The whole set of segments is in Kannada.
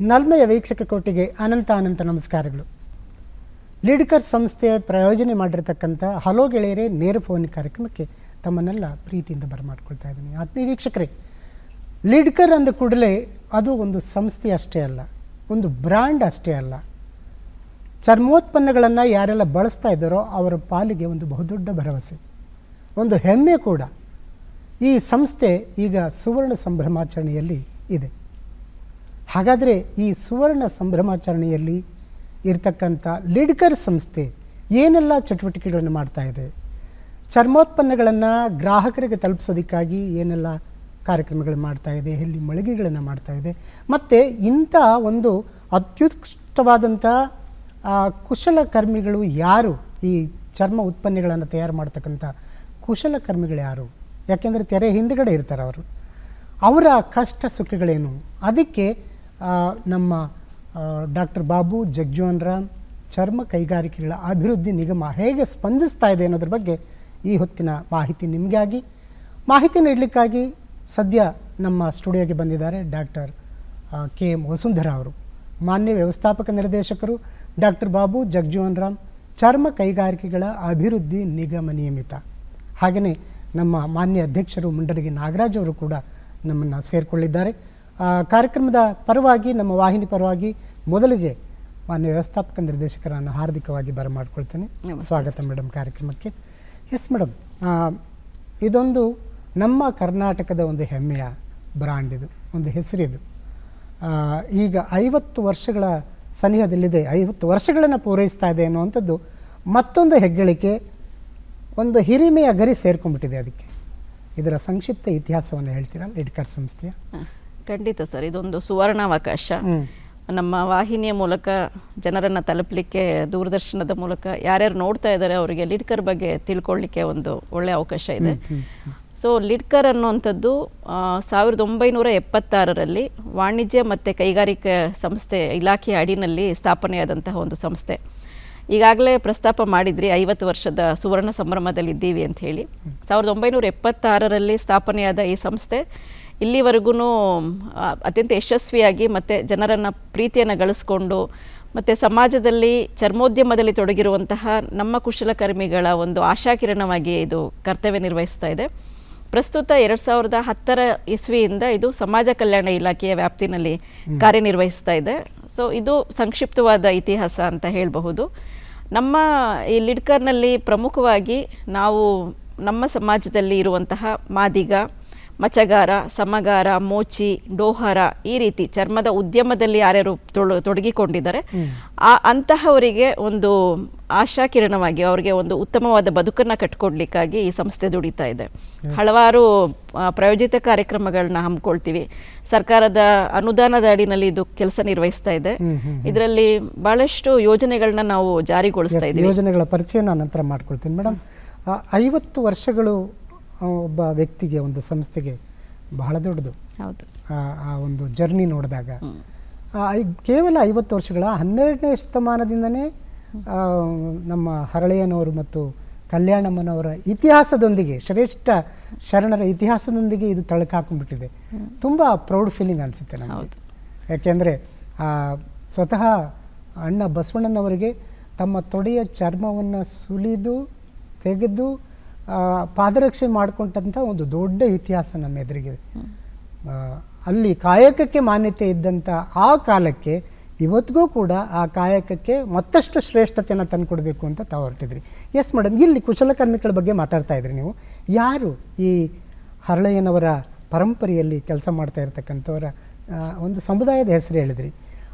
ನಲ್ಮೆಯ ವೀಕ್ಷಕ ಕೋಟಿಗೆ ಅನಂತ ನಮಸ್ಕಾರಗಳು. ಲೀಡ್ಕರ್ ಸಂಸ್ಥೆ ಪ್ರಯೋಜನೆ ಮಾಡಿರ್ತಕ್ಕಂಥ ಹಲೋ ಗೆಳೆಯರೇ ನೇರ ಫೋನ್ ಕಾರ್ಯಕ್ರಮಕ್ಕೆ ತಮ್ಮನ್ನೆಲ್ಲ ಪ್ರೀತಿಯಿಂದ ಬರಮಾಡ್ಕೊಳ್ತಾ ಇದ್ದೀನಿ. ಆತ್ಮೀಯ ವೀಕ್ಷಕರೇ, ಲೀಡ್ಕರ್ ಅಂದ ಕೂಡಲೇ ಅದು ಒಂದು ಸಂಸ್ಥೆ ಅಷ್ಟೇ ಅಲ್ಲ, ಒಂದು ಬ್ರ್ಯಾಂಡ್ ಅಷ್ಟೇ ಅಲ್ಲ. ಚರ್ಮೋತ್ಪನ್ನಗಳನ್ನು ಯಾರೆಲ್ಲ ಬಳಸ್ತಾ ಇದ್ದಾರೋ ಅವರ ಪಾಲಿಗೆ ಒಂದು ಬಹುದೊಡ್ಡ ಭರವಸೆ, ಒಂದು ಹೆಮ್ಮೆ ಕೂಡ. ಈ ಸಂಸ್ಥೆ ಈಗ ಸುವರ್ಣ ಸಂಭ್ರಮಾಚರಣೆಯಲ್ಲಿ ಇದೆ. ಹಾಗಾದರೆ ಈ ಸುವರ್ಣ ಸಂಭ್ರಮಾಚರಣೆಯಲ್ಲಿ ಇರತಕ್ಕಂಥ ಲೀಡ್ಕರ್ ಸಂಸ್ಥೆ ಏನೆಲ್ಲ ಚಟುವಟಿಕೆಗಳನ್ನು ಮಾಡ್ತಾ ಇದೆ, ಚರ್ಮೋತ್ಪನ್ನಗಳನ್ನು ಗ್ರಾಹಕರಿಗೆ ತಲುಪಿಸೋದಕ್ಕಾಗಿ ಏನೆಲ್ಲ ಕಾರ್ಯಕ್ರಮಗಳು ಮಾಡ್ತಾ ಇದೆ, ಎಲ್ಲಿ ಮಳಿಗೆಗಳನ್ನು ಮಾಡ್ತಾ ಇದೆ, ಮತ್ತು ಇಂಥ ಒಂದು ಅತ್ಯುತ್ಕೃಷ್ಟವಾದಂಥ ಕುಶಲಕರ್ಮಿಗಳು ಯಾರು, ಈ ಚರ್ಮ ಉತ್ಪನ್ನಗಳನ್ನು ತಯಾರು ಮಾಡ್ತಕ್ಕಂಥ ಕುಶಲಕರ್ಮಿಗಳು ಯಾರು, ಯಾಕೆಂದರೆ ತೆರೆ ಹಿಂದುಗಡೆ ಇರ್ತಾರೆ ಅವರು, ಅವರ ಕಷ್ಟ ಸುಖಗಳೇನು, ಅದಕ್ಕೆ ನಮ್ಮ ಡಾಕ್ಟರ್ ಬಾಬು ಜಗಜೀವನ್ ರಾಮ್ ಚರ್ಮ ಕೈಗಾರಿಕೆಗಳ ಅಭಿವೃದ್ಧಿ ನಿಗಮ ಹೇಗೆ ಸ್ಪಂದಿಸ್ತಾ ಇದೆ ಅನ್ನೋದ್ರ ಬಗ್ಗೆ ಈ ಹೊತ್ತಿನ ಮಾಹಿತಿ ನಿಮಗಾಗಿ. ಮಾಹಿತಿ ನೀಡಲಿಕ್ಕಾಗಿ ಸದ್ಯ ನಮ್ಮ ಸ್ಟುಡಿಯೋಗೆ ಬಂದಿದ್ದಾರೆ ಡಾಕ್ಟರ್ KM ವಸುಂಧರಾ ಅವರು, ಮಾನ್ಯ ವ್ಯವಸ್ಥಾಪಕ ನಿರ್ದೇಶಕರು ಡಾಕ್ಟರ್ ಬಾಬು ಜಗಜೀವನ್ ರಾಮ್ ಚರ್ಮ ಕೈಗಾರಿಕೆಗಳ ಅಭಿವೃದ್ಧಿ ನಿಗಮ ನಿಯಮಿತ. ಹಾಗೆಯೇ ನಮ್ಮ ಮಾನ್ಯ ಅಧ್ಯಕ್ಷರು ಮುಂಡರಗಿ ನಾಗರಾಜ್ ಅವರು ಕೂಡ ನಮ್ಮನ್ನು ಸೇರಿಕೊಳ್ಳಿದ್ದಾರೆ. ಕಾರ್ಯಕ್ರಮದ ಪರವಾಗಿ, ನಮ್ಮ ವಾಹಿನಿ ಪರವಾಗಿ ಮೊದಲಿಗೆ ಮಾನ್ಯ ವ್ಯವಸ್ಥಾಪಕ ನಿರ್ದೇಶಕರನ್ನು ಹಾರ್ದಿಕವಾಗಿ ಬರಮಾಡ್ಕೊಳ್ತೇನೆ. ಸ್ವಾಗತ ಮೇಡಮ್ ಕಾರ್ಯಕ್ರಮಕ್ಕೆ. ಎಸ್ ಮೇಡಮ್, ಇದೊಂದು ನಮ್ಮ ಕರ್ನಾಟಕದ ಒಂದು ಹೆಮ್ಮೆಯ ಬ್ರ್ಯಾಂಡ್, ಇದು ಒಂದು ಹೆಸರಿದು. ಈಗ 50 ವರ್ಷಗಳ ಸನಿಹದಲ್ಲಿದೆ, 50 ವರ್ಷಗಳನ್ನು ಪೂರೈಸ್ತಾ ಇದೆ ಅನ್ನುವಂಥದ್ದು ಮತ್ತೊಂದು ಹೆಗ್ಗಳಿಕೆ, ಒಂದು ಹಿರಿಮೆಯ ಗರಿ ಸೇರ್ಕೊಂಡ್ಬಿಟ್ಟಿದೆ. ಅದಕ್ಕೆ ಇದರ ಸಂಕ್ಷಿಪ್ತ ಇತಿಹಾಸವನ್ನು ಹೇಳ್ತೀರಾ ಲೀಡ್ಕರ್ ಸಂಸ್ಥೆಯ? ಖಂಡಿತ ಸರ್, ಇದೊಂದು ಸುವರ್ಣಾವಕಾಶ. ನಮ್ಮ ವಾಹಿನಿಯ ಮೂಲಕ ಜನರನ್ನು ತಲುಪಲಿಕ್ಕೆ, ದೂರದರ್ಶನದ ಮೂಲಕ ಯಾರ್ಯಾರು ನೋಡ್ತಾ ಇದ್ದಾರೆ ಅವರಿಗೆ ಲೀಡ್ಕರ್ ಬಗ್ಗೆ ತಿಳ್ಕೊಳ್ಳಿಕ್ಕೆ ಒಂದು ಒಳ್ಳೆಯ ಅವಕಾಶ ಇದೆ. ಸೊ ಲೀಡ್ಕರ್ ಅನ್ನುವಂಥದ್ದು 1976ರಲ್ಲಿ ವಾಣಿಜ್ಯ ಮತ್ತು ಕೈಗಾರಿಕಾ ಸಂಸ್ಥೆ ಇಲಾಖೆಯ ಅಡಿನಲ್ಲಿ ಸ್ಥಾಪನೆಯಾದಂತಹ ಒಂದು ಸಂಸ್ಥೆ. ಈಗಾಗಲೇ ಪ್ರಸ್ತಾಪ ಮಾಡಿದ್ರಿ 50 ವರ್ಷದ ಸುವರ್ಣ ಸಂಭ್ರಮದಲ್ಲಿ ಇದ್ದೀವಿ ಅಂತ ಹೇಳಿ. 1976ರಲ್ಲಿ ಸ್ಥಾಪನೆಯಾದ ಈ ಸಂಸ್ಥೆ ಇಲ್ಲಿವರೆಗೂ ಅತ್ಯಂತ ಯಶಸ್ವಿಯಾಗಿ ಮತ್ತು ಜನರನ್ನು ಪ್ರೀತಿಯನ್ನು ಗಳಿಸ್ಕೊಂಡು ಮತ್ತು ಸಮಾಜದಲ್ಲಿ ಚರ್ಮೋದ್ಯಮದಲ್ಲಿ ತೊಡಗಿರುವಂತಹ ನಮ್ಮ ಕುಶಲಕರ್ಮಿಗಳ ಒಂದು ಆಶಾಕಿರಣವಾಗಿ ಇದು ಕರ್ತವ್ಯ ನಿರ್ವಹಿಸ್ತಾ ಇದೆ. ಪ್ರಸ್ತುತ 2010ರ ಇಸ್ವಿಯಿಂದ ಇದು ಸಮಾಜ ಕಲ್ಯಾಣ ಇಲಾಖೆಯ ವ್ಯಾಪ್ತಿನಲ್ಲಿ ಕಾರ್ಯನಿರ್ವಹಿಸ್ತಾ ಇದೆ. ಸೊ ಇದು ಸಂಕ್ಷಿಪ್ತವಾದ ಇತಿಹಾಸ ಅಂತ ಹೇಳಬಹುದು. ನಮ್ಮ ಈ ಲೀಡ್ಕರ್ನಲ್ಲಿ ಪ್ರಮುಖವಾಗಿ ನಾವು ನಮ್ಮ ಸಮಾಜದಲ್ಲಿ ಇರುವಂತಹ ಮಾದಿಗ, ಮಚಗಾರ, ಸಮಗಾರ, ಮೋಚಿ, ಡೋಹರ, ಈ ರೀತಿ ಚರ್ಮದ ಉದ್ಯಮದಲ್ಲಿ ಯಾರ್ಯಾರು ತೊಡಗಿಕೊಂಡಿದ್ದಾರೆ ಅಂತಹವರಿಗೆ ಒಂದು ಆಶಾಕಿರಣವಾಗಿ ಅವರಿಗೆ ಒಂದು ಉತ್ತಮವಾದ ಬದುಕನ್ನು ಕಟ್ಕೊಡ್ಲಿಕ್ಕಾಗಿ ಈ ಸಂಸ್ಥೆ ದುಡಿತಾ ಇದೆ. ಹಲವಾರು ಪ್ರಾಯೋಜಿತ ಕಾರ್ಯಕ್ರಮಗಳನ್ನ ಹಮ್ಮಿಕೊಳ್ತೀವಿ. ಸರ್ಕಾರದ ಅನುದಾನದ ಅಡಿನಲ್ಲಿ ಇದು ಕೆಲಸ ನಿರ್ವಹಿಸ್ತಾ ಇದೆ. ಇದರಲ್ಲಿ ಬಹಳಷ್ಟು ಯೋಜನೆಗಳನ್ನ ನಾವು ಜಾರಿಗೊಳಿಸ್ತಾ ಇದ್ದೀವಿ. ಯೋಜನೆಗಳ ಪರಿಚಯ ನಾನು ನಂತರ ಮಾಡ್ಕೊಳ್ತೀನಿ ಮೇಡಮ್. 50 ವರ್ಷಗಳು ಒಬ್ಬ ವ್ಯಕ್ತಿಗೆ, ಒಂದು ಸಂಸ್ಥೆಗೆ ಬಹಳ ದೊಡ್ಡದು. ಹೌದು. ಆ ಒಂದು ಜರ್ನಿ ನೋಡಿದಾಗ ಕೇವಲ 50 ವರ್ಷಗಳ 12ನೇ ಶತಮಾನದಿಂದನೇ ನಮ್ಮ ಹರಳೆಯನವರು ಮತ್ತು ಕಲ್ಯಾಣಮ್ಮನವರ ಇತಿಹಾಸದೊಂದಿಗೆ, ಶ್ರೇಷ್ಠ ಶರಣರ ಇತಿಹಾಸದೊಂದಿಗೆ ಇದು ತಳಕಾಕೊಂಡ್ಬಿಟ್ಟಿದೆ. ತುಂಬ ಪ್ರೌಡ್ ಫೀಲಿಂಗ್ ಅನಿಸುತ್ತೆ ನಮಗೆ. ಯಾಕೆಂದರೆ ಸ್ವತಃ ಅಣ್ಣ ಬಸವಣ್ಣನವರಿಗೆ ತಮ್ಮ ತೊಡೆಯ ಚರ್ಮವನ್ನು ಸುಲಿದು ತೆಗೆದು ಪಾದರಕ್ಷೆ ಮಾಡಿಕೊಂಡಂಥ ಒಂದು ದೊಡ್ಡ ಇತಿಹಾಸ ನಮ್ಮ ಎದುರಿಗಿದೆ. ಅಲ್ಲಿ ಕಾಯಕಕ್ಕೆ ಮಾನ್ಯತೆ ಇದ್ದಂಥ ಆ ಕಾಲಕ್ಕೆ ಇವತ್ತಿಗೂ ಕೂಡ ಆ ಕಾಯಕಕ್ಕೆ ಮತ್ತಷ್ಟು ಶ್ರೇಷ್ಠತೆಯನ್ನು ತಂದುಕೊಡ್ಬೇಕು ಅಂತ ತಾವು ಹೊರಟಿದ್ರಿ. ಎಸ್ ಮೇಡಮ್, ಇಲ್ಲಿ ಕುಶಲಕರ್ಮಿಗಳ ಬಗ್ಗೆ ಮಾತಾಡ್ತಾ ಇದ್ರಿ ನೀವು. ಯಾರು ಈ ಹರಳೆಯನವರ ಪರಂಪರೆಯಲ್ಲಿ ಕೆಲಸ ಮಾಡ್ತಾ ಇರ್ತಕ್ಕಂಥವರ ಒಂದು ಸಮುದಾಯದ ಹೆಸರು ಹೇಳಿದ್ರಿ.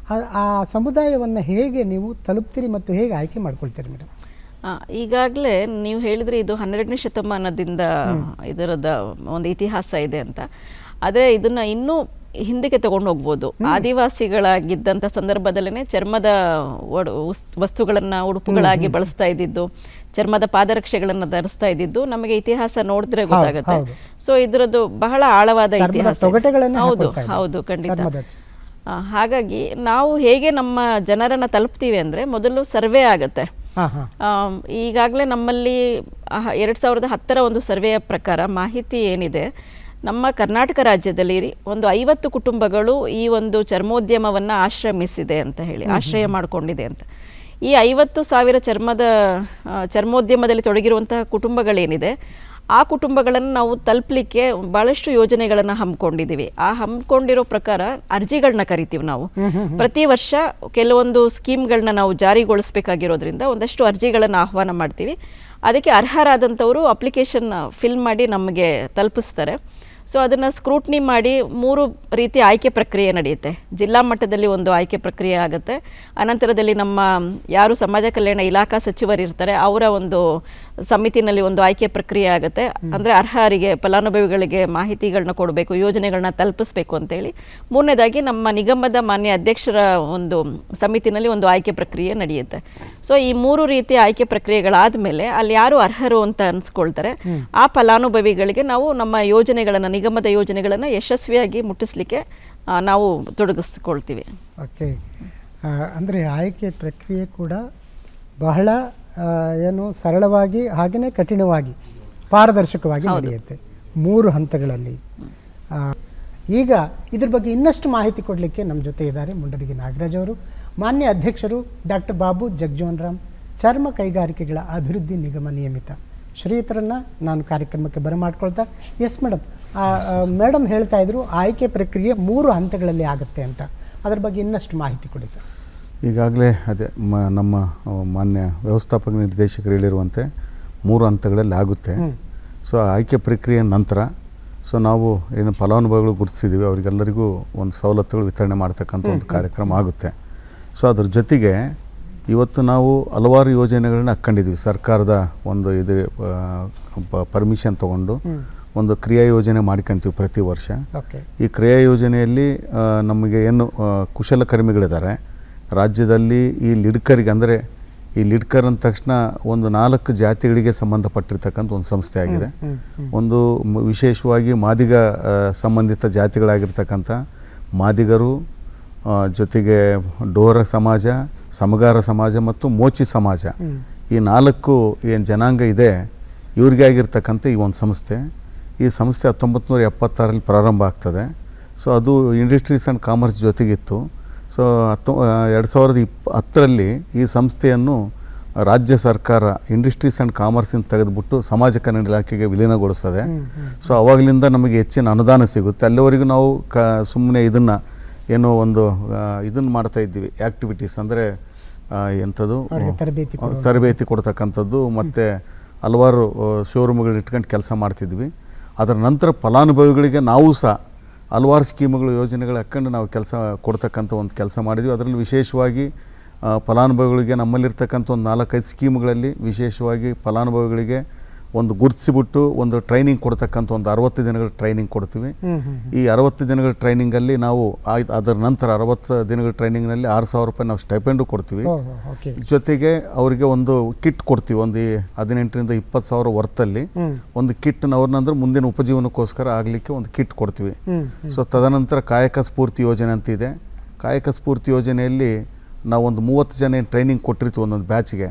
ಆ ಸಮುದಾಯವನ್ನು ಹೇಗೆ ನೀವು ತಲುಪ್ತೀರಿ ಮತ್ತು ಹೇಗೆ ಆಯ್ಕೆ ಮಾಡ್ಕೊಳ್ತೀರಿ ಮೇಡಮ್? ಈಗಾಗಲೇ ನೀವು ಹೇಳಿದ್ರಿ ಇದು 12ನೇ ಶತಮಾನದಿಂದ ಇದರದ ಒಂದು ಇತಿಹಾಸ ಇದೆ ಅಂತ. ಆದರೆ ಇದನ್ನ ಇನ್ನೂ ಹಿಂದಕ್ಕೆ ತಗೊಂಡು ಹೋಗ್ಬೋದು. ಆದಿವಾಸಿಗಳಾಗಿದ್ದಂಥ ಸಂದರ್ಭದಲ್ಲೇ ಚರ್ಮದ ವಸ್ತುಗಳನ್ನು ಉಡುಪುಗಳಾಗಿ ಬಳಸ್ತಾ ಇದ್ದಿದ್ದು, ಚರ್ಮದ ಪಾದರಕ್ಷೆಗಳನ್ನು ಧರಿಸ್ತಾ ಇದ್ದಿದ್ದು ನಮಗೆ ಇತಿಹಾಸ ನೋಡಿದ್ರೆ ಗೊತ್ತಾಗುತ್ತೆ. ಸೊ ಇದರದ್ದು ಬಹಳ ಆಳವಾದ ಇತಿಹಾಸ. ಹೌದು ಹೌದು, ಖಂಡಿತ. ಹಾಗಾಗಿ ನಾವು ಹೇಗೆ ನಮ್ಮ ಜನರನ್ನು ತಲುಪ್ತೀವಿ ಅಂದರೆ, ಮೊದಲು ಸರ್ವೆ ಆಗುತ್ತೆ. ಈಗಾಗಲೇ ನಮ್ಮಲ್ಲಿ 2010ರ ಒಂದು ಸರ್ವೆಯ ಪ್ರಕಾರ ಮಾಹಿತಿ ಏನಿದೆ, ನಮ್ಮ ಕರ್ನಾಟಕ ರಾಜ್ಯದಲ್ಲಿ ಒಂದು 50 ಕುಟುಂಬಗಳು ಈ ಒಂದು ಚರ್ಮೋದ್ಯಮವನ್ನು ಆಶ್ರಮಿಸಿದೆ ಅಂತ ಹೇಳಿ, ಆಶ್ರಯ ಮಾಡಿಕೊಂಡಿದೆ ಅಂತ. ಈ 50,000 ಚರ್ಮೋದ್ಯಮದಲ್ಲಿ ತೊಡಗಿರುವಂತಹ ಕುಟುಂಬಗಳೇನಿದೆ, ಆ ಕುಟುಂಬಗಳನ್ನು ನಾವು ತಲುಪಲಿಕ್ಕೆ ಭಾಳಷ್ಟು ಯೋಜನೆಗಳನ್ನು ಹಮ್ಮಿಕೊಂಡಿದ್ದೀವಿ. ಆ ಹಮ್ಮಿಕೊಂಡಿರೋ ಪ್ರಕಾರ ಅರ್ಜಿಗಳನ್ನ ಕರಿತೀವಿ ನಾವು. ಪ್ರತಿ ವರ್ಷ ಕೆಲವೊಂದು ಸ್ಕೀಮ್ಗಳನ್ನ ನಾವು ಜಾರಿಗೊಳಿಸಬೇಕಾಗಿರೋದ್ರಿಂದ ಒಂದಷ್ಟು ಅರ್ಜಿಗಳನ್ನು ಆಹ್ವಾನ ಮಾಡ್ತೀವಿ. ಅದಕ್ಕೆ ಅರ್ಹರಾದಂಥವರು ಅಪ್ಲಿಕೇಶನ್ ಫಿಲ್ ಮಾಡಿ ನಮಗೆ ತಲುಪಿಸ್ತಾರೆ. ಸೊ ಅದನ್ನು ಸ್ಕ್ರೂಟ್ನಿ ಮಾಡಿ 3 ರೀತಿ ಆಯ್ಕೆ ಪ್ರಕ್ರಿಯೆ ನಡೆಯುತ್ತೆ. ಜಿಲ್ಲಾ ಮಟ್ಟದಲ್ಲಿ ಒಂದು ಆಯ್ಕೆ ಪ್ರಕ್ರಿಯೆ ಆಗುತ್ತೆ. ಅನಂತರದಲ್ಲಿ ನಮ್ಮ ಯಾರು ಸಮಾಜ ಕಲ್ಯಾಣ ಇಲಾಖಾ ಸಚಿವರು ಇರ್ತಾರೆ ಅವರ ಒಂದು ಸಮಿತಿನಲ್ಲಿ ಒಂದು ಆಯ್ಕೆ ಪ್ರಕ್ರಿಯೆ ಆಗುತ್ತೆ. ಅಂದರೆ ಅರ್ಹರಿಗೆ, ಫಲಾನುಭವಿಗಳಿಗೆ ಮಾಹಿತಿಗಳನ್ನ ಕೊಡಬೇಕು, ಯೋಜನೆಗಳನ್ನ ತಲುಪಿಸ್ಬೇಕು ಅಂತೇಳಿ. 3ನೇದಾಗಿ ನಮ್ಮ ನಿಗಮದ ಮಾನ್ಯ ಅಧ್ಯಕ್ಷರ ಒಂದು ಸಮಿತಿನಲ್ಲಿ ಒಂದು ಆಯ್ಕೆ ಪ್ರಕ್ರಿಯೆ ನಡೆಯುತ್ತೆ. ಸೊ ಈ 3 ರೀತಿಯ ಆಯ್ಕೆ ಪ್ರಕ್ರಿಯೆಗಳಾದ ಮೇಲೆ ಅಲ್ಲಿ ಯಾರು ಅರ್ಹರು ಅಂತ ಅನ್ಸ್ಕೊಳ್ತಾರೆ ಆ ಫಲಾನುಭವಿಗಳಿಗೆ ನಾವು ನಮ್ಮ ಯೋಜನೆಗಳನ್ನು, ನಿಗಮದ ಯೋಜನೆಗಳನ್ನು ಯಶಸ್ವಿಯಾಗಿ ಮುಟ್ಟಿಸ್ಲಿಕ್ಕೆ ನಾವು ತೊಡಗಿಸ್ಕೊಳ್ತೀವಿ. ಓಕೆ, ಅಂದರೆ ಆಯ್ಕೆ ಪ್ರಕ್ರಿಯೆ ಕೂಡ ಬಹಳ ಏನು ಸರಳವಾಗಿ ಹಾಗೆಯೇ ಕಠಿಣವಾಗಿ ಪಾರದರ್ಶಕವಾಗಿ ನಡೆಯುತ್ತೆ 3 ಹಂತಗಳಲ್ಲಿ. ಈಗ ಇದ್ರ ಬಗ್ಗೆ ಇನ್ನಷ್ಟು ಮಾಹಿತಿ ಕೊಡಲಿಕ್ಕೆ ನಮ್ಮ ಜೊತೆ ಇದ್ದಾರೆ ಮುಂಡರಗಿ ನಾಗರಾಜ್ ಅವರು, ಮಾನ್ಯ ಅಧ್ಯಕ್ಷರು ಡಾಕ್ಟರ್ ಬಾಬು ಜಗಜೀವನ್ ರಾಮ್, ಚರ್ಮ ಕೈಗಾರಿಕೆಗಳ ಅಭಿವೃದ್ಧಿ ನಿಗಮ ನಿಯಮಿತ. ಶ್ರೀಯುತರನ್ನು ನಾನು ಕಾರ್ಯಕ್ರಮಕ್ಕೆ ಬರಮಾಡ್ಕೊಳ್ತಾ. ಎಸ್ ಮೇಡಮ್, ಮೇಡಮ್ ಹೇಳ್ತಾ ಇದ್ರು ಆಯ್ಕೆ ಪ್ರಕ್ರಿಯೆ 3 ಹಂತಗಳಲ್ಲಿ ಆಗುತ್ತೆ ಅಂತ. ಅದರ ಬಗ್ಗೆ ಇನ್ನಷ್ಟು ಮಾಹಿತಿ ಕೊಡಿ ಸರ್. ಈಗಾಗಲೇ ಅದೇ ನಮ್ಮ ಮಾನ್ಯ ವ್ಯವಸ್ಥಾಪಕ ನಿರ್ದೇಶಕರು ಹೇಳಿರುವಂತೆ 3 ಹಂತಗಳಲ್ಲಿ ಆಗುತ್ತೆ. ಸೊ ಆಯ್ಕೆ ಪ್ರಕ್ರಿಯೆ ನಂತರ ನಾವು ಏನು ಫಲಾನುಭವಿಗಳು ಗುರುತಿಸಿದ್ದೀವಿ ಅವರಿಗೆಲ್ಲರಿಗೂ ಒಂದು ಸವಲತ್ತುಗಳು ವಿತರಣೆ ಮಾಡ್ತಕ್ಕಂಥ ಒಂದು ಕಾರ್ಯಕ್ರಮ ಆಗುತ್ತೆ. ಸೊ ಅದ್ರ ಜೊತೆಗೆ ಇವತ್ತು ನಾವು ಹಲವಾರು ಯೋಜನೆಗಳನ್ನ ಹಾಕ್ಕೊಂಡಿದ್ವಿ. ಸರ್ಕಾರದ ಒಂದು ಇದು ಪರ್ಮಿಷನ್ ತೊಗೊಂಡು ಒಂದು ಕ್ರಿಯಾ ಯೋಜನೆ ಮಾಡ್ಕೊಂತೀವಿ ಪ್ರತಿ ವರ್ಷ. ಈ ಕ್ರಿಯಾ ಯೋಜನೆಯಲ್ಲಿ ನಮಗೆ ಏನು ಕುಶಲಕರ್ಮಿಗಳಿದ್ದಾರೆ ರಾಜ್ಯದಲ್ಲಿ, ಈ ಲಿಡ್ಕರಿಗೆ, ಅಂದರೆ ಈ ಲಿಡ್ಕರ್ ಅಂದ ತಕ್ಷಣ ಒಂದು 4 ಜಾತಿಗಳಿಗೆ ಸಂಬಂಧಪಟ್ಟಿರ್ತಕ್ಕಂಥ ಒಂದು ಸಂಸ್ಥೆ ಆಗಿದೆ. ಒಂದು ವಿಶೇಷವಾಗಿ ಮಾದಿಗ ಸಂಬಂಧಿತ ಜಾತಿಗಳಾಗಿರ್ತಕ್ಕಂಥ ಮಾದಿಗರು, ಜೊತೆಗೆ ಡೋರ ಸಮಾಜ, ಸಮಗಾರ ಸಮಾಜ ಮತ್ತು ಮೋಚಿ ಸಮಾಜ, ಈ 4 ಏನು ಜನಾಂಗ ಇದೆ ಇವರಿಗೆ ಆಗಿರ್ತಕ್ಕಂಥ ಈ ಒಂದು ಸಂಸ್ಥೆ. ಈ ಸಂಸ್ಥೆ 1976ರಲ್ಲಿ ಪ್ರಾರಂಭ ಆಗ್ತದೆ. ಸೊ ಅದು ಇಂಡಸ್ಟ್ರೀಸ್ ಆ್ಯಂಡ್ ಕಾಮರ್ಸ್ ಜೊತೆಗಿತ್ತು. ಸೊ 2010ರಲ್ಲಿ ಈ ಸಂಸ್ಥೆಯನ್ನು ರಾಜ್ಯ ಸರ್ಕಾರ ಇಂಡಸ್ಟ್ರೀಸ್ ಆ್ಯಂಡ್ ಕಾಮರ್ಸಿಂದ ತೆಗೆದುಬಿಟ್ಟು ಸಮಾಜ ಕಲ್ಯಾಣ ಇಲಾಖೆಗೆ ವಿಲೀನಗೊಳಿಸ್ತದೆ. ಸೊ ಅವಾಗಲಿಂದ ನಮಗೆ ಹೆಚ್ಚಿನ ಅನುದಾನ ಸಿಗುತ್ತೆ. ಅಲ್ಲಿವರೆಗೂ ನಾವು ಸುಮ್ಮನೆ ಇದನ್ನು ಏನೋ ಒಂದು ಇದನ್ನು ಮಾಡ್ತಾ ಇದ್ದೀವಿ, ಆ್ಯಕ್ಟಿವಿಟೀಸ್ ಅಂದರೆ ಎಂಥದ್ದು ತರಬೇತಿ ಕೊಡ್ತಕ್ಕಂಥದ್ದು, ಮತ್ತು ಹಲವಾರು ಶೋರೂಮ್ಗಳು ಇಟ್ಕೊಂಡು ಕೆಲಸ ಮಾಡ್ತಿದ್ವಿ. ಅದರ ನಂತರ ಫಲಾನುಭವಿಗಳಿಗೆ ನಾವು ಸಹ ಹಲವಾರು ಸ್ಕೀಮ್ಗಳು, ಯೋಜನೆಗಳು ಹಾಕ್ಕೊಂಡು ನಾವು ಕೆಲಸ ಕೊಡ್ತಕ್ಕಂಥ ಒಂದು ಕೆಲಸ ಮಾಡಿದ್ವಿ. ಅದರಲ್ಲಿ ವಿಶೇಷವಾಗಿ ಫಲಾನುಭವಿಗಳಿಗೆ ನಮ್ಮಲ್ಲಿರ್ತಕ್ಕಂಥ ಒಂದು 4-5 ಸ್ಕೀಮ್ಗಳಲ್ಲಿ ವಿಶೇಷವಾಗಿ ಫಲಾನುಭವಿಗಳಿಗೆ ಒಂದು ಗುರುತಿಸಿಬಿಟ್ಟು ಒಂದು ಟ್ರೈನಿಂಗ್ ಕೊಡ್ತಕ್ಕಂಥ ಒಂದು 60 ದಿನಗಳ ಟ್ರೈನಿಂಗ್ ಕೊಡ್ತೀವಿ. ಈ 60 ದಿನಗಳ ಟ್ರೈನಿಂಗಲ್ಲಿ ನಾವು ಅದರ ನಂತರ 60 ದಿನಗಳ ಟ್ರೈನಿಂಗ್ನಲ್ಲಿ 6,000 ರೂಪಾಯಿ ನಾವು ಸ್ಟೈಪೆಂಡು ಕೊಡ್ತೀವಿ. ಜೊತೆಗೆ ಅವರಿಗೆ ಒಂದು ಕಿಟ್ ಕೊಡ್ತೀವಿ. ಒಂದು 18,000 ರಿಂದ 20,000 ವರ್ತಲ್ಲಿ ಒಂದು ಕಿಟ್ನ ಅವ್ರನ್ನಂದ್ರೆ ಮುಂದಿನ ಉಪಜೀವನಕ್ಕೋಸ್ಕರ ಆಗಲಿಕ್ಕೆ ಒಂದು ಕಿಟ್ ಕೊಡ್ತೀವಿ. ಸೊ ತದನಂತರ ಕಾಯಕ ಸ್ಫೂರ್ತಿ ಯೋಜನೆ ಅಂತ ಇದೆ. ಕಾಯಕ ಸ್ಫೂರ್ತಿ ಯೋಜನೆಯಲ್ಲಿ ನಾವು ಒಂದು 30 ಜನ ಏನು ಟ್ರೈನಿಂಗ್ ಕೊಟ್ಟಿರ್ತೀವಿ ಒಂದೊಂದು ಬ್ಯಾಚ್ಗೆ.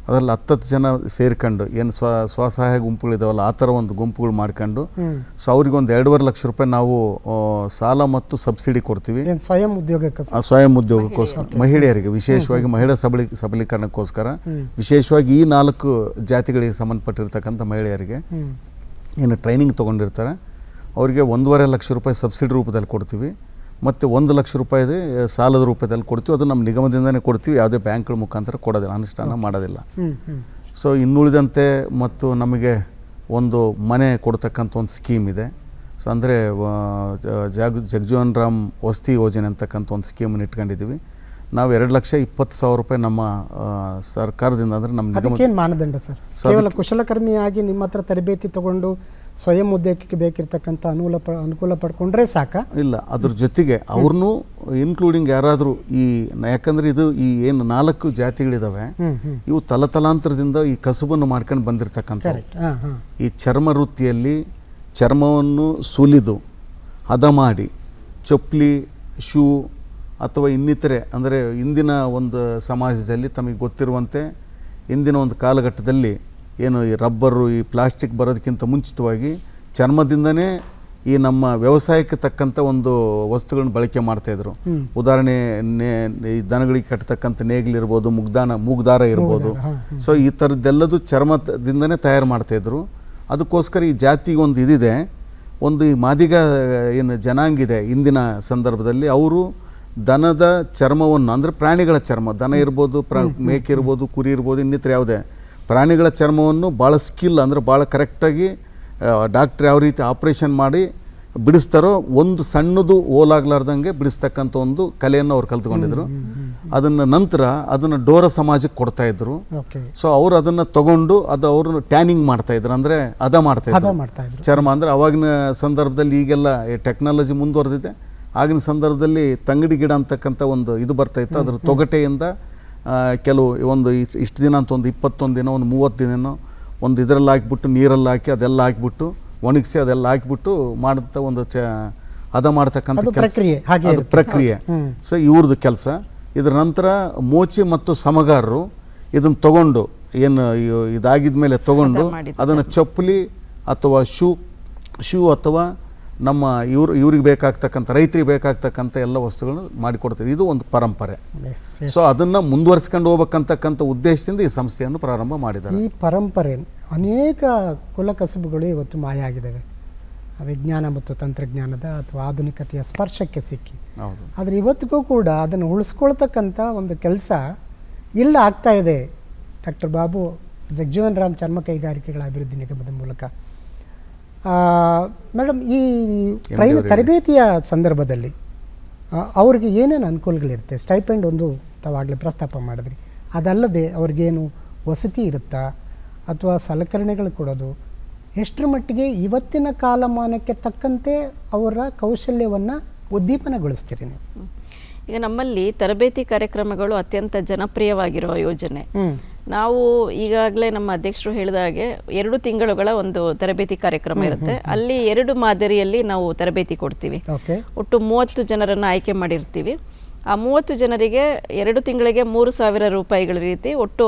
ಅದರಲ್ಲಿ 10 ಜನ ಸೇರ್ಕೊಂಡು ಏನು ಸ್ವಸಹಾಯ ಗುಂಪುಗಳಿದಾವಲ್ಲ ಆ ಥರ ಒಂದು ಗುಂಪುಗಳು ಮಾಡ್ಕೊಂಡು ಸೊ ಅವ್ರಿಗೆ ಒಂದು 2.5 ಲಕ್ಷ ರೂಪಾಯಿ ನಾವು ಸಾಲ ಮತ್ತು ಸಬ್ಸಿಡಿ ಕೊಡ್ತೀವಿ. ಸ್ವಯಂ ಉದ್ಯೋಗಕ್ಕೋಸ್ಕರ ಮಹಿಳೆಯರಿಗೆ, ವಿಶೇಷವಾಗಿ ಮಹಿಳಾ ಸಬಲೀಕರಣಕ್ಕೋಸ್ಕರ ವಿಶೇಷವಾಗಿ ಈ 4 ಜಾತಿಗಳಿಗೆ ಸಂಬಂಧಪಟ್ಟಿರ್ತಕ್ಕಂಥ ಮಹಿಳೆಯರಿಗೆ ಏನು ಟ್ರೈನಿಂಗ್ ತೊಗೊಂಡಿರ್ತಾರೆ ಅವರಿಗೆ 1.5 ಲಕ್ಷ ರೂಪಾಯಿ ಸಬ್ಸಿಡಿ ರೂಪದಲ್ಲಿ ಕೊಡ್ತೀವಿ. ಮತ್ತು 1 ಲಕ್ಷ ರೂಪಾಯಿ ಸಾಲದ ರೂಪದಲ್ಲಿ ಕೊಡ್ತೀವಿ. ಅದು ನಮ್ಮ ನಿಗಮದಿಂದನೇ ಕೊಡ್ತೀವಿ, ಯಾವುದೇ ಬ್ಯಾಂಕ್ಗಳ ಮುಖಾಂತರ ಕೊಡೋದಿಲ್ಲ, ಅನುಷ್ಠಾನ ಮಾಡೋದಿಲ್ಲ. ಸೊ ಇನ್ನುಳಿದಂತೆ ಮತ್ತು ನಮಗೆ ಒಂದು ಮನೆ ಕೊಡ್ತಕ್ಕಂಥ ಒಂದು ಸ್ಕೀಮ್ ಇದೆ. ಸೊ ಅಂದರೆ ಜಗಜೀವನ್ ರಾಮ್ ವಸತಿ ಯೋಜನೆ ಅಂತಕ್ಕಂಥ ಒಂದು ಸ್ಕೀಮನ್ನು ಇಟ್ಕೊಂಡಿದ್ದೀವಿ. ನಾವು 2,20,000 ರೂಪಾಯಿ ನಮ್ಮ ಸರ್ಕಾರದಿಂದ, ಅಂದರೆ ನಮ್ಮ ನಿಗಮ ಮಾನದಂಡ ಸರ್, ಕೇವಲ ಕುಶಲಕರ್ಮಿಯಾಗಿ ನಿಮ್ಮ ಹತ್ರ ತರಬೇತಿ ತಗೊಂಡು ಸ್ವಯಂ ಉದ್ಯೋಗಕ್ಕೆ ಬೇಕಿರ್ತಕ್ಕಂಥ ಅನುಕೂಲ ಪಡ್ಕೊಂಡ್ರೆ ಸಾಕ? ಇಲ್ಲ, ಅದ್ರ ಜೊತೆಗೆ ಅವ್ರನ್ನೂ ಇನ್ಕ್ಲೂಡಿಂಗ್ ಯಾರಾದರೂ ಯಾಕಂದರೆ ಇದು ಈ ಏನು 4 ಜಾತಿಗಳಿದಾವೆ ಇವು ತಲತಲಾಂತರದಿಂದ ಈ ಕಸುಬನ್ನು ಮಾಡ್ಕೊಂಡು ಬಂದಿರತಕ್ಕಂಥ ಈ ಚರ್ಮ ವೃತ್ತಿಯಲ್ಲಿ ಚರ್ಮವನ್ನು ಸುಲಿದು ಹದ ಮಾಡಿ ಚಪ್ಪಲಿ, ಶೂ ಅಥವಾ ಇನ್ನಿತರೆ, ಅಂದರೆ ಇಂದಿನ ಒಂದು ಸಮಾಜದಲ್ಲಿ ತಮಗೆ ಗೊತ್ತಿರುವಂತೆ ಇಂದಿನ ಒಂದು ಕಾಲಘಟ್ಟದಲ್ಲಿ ಏನು ಈ ರಬ್ಬರು, ಈ ಪ್ಲಾಸ್ಟಿಕ್ ಬರೋದಕ್ಕಿಂತ ಮುಂಚಿತವಾಗಿ ಚರ್ಮದಿಂದನೇ ಈ ನಮ್ಮ ವ್ಯವಸಾಯಕ್ಕೆ ತಕ್ಕಂಥ ಒಂದು ವಸ್ತುಗಳನ್ನ ಬಳಕೆ ಮಾಡ್ತಾಯಿದ್ರು. ಉದಾಹರಣೆ ಈ ದನಗಳಿಗೆ ಕಟ್ಟತಕ್ಕಂಥ ನೇಗಿಲಿರ್ಬೋದು, ಮೂಗ್ದಾರ ಇರ್ಬೋದು. ಸೊ ಈ ಥರದ್ದೆಲ್ಲದು ಚರ್ಮದಿಂದನೇ ತಯಾರು ಮಾಡ್ತಾಯಿದ್ರು. ಅದಕ್ಕೋಸ್ಕರ ಈ ಜಾತಿಗೆ ಒಂದು ಇದಿದೆ, ಒಂದು ಈ ಮಾದಿಗ ಏನು ಜನಾಂಗಿದೆ ಇಂದಿನ ಸಂದರ್ಭದಲ್ಲಿ, ಅವರು ದನದ ಚರ್ಮವನ್ನು, ಅಂದರೆ ಪ್ರಾಣಿಗಳ ಚರ್ಮ, ದನ ಇರ್ಬೋದು, ಮೇಕೆ ಇರ್ಬೋದು, ಕುರಿ ಇರ್ಬೋದು, ಇನ್ನಿತರ ಯಾವುದೇ ಪ್ರಾಣಿಗಳ ಚರ್ಮವನ್ನು ಭಾಳ ಸ್ಕಿಲ್, ಅಂದರೆ ಭಾಳ ಕರೆಕ್ಟಾಗಿ ಡಾಕ್ಟ್ರ್ ಯಾವ ರೀತಿ ಆಪ್ರೇಷನ್ ಮಾಡಿ ಬಿಡಿಸ್ತಾರೋ ಒಂದು ಸಣ್ಣದು ಓಲಾಗ್ಲಾರ್ದಂಗೆ ಬಿಡಿಸ್ತಕ್ಕಂಥ ಒಂದು ಕಲೆಯನ್ನು ಅವ್ರು ಕಲ್ತ್ಕೊಂಡಿದ್ರು. ಅದನ್ನು ನಂತರ ಅದನ್ನು ಡೋರ ಸಮಾಜಕ್ಕೆ ಕೊಡ್ತಾಯಿದ್ರು. ಸೊ ಅವರು ಅದನ್ನು ತಗೊಂಡು ಅದು ಅವರು ಟ್ಯಾನಿಂಗ್ ಮಾಡ್ತಾಯಿದ್ರು, ಅಂದರೆ ಅದ ಮಾಡ್ತಾಯಿದ್ರು ಚರ್ಮ. ಅಂದರೆ ಅವಾಗಿನ ಸಂದರ್ಭದಲ್ಲಿ, ಈಗೆಲ್ಲ ಟೆಕ್ನಾಲಜಿ ಮುಂದುವರೆದಿದೆ, ಆಗಿನ ಸಂದರ್ಭದಲ್ಲಿ ತಂಗಡಿ ಗಿಡ ಅಂತಕ್ಕಂಥ ಒಂದು ಇದು ಬರ್ತಾಯಿತ್ತು. ಅದ್ರ ತೊಗಟೆಯಿಂದ ಕೆಲವು ಒಂದು ಇಷ್ಟು ದಿನ ಅಂತ ಒಂದು 21 ದಿನ, ಒಂದು 30 ದಿನ ಒಂದು ಇದರಲ್ಲಿ ಹಾಕಿಬಿಟ್ಟು, ನೀರಲ್ಲಿ ಹಾಕಿ ಅದೆಲ್ಲ ಹಾಕಿಬಿಟ್ಟು ಒಣಗಿಸಿ ಅದೆಲ್ಲ ಹಾಕಿಬಿಟ್ಟು ಮಾಡುತ್ತ ಒಂದು ಹದ ಮಾಡ್ತಕ್ಕಂಥ ಪ್ರಕ್ರಿಯೆ. ಸೊ ಇವ್ರದ್ದು ಕೆಲಸ. ಇದರ ನಂತರ ಮೋಚಿ ಮತ್ತು ಸಮಗಾರರು ಇದನ್ನು ತಗೊಂಡು, ಏನು ಇದಾಗಿದ ಮೇಲೆ ತಗೊಂಡು ಅದನ್ನು ಚಪ್ಪಲಿ ಅಥವಾ ಶೂ ಅಥವಾ ನಮ್ಮ ಇವ್ರಿಗೆ ಬೇಕಾಗ್ತಕ್ಕಂಥ, ರೈತರಿಗೆ ಬೇಕಾಗ್ತಕ್ಕಂಥ ಎಲ್ಲ ವಸ್ತುಗಳನ್ನು ಮಾಡಿಕೊಡ್ತೀವಿ. ಇದು ಒಂದು ಪರಂಪರೆ. ಸೊ ಅದನ್ನು ಮುಂದುವರಿಸ್ಕೊಂಡು ಹೋಗ್ಬೇಕಂತಕ್ಕಂಥ ಉದ್ದೇಶದಿಂದ ಈ ಸಂಸ್ಥೆಯನ್ನು ಪ್ರಾರಂಭ ಮಾಡಿದ್ದಾರೆ. ಈ ಪರಂಪರೆ ಅನೇಕ ಕುಲಕಸುಬುಗಳು ಇವತ್ತು ಮಾಯ ಆಗಿದ್ದಾವೆ, ವಿಜ್ಞಾನ ಮತ್ತು ತಂತ್ರಜ್ಞಾನದ ಅಥವಾ ಆಧುನಿಕತೆಯ ಸ್ಪರ್ಶಕ್ಕೆ ಸಿಕ್ಕಿ. ಆದರೆ ಇವತ್ತಿಗೂ ಕೂಡ ಅದನ್ನು ಉಳಿಸ್ಕೊಳ್ತಕ್ಕಂಥ ಒಂದು ಕೆಲಸ ಇಲ್ಲ ಆಗ್ತಾ ಇದೆ. ಡಾಕ್ಟರ್ ಬಾಬು ಜಗಜೀವನ್ ರಾಮ್ ಚರ್ಮ ಕೈಗಾರಿಕೆಗಳ ಅಭಿವೃದ್ಧಿ ನಿಗಮದ ಮೂಲಕ. ಮೇಡಮ್, ಈ ತರಬೇತಿಯ ಸಂದರ್ಭದಲ್ಲಿ ಅವ್ರಿಗೆ ಏನೇನು ಅನುಕೂಲಗಳಿರುತ್ತೆ? ಸ್ಟೈಪೆಂಡ್ ಒಂದು ತಾವಾಗಲೇ ಪ್ರಸ್ತಾಪ ಮಾಡಿದ್ರಿ, ಅದಲ್ಲದೆ ಅವ್ರಿಗೇನು ವಸತಿ ಇರುತ್ತಾ ಅಥವಾ ಸಲಕರಣೆಗಳು ಕೊಡೋದು, ಎಷ್ಟರ ಮಟ್ಟಿಗೆ ಇವತ್ತಿನ ಕಾಲಮಾನಕ್ಕೆ ತಕ್ಕಂತೆ ಅವರ ಕೌಶಲ್ಯವನ್ನು ಉದ್ದೀಪನಗೊಳಿಸ್ತೀರಿ ನೀವು? ಈಗ ನಮ್ಮಲ್ಲಿ ತರಬೇತಿ ಕಾರ್ಯಕ್ರಮಗಳು ಅತ್ಯಂತ ಜನಪ್ರಿಯವಾಗಿರುವ ಯೋಜನೆ. ನಾವು ಈಗಾಗಲೇ ನಮ್ಮ ಅಧ್ಯಕ್ಷರು ಹೇಳಿದ ಹಾಗೆ 2 ತಿಂಗಳುಗಳ ಒಂದು ತರಬೇತಿ ಕಾರ್ಯಕ್ರಮ ಇರುತ್ತೆ. ಅಲ್ಲಿ 2 ಮಾದರಿಯಲ್ಲಿ ನಾವು ತರಬೇತಿ ಕೊಡ್ತೀವಿ. ಒಟ್ಟು 30 ಜನರನ್ನು ಆಯ್ಕೆ ಮಾಡಿರ್ತೀವಿ. ಆ 30 ಜನರಿಗೆ 2 ತಿಂಗಳಿಗೆ 3,000 ರೂಪಾಯಿಗಳ ರೀತಿ ಒಟ್ಟು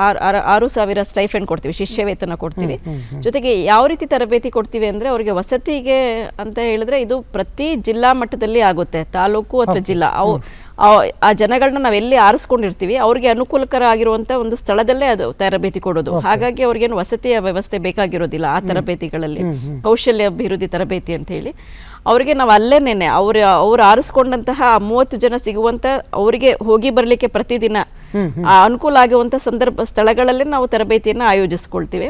6,000 ಸ್ಟೈಫೆಂಡ್ ಕೊಡ್ತೀವಿ, ಶಿಷ್ಯ ವೇತನ ಕೊಡ್ತೀವಿ. ಜೊತೆಗೆ ಯಾವ ರೀತಿ ತರಬೇತಿ ಕೊಡ್ತೀವಿ ಅಂದರೆ, ಅವರಿಗೆ ವಸತಿಗೆ ಅಂತ ಹೇಳಿದ್ರೆ ಇದು ಪ್ರತಿ ಜಿಲ್ಲಾ ಮಟ್ಟದಲ್ಲಿ ಆಗುತ್ತೆ, ತಾಲೂಕು ಅಥವಾ ಜಿಲ್ಲಾ. ಆ ಜನಗಳನ್ನ ನಾವು ಎಲ್ಲಿ ಆರಿಸ್ಕೊಂಡಿರ್ತೀವಿ ಅವ್ರಿಗೆ ಅನುಕೂಲಕರ ಆಗಿರುವಂಥ ಒಂದು ಸ್ಥಳದಲ್ಲೇ ಅದು ತರಬೇತಿ ಕೊಡೋದು. ಹಾಗಾಗಿ ಅವ್ರಿಗೇನು ವಸತಿಯ ವ್ಯವಸ್ಥೆ ಬೇಕಾಗಿರೋದಿಲ್ಲ ಆ ತರಬೇತಿಗಳಲ್ಲಿ. ಕೌಶಲ್ಯ ಅಭಿವೃದ್ಧಿ ತರಬೇತಿ ಅಂತ ಹೇಳಿ ಅವರಿಗೆ ನಾವು ಅಲ್ಲೇನೇನೆ ಅವ್ರು ಆರಿಸ್ಕೊಂಡಂತಹ 30 ಜನ ಸಿಗುವಂಥ, ಅವರಿಗೆ ಹೋಗಿ ಬರಲಿಕ್ಕೆ ಪ್ರತಿದಿನ ಅನುಕೂಲ ಆಗುವಂಥ ಸ್ಥಳಗಳಲ್ಲೇ ನಾವು ತರಬೇತಿಯನ್ನು ಆಯೋಜಿಸ್ಕೊಳ್ತೀವಿ.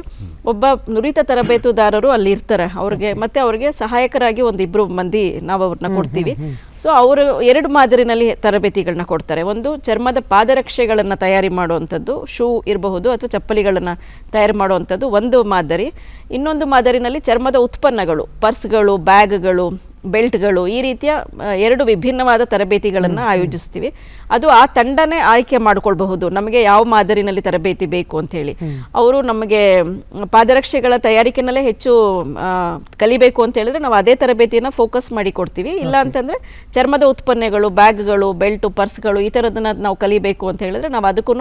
ಒಬ್ಬ ನುರಿತ ತರಬೇತುದಾರರು ಅಲ್ಲಿ ಇರ್ತಾರೆ ಅವ್ರಿಗೆ, ಮತ್ತೆ ಅವ್ರಿಗೆ ಸಹಾಯಕರಾಗಿ 1-2 ಮಂದಿ ನಾವು ಅವ್ರನ್ನ ಕೊಡ್ತೀವಿ. ಸೊ ಅವರು 2 ಮಾದರಿನಲ್ಲಿ ತರಬೇತಿಗಳನ್ನ ಕೊಡ್ತಾರೆ. ಒಂದು ಚರ್ಮದ ಪಾದರಕ್ಷೆಗಳನ್ನು ತಯಾರಿ ಮಾಡುವಂಥದ್ದು, ಶೂ ಇರಬಹುದು ಅಥವಾ ಚಪ್ಪಲಿಗಳನ್ನು ತಯಾರು ಮಾಡುವಂಥದ್ದು ಒಂದು ಮಾದರಿ. ಇನ್ನೊಂದು ಮಾದರಿನಲ್ಲಿ ಚರ್ಮದ ಉತ್ಪನ್ನಗಳು, ಪರ್ಸ್ಗಳು, ಬ್ಯಾಗ್ಗಳು, ಬೆಲ್ಟ್ಗಳು, ಈ ರೀತಿಯ 2 ವಿಭಿನ್ನವಾದ ತರಬೇತಿಗಳನ್ನು ಆಯೋಜಿಸ್ತೀವಿ. ಅದು ಆ ತಂಡನೇ ಆಯ್ಕೆ ಮಾಡ್ಕೊಳ್ಬಹುದು, ನಮಗೆ ಯಾವ ಮಾದರಿನಲ್ಲಿ ತರಬೇತಿ ಬೇಕು ಅಂತ ಹೇಳಿ. ಅವರು ನಮಗೆ ಪಾದರಕ್ಷೆಗಳ ತಯಾರಿಕೆನಲ್ಲೇ ಹೆಚ್ಚು ಕಲಿಬೇಕು ಅಂತ ಹೇಳಿದ್ರೆ ನಾವು ಅದೇ ತರಬೇತಿಯನ್ನು ಫೋಕಸ್ ಮಾಡಿ ಕೊಡ್ತೀವಿ. ಇಲ್ಲ ಅಂತಂದ್ರೆ ಚರ್ಮದ ಉತ್ಪನ್ನಗಳು, ಬ್ಯಾಗ್ಗಳು, ಬೆಲ್ಟು, ಪರ್ಸ್ಗಳು, ಈ ಥರದನ್ನ ನಾವು ಕಲಿಬೇಕು ಅಂತ ಹೇಳಿದ್ರೆ ನಾವು ಅದಕ್ಕೂ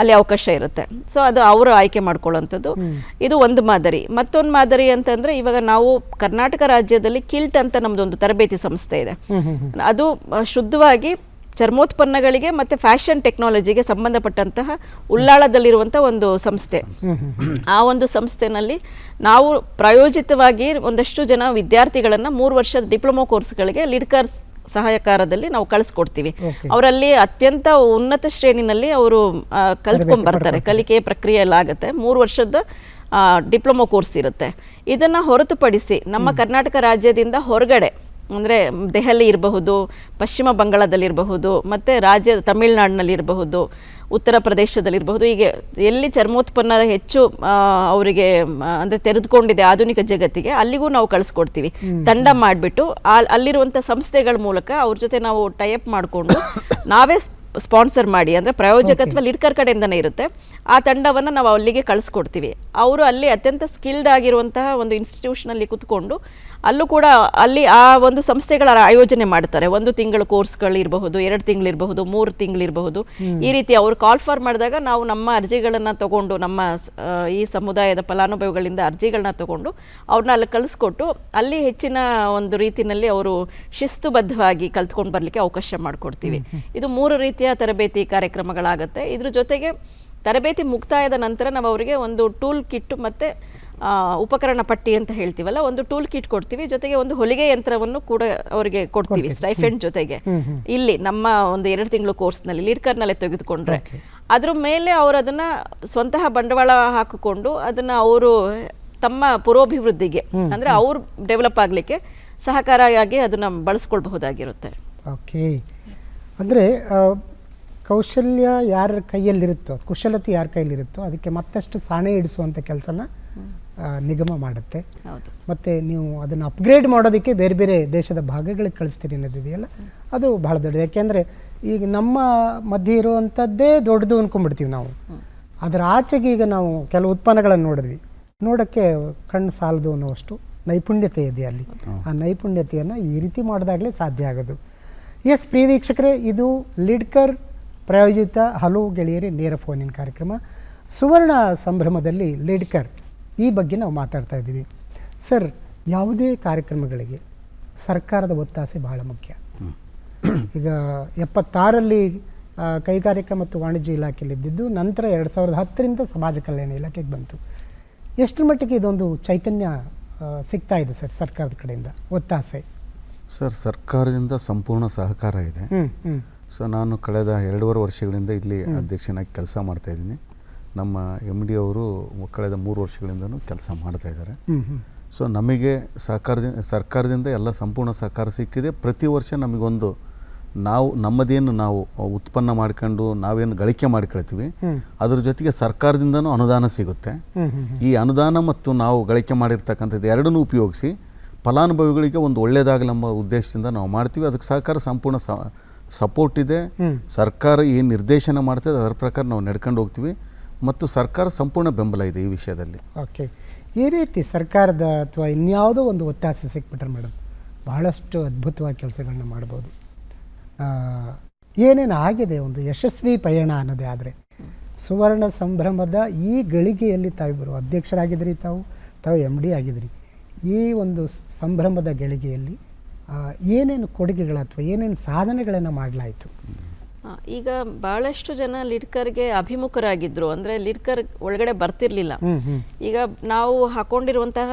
ಅಲ್ಲಿ ಅವಕಾಶ ಇರುತ್ತೆ. ಸೊ ಅದು ಅವರು ಆಯ್ಕೆ ಮಾಡ್ಕೊಳ್ಳೋಂಥದ್ದು. ಇದು ಒಂದು ಮಾದರಿ. ಮತ್ತೊಂದು ಮಾದರಿ ಅಂತಂದ್ರೆ, ಇವಾಗ ನಾವು ಕರ್ನಾಟಕ ರಾಜ್ಯದಲ್ಲಿ ಕಿಲ್ಟ್ ಅಂತ ನಮ್ದೊಂದು ತರಬೇತಿ ಸಂಸ್ಥೆ ಇದೆ. ಅದು ಶುದ್ಧವಾಗಿ ಚರ್ಮೋತ್ಪನ್ನಗಳಿಗೆ ಮತ್ತೆ ಫ್ಯಾಷನ್ ಟೆಕ್ನಾಲಜಿಗೆ ಸಂಬಂಧಪಟ್ಟಂತಹ ಉಳ್ಳಾಳದಲ್ಲಿರುವಂತಹ ಒಂದು ಸಂಸ್ಥೆ. ಆ ಒಂದು ಸಂಸ್ಥೆನಲ್ಲಿ ನಾವು ಪ್ರಾಯೋಜಿತವಾಗಿ ಒಂದಷ್ಟು ಜನ ವಿದ್ಯಾರ್ಥಿಗಳನ್ನ 3 ವರ್ಷದ ಡಿಪ್ಲೊಮಾ ಕೋರ್ಸ್ಗಳಿಗೆ ಲಿಡ್ಕರ್ಸ್ ಸಹಾಯಕಾರದಲ್ಲಿ ನಾವು ಕಳಿಸ್ಕೊಡ್ತೀವಿ. ಅವರಲ್ಲಿ ಅತ್ಯಂತ ಉನ್ನತ ಶ್ರೇಣಿನಲ್ಲಿ ಅವರು ಕಲ್ತ್ಕೊಂಡ್ ಬರ್ತಾರೆ, ಕಲಿಕೆಯ ಪ್ರಕ್ರಿಯೆ ಎಲ್ಲ ಆಗುತ್ತೆ. 3 ವರ್ಷದ ಡಿಪ್ಲೊಮಾ ಕೋರ್ಸ್ ಇರುತ್ತೆ. ಇದನ್ನು ಹೊರತುಪಡಿಸಿ ನಮ್ಮ ಕರ್ನಾಟಕ ರಾಜ್ಯದಿಂದ ಹೊರಗಡೆ ಅಂದರೆ ದೆಹಲಿ ಇರಬಹುದು, ಪಶ್ಚಿಮ ಬಂಗಾಳದಲ್ಲಿರಬಹುದು, ಮತ್ತು ತಮಿಳುನಾಡಿನಲ್ಲಿರಬಹುದು, ಉತ್ತರ ಪ್ರದೇಶದಲ್ಲಿರಬಹುದು, ಹೀಗೆ ಎಲ್ಲಿ ಚರ್ಮೋತ್ಪನ್ನ ಹೆಚ್ಚು ಅವರಿಗೆ ಅಂದರೆ ತೆರೆದುಕೊಂಡಿದೆ ಆಧುನಿಕ ಜಗತ್ತಿಗೆ, ಅಲ್ಲಿಗೂ ನಾವು ಕಳಿಸ್ಕೊಡ್ತೀವಿ. ತಂಡ ಮಾಡಿಬಿಟ್ಟು ಅಲ್ಲಿರುವಂಥ ಸಂಸ್ಥೆಗಳ ಮೂಲಕ ಅವ್ರ ಜೊತೆ ನಾವು ಟೈಅಪ್ ಮಾಡಿಕೊಂಡು ನಾವೇ ಸ್ಪಾನ್ಸರ್ ಮಾಡಿ, ಅಂದರೆ ಪ್ರಾಯೋಜಕತ್ವ ಲಿಡ್ಕರ್ ಕಡೆಯಿಂದನೇ ಇರುತ್ತೆ. ಆ ತಂಡವನ್ನು ನಾವು ಅಲ್ಲಿಗೆ ಕಳಿಸ್ಕೊಡ್ತೀವಿ. ಅವರು ಅಲ್ಲಿ ಅತ್ಯಂತ ಸ್ಕಿಲ್ಡ್ ಆಗಿರುವಂತಹ ಒಂದು ಇನ್ಸ್ಟಿಟ್ಯೂಷನಲ್ಲಿ ಕೂತ್ಕೊಂಡು ಅಲ್ಲೂ ಕೂಡ ಅಲ್ಲಿ ಆ ಒಂದು ಸಂಸ್ಥೆಗಳ ಆಯೋಜನೆ ಮಾಡ್ತಾರೆ. 1 ತಿಂಗಳ ಕೋರ್ಸ್ಗಳಿರಬಹುದು, 2 ತಿಂಗಳಿರಬಹುದು, 3 ತಿಂಗಳಿರಬಹುದು. ಈ ರೀತಿ ಅವರು ಕಾಲ್ ಫಾರ್ ಮಾಡಿದಾಗ ನಾವು ನಮ್ಮ ಅರ್ಜಿಗಳನ್ನು ತಗೊಂಡು, ನಮ್ಮ ಈ ಸಮುದಾಯದ ಫಲಾನುಭವಿಗಳಿಂದ ಅರ್ಜಿಗಳನ್ನ ತಗೊಂಡು ಅವ್ರನ್ನ ಅಲ್ಲಿ ಕಳಿಸ್ಕೊಟ್ಟು ಅಲ್ಲಿ ಹೆಚ್ಚಿನ ಒಂದು ರೀತಿಯಲ್ಲಿ ಅವರು ಶಿಸ್ತುಬದ್ಧವಾಗಿ ಕಲ್ತ್ಕೊಂಡು ಬರಲಿಕ್ಕೆ ಅವಕಾಶ ಮಾಡಿಕೊಡ್ತೀವಿ. ಇದು 3 ರೀತಿಯ ತರಬೇತಿ ಕಾರ್ಯಕ್ರಮಗಳಾಗುತ್ತೆ. ಇದ್ರ ಜೊತೆಗೆ ತರಬೇತಿ ಮುಕ್ತಾಯದ ನಂತರ ನಾವು ಅವರಿಗೆ ಒಂದು ಟೂಲ್ ಕಿಟ್ ಮತ್ತು ಉಪಕರಣ ಪಟ್ಟಿ ಅಂತ ಹೇಳ್ತೀವಲ್ಲ, ಒಂದು ಟೂಲ್ ಕಿಟ್ ಕೊಡ್ತೀವಿ. ಜೊತೆಗೆ ಒಂದು ಹೊಲಿಗೆ ಯಂತ್ರವನ್ನು ಕೂಡ ಅವರಿಗೆ ಕೊಡ್ತೀವಿ ಸ್ಟೈಫೆಂಡ್ ಜೊತೆಗೆ. ಇಲ್ಲಿ ನಮ್ಮ ಒಂದು 2 ತಿಂಗಳು ಕೋರ್ಸ್ನಲ್ಲಿ ಲಿಡ್ಕರ್ನಲ್ಲೇ ತೆಗೆದುಕೊಂಡ್ರೆ ಅದ್ರ ಮೇಲೆ ಅವರು ಅದನ್ನು ಸ್ವಂತಹ ಬಂಡವಾಳ ಹಾಕಿಕೊಂಡು ಅದನ್ನು ಅವರು ತಮ್ಮ ಪುರೋಭಿವೃದ್ಧಿಗೆ, ಅಂದರೆ ಅವ್ರು ಡೆವಲಪ್ ಆಗಲಿಕ್ಕೆ ಸಹಕಾರಿಯಾಗಿ ಅದನ್ನು ಬಳಸ್ಕೊಳ್ಬಹುದಾಗಿರುತ್ತೆ. ಓಕೆ, ಅಂದರೆ ಕೌಶಲ್ಯ ಯಾರ ಕೈಯಲ್ಲಿರುತ್ತೋ, ಕುಶಲತೆ ಯಾರ ಕೈಯಲ್ಲಿರುತ್ತೋ ಅದಕ್ಕೆ ಮತ್ತಷ್ಟು ಸಾಣೆ ಇಡಿಸುವಂಥ ಕೆಲಸನ ನಿಗಮ ಮಾಡುತ್ತೆ. ಮತ್ತು ನೀವು ಅದನ್ನು ಅಪ್ಗ್ರೇಡ್ ಮಾಡೋದಕ್ಕೆ ಬೇರೆ ಬೇರೆ ದೇಶದ ಭಾಗಗಳಿಗೆ ಕಳಿಸ್ತೀರಿ ಅನ್ನೋದಿದೆಯಲ್ಲ, ಅದು ಭಾಳ ದೊಡ್ಡದು. ಯಾಕೆಂದರೆ ಈಗ ನಮ್ಮ ಮಧ್ಯೆ ಇರುವಂಥದ್ದೇ ದೊಡ್ಡದು ಅಂದ್ಕೊಂಡ್ಬಿಡ್ತೀವಿ ನಾವು. ಅದರ ಆಚೆಗೆ ಈಗ ನಾವು ಕೆಲವು ಉತ್ಪನ್ನಗಳನ್ನು ನೋಡಿದ್ವಿ, ನೋಡೋಕ್ಕೆ ಕಣ್ಣು ಸಾಲದು ಅನ್ನೋಷ್ಟು ನೈಪುಣ್ಯತೆ ಇದೆ ಅಲ್ಲಿ. ಆ ನೈಪುಣ್ಯತೆಯನ್ನು ಈ ರೀತಿ ಮಾಡಿದಾಗಲೇ ಸಾಧ್ಯ ಆಗೋದು. ಎಸ್, ಪ್ರಿಯ ವೀಕ್ಷಕರೇ, ಇದು ಲಿಡ್ಕರ್ ಪ್ರಾಯೋಜಿತ ಹಲವು ಗೆಳೆಯರೇ ನೇರ ಫೋನಿನ ಕಾರ್ಯಕ್ರಮ ಸುವರ್ಣ ಸಂಭ್ರಮದಲ್ಲಿ ಲಿಡ್ಕರ್ ಈ ಬಗ್ಗೆ ನಾವು ಮಾತಾಡ್ತಾ ಇದ್ದೀವಿ. ಸರ್, ಯಾವುದೇ ಕಾರ್ಯಕ್ರಮಗಳಿಗೆ ಸರ್ಕಾರದ ಒತ್ತಾಸೆ ಬಹಳ ಮುಖ್ಯ. ಈಗ 76ರಲ್ಲಿ ಕೈಗಾರಿಕಾ ಮತ್ತು ವಾಣಿಜ್ಯ ಇಲಾಖೆಯಲ್ಲಿದ್ದು ನಂತರ 2010ರಿಂದ ಸಮಾಜ ಕಲ್ಯಾಣ ಇಲಾಖೆಗೆ ಬಂತು. ಎಷ್ಟರ ಮಟ್ಟಿಗೆ ಇದೊಂದು ಚೈತನ್ಯ ಸಿಗ್ತಾ ಇದೆ ಸರ್ ಸರ್ಕಾರದ ಕಡೆಯಿಂದ ಒತ್ತಾಸೆ? ಸರ್, ಸರ್ಕಾರದಿಂದ ಸಂಪೂರ್ಣ ಸಹಕಾರ ಇದೆ. ಸೊ ನಾನು ಕಳೆದ 2.5 ವರ್ಷಗಳಿಂದ ಇಲ್ಲಿ ಅಧ್ಯಕ್ಷನಾಗಿ ಕೆಲಸ ಮಾಡ್ತಾಯಿದ್ದೀನಿ. ನಮ್ಮ MD ಅವರು ಕಳೆದ 3 ವರ್ಷಗಳಿಂದನೂ ಕೆಲಸ ಮಾಡ್ತಾಯಿದ್ದಾರೆ. ಸೊ ನಮಗೆ ಸರ್ಕಾರದಿಂದ ಎಲ್ಲ ಸಂಪೂರ್ಣ ಸಹಕಾರ ಸಿಕ್ಕಿದೆ. ಪ್ರತಿ ವರ್ಷ ನಮಗೊಂದು ನಮ್ಮದೇನು ನಾವು ಉತ್ಪನ್ನ ಮಾಡ್ಕೊಂಡು ನಾವೇನು ಗಳಿಕೆ ಮಾಡ್ಕೊಳ್ತೀವಿ, ಅದ್ರ ಜೊತೆಗೆ ಸರ್ಕಾರದಿಂದನೂ ಅನುದಾನ ಸಿಗುತ್ತೆ. ಈ ಅನುದಾನ ಮತ್ತು ನಾವು ಗಳಿಕೆ ಮಾಡಿರ್ತಕ್ಕಂಥದ್ದು ಎರಡನ್ನೂ ಉಪಯೋಗಿಸಿ ಫಲಾನುಭವಿಗಳಿಗೆ ಒಂದು ಒಳ್ಳೆಯದಾಗಲೆಂಬ ಉದ್ದೇಶದಿಂದ ನಾವು ಮಾಡ್ತೀವಿ. ಅದಕ್ಕೆ ಸರ್ಕಾರ ಸಂಪೂರ್ಣ ಸಪೋರ್ಟ್ ಇದೆ. ಸರ್ಕಾರ ಏನು ನಿರ್ದೇಶನ ಮಾಡ್ತದೆ ಅದರ ಪ್ರಕಾರ ನಾವು ನಡ್ಕೊಂಡು ಹೋಗ್ತೀವಿ ಮತ್ತು ಸರ್ಕಾರ ಸಂಪೂರ್ಣ ಬೆಂಬಲ ಇದೆ ಈ ವಿಷಯದಲ್ಲಿ. ಓಕೆ, ಈ ರೀತಿ ಸರ್ಕಾರದ ಅಥವಾ ಇನ್ಯಾವುದೋ ಒಂದು ಒತ್ತಾಸೆ ಸಿಕ್ಬಿಟ್ರೆ ಮೇಡಮ್ ಬಹಳಷ್ಟು ಅದ್ಭುತವಾಗಿ ಕೆಲಸಗಳನ್ನ ಮಾಡ್ಬೋದು. ಏನೇನು ಆಗಿದೆ ಒಂದು ಯಶಸ್ವಿ ಪಯಣ ಅನ್ನೋದೇ. ಆದರೆ ಸುವರ್ಣ ಸಂಭ್ರಮದ ಈ ಗಳಿಗೆಯಲ್ಲಿ ತಾವಿಬ್ಬರು ಅಧ್ಯಕ್ಷರಾಗಿದ್ರಿ, ತಾವು MD ಆಗಿದ್ರಿ. ಈ ಒಂದು ಸಂಭ್ರಮದ ಗಳಿಗೆಯಲ್ಲಿ ಏನೇನು ಕೊಡುಗೆಗಳು ಅಥವಾ ಏನೇನು ಸಾಧನೆಗಳನ್ನು ಮಾಡಲಾಯಿತು? ಈಗ ಭಾಳಷ್ಟು ಜನ ಲಿಡ್ಕರ್ಗೆ ಅಭಿಮುಖರಾಗಿದ್ದರು, ಅಂದರೆ ಲಿಡ್ಕರ್ ಒಳಗಡೆ ಬರ್ತಿರ್ಲಿಲ್ಲ. ಈಗ ನಾವು ಹಾಕೊಂಡಿರುವಂತಹ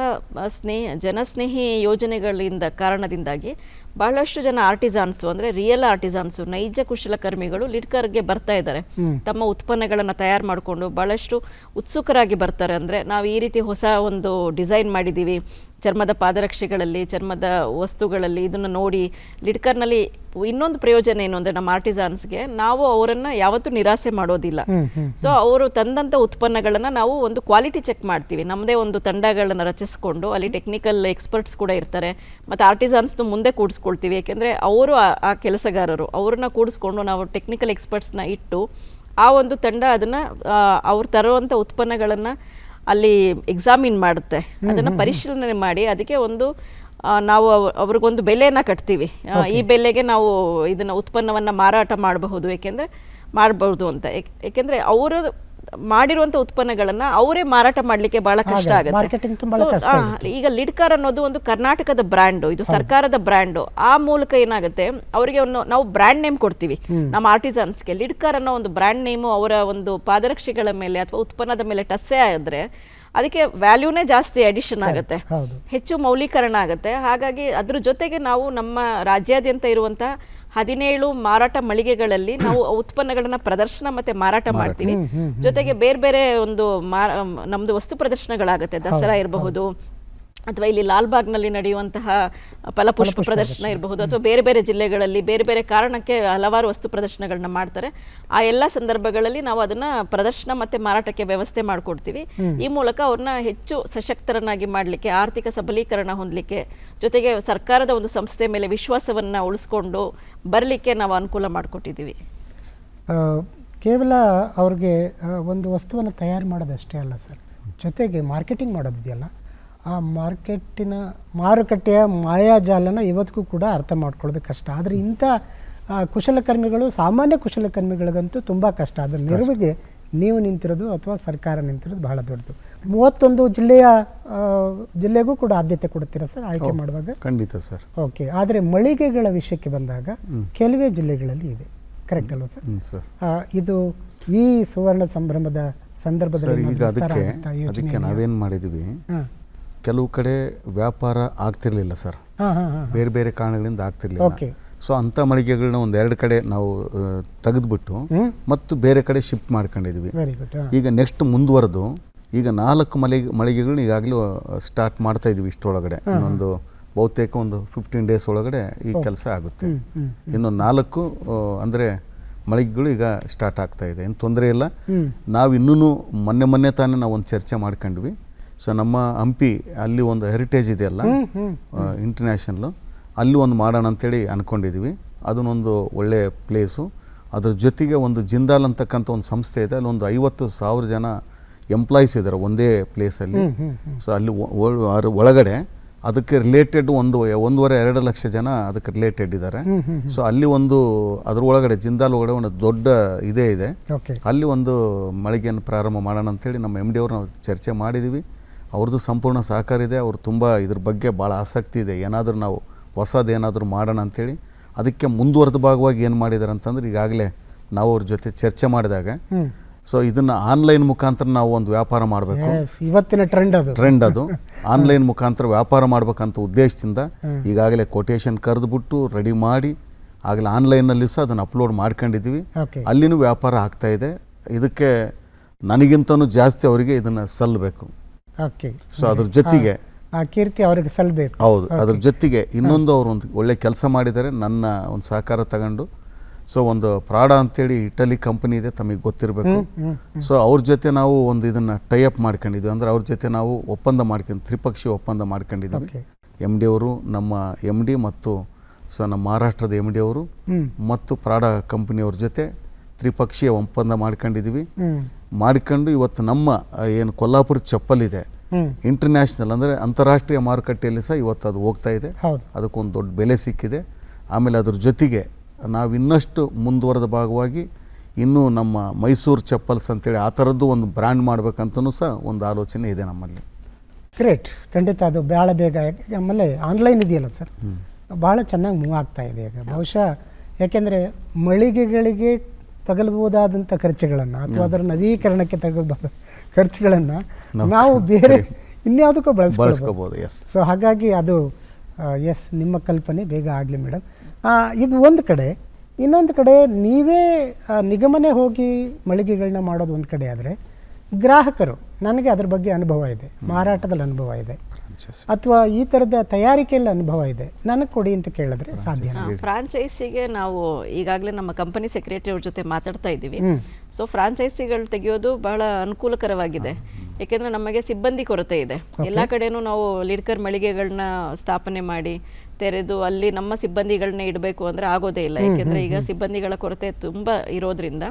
ಜನಸ್ನೇಹಿ ಯೋಜನೆಗಳಿಂದ ಕಾರಣದಿಂದಾಗಿ ಬಹಳಷ್ಟು ಜನ ಆರ್ಟಿಸಾನ್ಸು, ಅಂದರೆ ರಿಯಲ್ ಆರ್ಟಿಸಾನ್ಸು, ನೈಜ ಕುಶಲಕರ್ಮಿಗಳು ಲಿಡ್ಕರ್ಗೆ ಬರ್ತಾ ಇದ್ದಾರೆ. ತಮ್ಮ ಉತ್ಪನ್ನಗಳನ್ನು ತಯಾರು ಮಾಡಿಕೊಂಡು ಬಹಳಷ್ಟು ಉತ್ಸುಕರಾಗಿ ಬರ್ತಾರೆ. ಅಂದರೆ ನಾವು ಈ ರೀತಿ ಹೊಸ ಒಂದು ಡಿಸೈನ್ ಮಾಡಿದ್ದೀವಿ ಚರ್ಮದ ಪಾದರಕ್ಷೆಗಳಲ್ಲಿ, ಚರ್ಮದ ವಸ್ತುಗಳಲ್ಲಿ, ಇದನ್ನು ನೋಡಿ ಲಿಡ್ಕರ್ನಲ್ಲಿ ಇನ್ನೊಂದು ಪ್ರಯೋಜನ ಏನು ಅಂದರೆ ನಮ್ಮ ಆರ್ಟಿಸಾನ್ಸ್ಗೆ ನಾವು ಅವರನ್ನು ಯಾವತ್ತೂ ನಿರಾಸೆ ಮಾಡೋದಿಲ್ಲ. ಸೊ ಅವರು ತಂದಂಥ ಉತ್ಪನ್ನಗಳನ್ನು ನಾವು ಒಂದು ಕ್ವಾಲಿಟಿ ಚೆಕ್ ಮಾಡ್ತೀವಿ. ನಮ್ಮದೇ ಒಂದು ತಂಡಗಳನ್ನು ರಚಿಸ್ಕೊಂಡು ಅಲ್ಲಿ ಟೆಕ್ನಿಕಲ್ ಎಕ್ಸ್ಪರ್ಟ್ಸ್ ಕೂಡ ಇರ್ತಾರೆ ಮತ್ತು ಆರ್ಟಿಸಾನ್ಸ್ನು ಮುಂದೆ ಕೂಡಿಸ್ಕೊಳ್ತೀವಿ. ಯಾಕೆಂದರೆ ಅವರು ಆ ಕೆಲಸಗಾರರು, ಅವ್ರನ್ನ ಕೂಡಿಸ್ಕೊಂಡು ನಾವು ಟೆಕ್ನಿಕಲ್ ಎಕ್ಸ್ಪರ್ಟ್ಸ್ನ ಇಟ್ಟು ಆ ಒಂದು ತಂಡ ಅದನ್ನು ಅವ್ರು ತರುವಂಥ ಉತ್ಪನ್ನಗಳನ್ನು ಅಲ್ಲಿ ಎಕ್ಸಾಮಿನ್ ಮಾಡುತ್ತೆ. ಅದನ್ನು ಪರಿಶೀಲನೆ ಮಾಡಿ ಅದಕ್ಕೆ ಒಂದು ನಾವು ಅವ್ರಿಗೊಂದು ಬೆಲೆಯನ್ನು ಕಟ್ತೀವಿ. ಈ ಬೆಲೆಗೆ ನಾವು ಇದನ್ನು ಉತ್ಪನ್ನವನ್ನು ಮಾರಾಟ ಮಾಡಬಹುದು, ಮಾಡಬಹುದು ಅಂತ. ಏಕೆಂದರೆ ಅವರು ಮಾಡಿರುವಂಥ ಉತ್ಪನ್ನಗಳನ್ನು ಅವರೇ ಮಾರಾಟ ಮಾಡಲಿಕ್ಕೆ ಬಹಳ ಕಷ್ಟ ಆಗುತ್ತೆ. ಈಗ ಲಿಡ್ಕರ್ ಅನ್ನೋದು ಒಂದು ಕರ್ನಾಟಕದ ಬ್ರ್ಯಾಂಡು, ಇದು ಸರ್ಕಾರದ ಬ್ರ್ಯಾಂಡು. ಆ ಮೂಲಕ ಏನಾಗುತ್ತೆ, ಅವರಿಗೆ ನಾವು ಬ್ರ್ಯಾಂಡ್ ನೇಮ್ ಕೊಡ್ತೀವಿ ನಮ್ಮ ಆರ್ಟಿಸನ್ಸ್ಗೆ. ಲಿಡ್ಕರ್ ಅನ್ನೋ ಒಂದು ಬ್ರ್ಯಾಂಡ್ ನೇಮು ಅವರ ಒಂದು ಪಾದರಕ್ಷೆಗಳ ಮೇಲೆ ಅಥವಾ ಉತ್ಪನ್ನದ ಮೇಲೆ ಟಸ್ಸೆ ಆದರೆ ಅದಕ್ಕೆ ವ್ಯಾಲ್ಯೂನೇ ಜಾಸ್ತಿ ಅಡಿಷನ್ ಆಗುತ್ತೆ, ಹೆಚ್ಚು ಮೌಲ್ಯೀಕರಣ ಆಗುತ್ತೆ. ಹಾಗಾಗಿ ಅದ್ರ ಜೊತೆಗೆ ನಾವು ನಮ್ಮ ರಾಜ್ಯಾದ್ಯಂತ ಇರುವಂತಹ 17 ಮಾರಾಟ ಮಳಿಗೆಗಳಲ್ಲಿ ನಾವು ಉತ್ಪನ್ನಗಳನ್ನ ಪ್ರದರ್ಶನ ಮತ್ತೆ ಮಾರಾಟ ಮಾಡ್ತೀವಿ. ಜೊತೆಗೆ ಬೇರೆ ಬೇರೆ ಒಂದು ನಮ್ದು ವಸ್ತು ಪ್ರದರ್ಶನಗಳಾಗುತ್ತೆ. ದಸರಾ ಇರಬಹುದು ಅಥವಾ ಇಲ್ಲಿ ಲಾಲ್ಬಾಗ್ನಲ್ಲಿ ನಡೆಯುವಂತಹ ಫಲಪುಷ್ಪ ಪ್ರದರ್ಶನ ಇರಬಹುದು ಅಥವಾ ಬೇರೆ ಬೇರೆ ಜಿಲ್ಲೆಗಳಲ್ಲಿ ಬೇರೆ ಬೇರೆ ಕಾರಣಕ್ಕೆ ಹಲವಾರು ವಸ್ತು ಪ್ರದರ್ಶನಗಳನ್ನ ಮಾಡ್ತಾರೆ. ಆ ಎಲ್ಲ ಸಂದರ್ಭಗಳಲ್ಲಿ ನಾವು ಅದನ್ನ ಪ್ರದರ್ಶನ ಮತ್ತೆ ಮಾರಾಟಕ್ಕೆ ವ್ಯವಸ್ಥೆ ಮಾಡಿಕೊಡ್ತೀವಿ. ಈ ಮೂಲಕ ಅವ್ರನ್ನ ಹೆಚ್ಚು ಸಶಕ್ತರನ್ನಾಗಿ ಮಾಡಲಿಕ್ಕೆ, ಆರ್ಥಿಕ ಸಬಲೀಕರಣ ಹೊಂದಲಿಕ್ಕೆ, ಜೊತೆಗೆ ಸರ್ಕಾರದ ಒಂದು ಸಂಸ್ಥೆ ಮೇಲೆ ವಿಶ್ವಾಸವನ್ನ ಉಳಿಸ್ಕೊಂಡು ಬರಲಿಕ್ಕೆ ನಾವು ಅನುಕೂಲ ಮಾಡಿಕೊಟ್ಟಿದ್ದೀವಿ. ಕೇವಲ ಅವ್ರಿಗೆ ಒಂದು ವಸ್ತುವನ್ನು ತಯಾರು ಮಾಡೋದಷ್ಟೇ ಅಲ್ಲ ಸರ್, ಜೊತೆಗೆ ಮಾರ್ಕೆಟಿಂಗ್ ಮಾಡೋದಿದೆಯಲ್ಲ, ಆ ಮಾರುಕಟ್ಟೆಯ ಮಾಯಾಜಾಲನ ಇವತ್ತಿಗೂ ಕೂಡ ಅರ್ಥ ಮಾಡ್ಕೊಳ್ಳೋದು ಕಷ್ಟ. ಆದರೆ ಇಂಥ ಕುಶಲಕರ್ಮಿಗಳು, ಸಾಮಾನ್ಯ ಕುಶಲಕರ್ಮಿಗಳಿಗಂತೂ ತುಂಬ ಕಷ್ಟ. ಅದರ ನೆರವಿಗೆ ನೀವು ನಿಂತಿರೋದು ಅಥವಾ ಸರ್ಕಾರ ನಿಂತಿರೋದು ಬಹಳ ದೊಡ್ಡದು. 31 ಜಿಲ್ಲೆಗೂ ಕೂಡ ಆದ್ಯತೆ ಕೊಡ್ತೀರಾ ಸರ್ ಆಯ್ಕೆ ಮಾಡುವಾಗ? ಖಂಡಿತ ಸರ್. ಓಕೆ. ಆದರೆ ಮಳಿಗೆಗಳ ವಿಷಯಕ್ಕೆ ಬಂದಾಗ ಕೆಲವೇ ಜಿಲ್ಲೆಗಳಲ್ಲಿ ಇದೆ, ಕರೆಕ್ಟ್ ಅಲ್ವಾ ಸರ್? ಇದು ಈ ಸುವರ್ಣ ಸಂಭ್ರಮದ ಸಂದರ್ಭದಲ್ಲಿ ಈಗ ಅದಕ್ಕೆ ನಾವೇನು ಮಾಡಿದ್ವಿ, ಕೆಲವು ಕಡೆ ವ್ಯಾಪಾರ ಆಗ್ತಿರ್ಲಿಲ್ಲ ಸರ್, ಬೇರೆ ಬೇರೆ ಕಾರಣಗಳಿಂದ ಆಗ್ತಿರ್ಲಿಲ್ಲ. ಸೊ ಅಂಥ ಮಳಿಗೆಗಳನ್ನ 1-2 ಕಡೆ ನಾವು ತೆಗೆದ್ಬಿಟ್ಟು ಮತ್ತು ಬೇರೆ ಕಡೆ ಶಿಫ್ಟ್ ಮಾಡ್ಕೊಂಡಿದ್ವಿ. ಈಗ ನೆಕ್ಸ್ಟ್ ಮುಂದುವರೆದು ಈಗ 4 ಮಳಿಗೆಗಳನ್ನ ಈಗಾಗಲೇ ಸ್ಟಾರ್ಟ್ ಮಾಡ್ತಾ ಇದೀವಿ. ಇಷ್ಟರೊಳಗಡೆ ಇನ್ನೊಂದು ಬಹುತೇಕ ಒಂದು 15 ಡೇಸ್ ಒಳಗಡೆ ಈ ಕೆಲಸ ಆಗುತ್ತೆ. ಇನ್ನೊಂದು 4 ಅಂದರೆ ಮಳಿಗೆಗಳು ಈಗ ಸ್ಟಾರ್ಟ್ ಆಗ್ತಾ ಇದೆ, ಏನು ತೊಂದರೆ ಇಲ್ಲ. ನಾವು ಇನ್ನೂ ಮೊನ್ನೆ ತಾನೇ ನಾವು ಒಂದು ಚರ್ಚೆ ಮಾಡ್ಕೊಂಡ್ವಿ. ಸೊ ನಮ್ಮ ಹಂಪಿ ಅಲ್ಲಿ ಒಂದು ಹೆರಿಟೇಜ್ ಇದೆಯಲ್ಲ ಇಂಟರ್ನ್ಯಾಷನಲ್, ಅಲ್ಲಿ ಒಂದು ಮಾಡೋಣ ಅಂತೇಳಿ ಅಂದ್ಕೊಂಡಿದ್ವಿ. ಅದನ್ನೊಂದು ಒಳ್ಳೆಯ ಪ್ಲೇಸು. ಅದ್ರ ಜೊತೆಗೆ ಒಂದು ಜಿಂದಾಲ್ ಅಂತಕ್ಕಂಥ ಒಂದು ಸಂಸ್ಥೆ ಇದೆ, ಅಲ್ಲಿ ಒಂದು 50,000 ಜನ ಎಂಪ್ಲಾಯೀಸ್ ಇದ್ದಾರೆ ಒಂದೇ ಪ್ಲೇಸಲ್ಲಿ. ಸೊ ಅಲ್ಲಿ ಒಳಗಡೆ ಅದಕ್ಕೆ ರಿಲೇಟೆಡ್ 1.5-2 ಲಕ್ಷ ಜನ ಅದಕ್ಕೆ ರಿಲೇಟೆಡ್ ಇದ್ದಾರೆ. ಸೊ ಅಲ್ಲಿ ಅದ್ರ ಒಳಗಡೆ ಜಿಂದಾಲ್ ಒಳಗಡೆ ಒಂದು ದೊಡ್ಡ ಇದೆ, ಅಲ್ಲಿ ಒಂದು ಮಳಿಗೆಯನ್ನು ಪ್ರಾರಂಭ ಮಾಡೋಣ ಅಂತೇಳಿ ನಮ್ಮ MD ಅವ್ರು ನಾವು ಚರ್ಚೆ ಮಾಡಿದ್ದೀವಿ. ಅವ್ರದ್ದು ಸಂಪೂರ್ಣ ಸಹಕಾರ ಇದೆ. ಅವ್ರು ತುಂಬ ಇದ್ರ ಬಗ್ಗೆ ಭಾಳ ಆಸಕ್ತಿ ಇದೆ, ಏನಾದರೂ ನಾವು ಹೊಸದೇನಾದರೂ ಮಾಡೋಣ ಅಂಥೇಳಿ. ಅದಕ್ಕೆ ಮುಂದುವರೆದ ಭಾಗವಾಗಿ ಏನು ಮಾಡಿದ್ದಾರೆ ಅಂತಂದ್ರೆ, ಈಗಾಗಲೇ ನಾವು ಅವ್ರ ಜೊತೆ ಚರ್ಚೆ ಮಾಡಿದಾಗ ಸೊ ಇದನ್ನು ಆನ್ಲೈನ್ ಮುಖಾಂತರ ನಾವು ಒಂದು ವ್ಯಾಪಾರ ಮಾಡಬೇಕು, ಇವತ್ತಿನ ಟ್ರೆಂಡ್ ಅದು ಆನ್ಲೈನ್ ಮುಖಾಂತರ ವ್ಯಾಪಾರ ಮಾಡ್ಬೇಕಂತ ಉದ್ದೇಶದಿಂದ ಈಗಾಗಲೇ ಕೊಟೇಶನ್ ಕರೆದುಬಿಟ್ಟು ರೆಡಿ ಮಾಡಿ ಆಗಲೇ ಆನ್ಲೈನಲ್ಲಿ ಸಹ ಅದನ್ನು ಅಪ್ಲೋಡ್ ಮಾಡ್ಕೊಂಡಿದ್ದೀವಿ. ಅಲ್ಲಿನೂ ವ್ಯಾಪಾರ ಆಗ್ತಾ ಇದೆ. ಇದಕ್ಕೆ ನನಗಿಂತನೂ ಜಾಸ್ತಿ ಅವರಿಗೆ ಇದನ್ನು ಸಲ್ಲಬೇಕು. ಸೊ ಅದ್ರ ಜೊತೆಗೆ ಕೀರ್ತಿ ಅವರಿಗೆ ಸಲ್ಲಬೇಕು. ಹೌದು, ಅದ್ರ ಜೊತೆಗೆ ಇನ್ನೊಂದು ಅವರು ಒಂದು ಒಳ್ಳೆ ಕೆಲಸ ಮಾಡಿದ್ದಾರೆ, ನನ್ನ ಒಂದು ಸಹಕಾರ ತಗೊಂಡು. ಸೊ ಒಂದು ಪ್ರಾಡ ಅಂತೇಳಿ ಇಟಲಿ ಕಂಪನಿ ಇದೆ, ತಮಗೆ ಗೊತ್ತಿರಬೇಕು. ಸೊ ಅವ್ರ ಜೊತೆ ನಾವು ಒಂದು ಇದನ್ನು ಟೈಅಪ್ ಮಾಡ್ಕೊಂಡಿದ್ವಿ. ಅಂದರೆ ಅವ್ರ ಜೊತೆ ನಾವು ಒಪ್ಪಂದ ತ್ರಿಪಕ್ಷೀಯ ಒಪ್ಪಂದ ಮಾಡ್ಕೊಂಡಿದ್ವಿ. MD ಅವರು, ನಮ್ಮ MD ಮತ್ತು ನಮ್ಮ ಮಹಾರಾಷ್ಟ್ರದ MD ಅವರು ಮತ್ತು ಪ್ರಾಡ ಕಂಪನಿಯವ್ರ ಜೊತೆ ತ್ರಿಪಕ್ಷೀಯ ಒಪ್ಪಂದ ಮಾಡ್ಕೊಂಡಿದ್ವಿ. ಮಾಡ್ಕೊಂಡು ಇವತ್ತು ನಮ್ಮ ಏನು ಕೊಲ್ಲಾಪುರ ಚಪ್ಪಲ್ ಇದೆ, ಇಂಟರ್ನ್ಯಾಷನಲ್ ಅಂದರೆ ಅಂತಾರಾಷ್ಟ್ರೀಯ ಮಾರುಕಟ್ಟೆಯಲ್ಲಿ ಸಹ ಇವತ್ತು ಅದು ಹೋಗ್ತಾ ಇದೆ. ಅದಕ್ಕೊಂದು ದೊಡ್ಡ ಬೆಲೆ ಸಿಕ್ಕಿದೆ. ಆಮೇಲೆ ಅದ್ರ ಜೊತೆಗೆ ನಾವು ಇನ್ನಷ್ಟು ಮುಂದುವರೆದ ಭಾಗವಾಗಿ ಇನ್ನೂ ನಮ್ಮ ಮೈಸೂರು ಚಪ್ಪಲ್ಸ್ ಅಂತೇಳಿ ಆ ಥರದ್ದು ಒಂದು ಬ್ರ್ಯಾಂಡ್ ಮಾಡಬೇಕಂತನೂ ಸಹ ಒಂದು ಆಲೋಚನೆ ಇದೆ ನಮ್ಮಲ್ಲಿ. ಗ್ರೇಟ್, ಖಂಡಿತ ಅದು ಭಾಳ ಬೇಗ. ಆಮೇಲೆ ಆನ್ಲೈನ್ ಇದೆಯಲ್ಲ ಸರ್, ಭಾಳ ಚೆನ್ನಾಗಿ ಮೂವ್ ಆಗ್ತಾ ಇದೆ ಈಗ. ಬಹುಶಃ ಯಾಕೆಂದರೆ ಮಳಿಗೆಗಳಿಗೆ ತಗಲ್ಬಹುದಾದಂಥ ಖರ್ಚುಗಳನ್ನು ಅಥವಾ ಅದರ ನವೀಕರಣಕ್ಕೆ ತಗಲ್ಬಹುದಾದ ಖರ್ಚುಗಳನ್ನು ನಾವು ಬೇರೆ ಇನ್ಯಾವುದಕ್ಕೂ ಬಳಸ್ಕೋಬೋದು. ಸೊ ಹಾಗಾಗಿ ಅದು ನಿಮ್ಮ ಕಲ್ಪನೆ ಬೇಗ ಆಗಲಿ ಮೇಡಮ್. ಇದು ಒಂದು ಕಡೆ. ಇನ್ನೊಂದು ಕಡೆ ನೀವೇ ನಿಗಮನೆ ಹೋಗಿ ಮಳಿಗೆಗಳನ್ನ ಮಾಡೋದು ಒಂದು ಕಡೆ ಆದರೆ, ಗ್ರಾಹಕರು ನನಗೆ ಅದ್ರ ಬಗ್ಗೆ ಅನುಭವ ಇದೆ, ಮಾರಾಟದಲ್ಲಿ ಅನುಭವ ಇದೆ, ಅಥವಾ ಈ ಥರದ ತಯಾರಿಕೆಯಲ್ಲಿ ಅನುಭವ ಇದೆ, ನನಗೆ ಕೊಡಿ ಅಂತ ಕೇಳಿದ್ರೆ ಸಾಧ್ಯ? ಫ್ರಾಂಚೈಸಿಗೆ ನಾವು ಈಗಾಗಲೇ ನಮ್ಮ ಕಂಪನಿ ಸೆಕ್ರೆಟರಿ ಅವ್ರ ಜೊತೆ ಮಾತಾಡ್ತಾ ಇದ್ದೀವಿ. ಸೊ ಫ್ರಾಂಚೈಸಿಗಳು ತೆಗೆಯೋದು ಬಹಳ ಅನುಕೂಲಕರವಾಗಿದೆ. ಏಕೆಂದರೆ ನಮಗೆ ಸಿಬ್ಬಂದಿ ಕೊರತೆ ಇದೆ. ಎಲ್ಲ ಕಡೆನೂ ನಾವು ಲಿಡ್ಕರ್ ಮಳಿಗೆಗಳನ್ನ ಸ್ಥಾಪನೆ ಮಾಡಿ ತೆರೆದು ಅಲ್ಲಿ ನಮ್ಮ ಸಿಬ್ಬಂದಿಗಳನ್ನ ಇಡಬೇಕು ಅಂದರೆ ಆಗೋದೇ ಇಲ್ಲ. ಯಾಕೆಂದರೆ ಈಗ ಸಿಬ್ಬಂದಿಗಳ ಕೊರತೆ ತುಂಬ ಇರೋದ್ರಿಂದ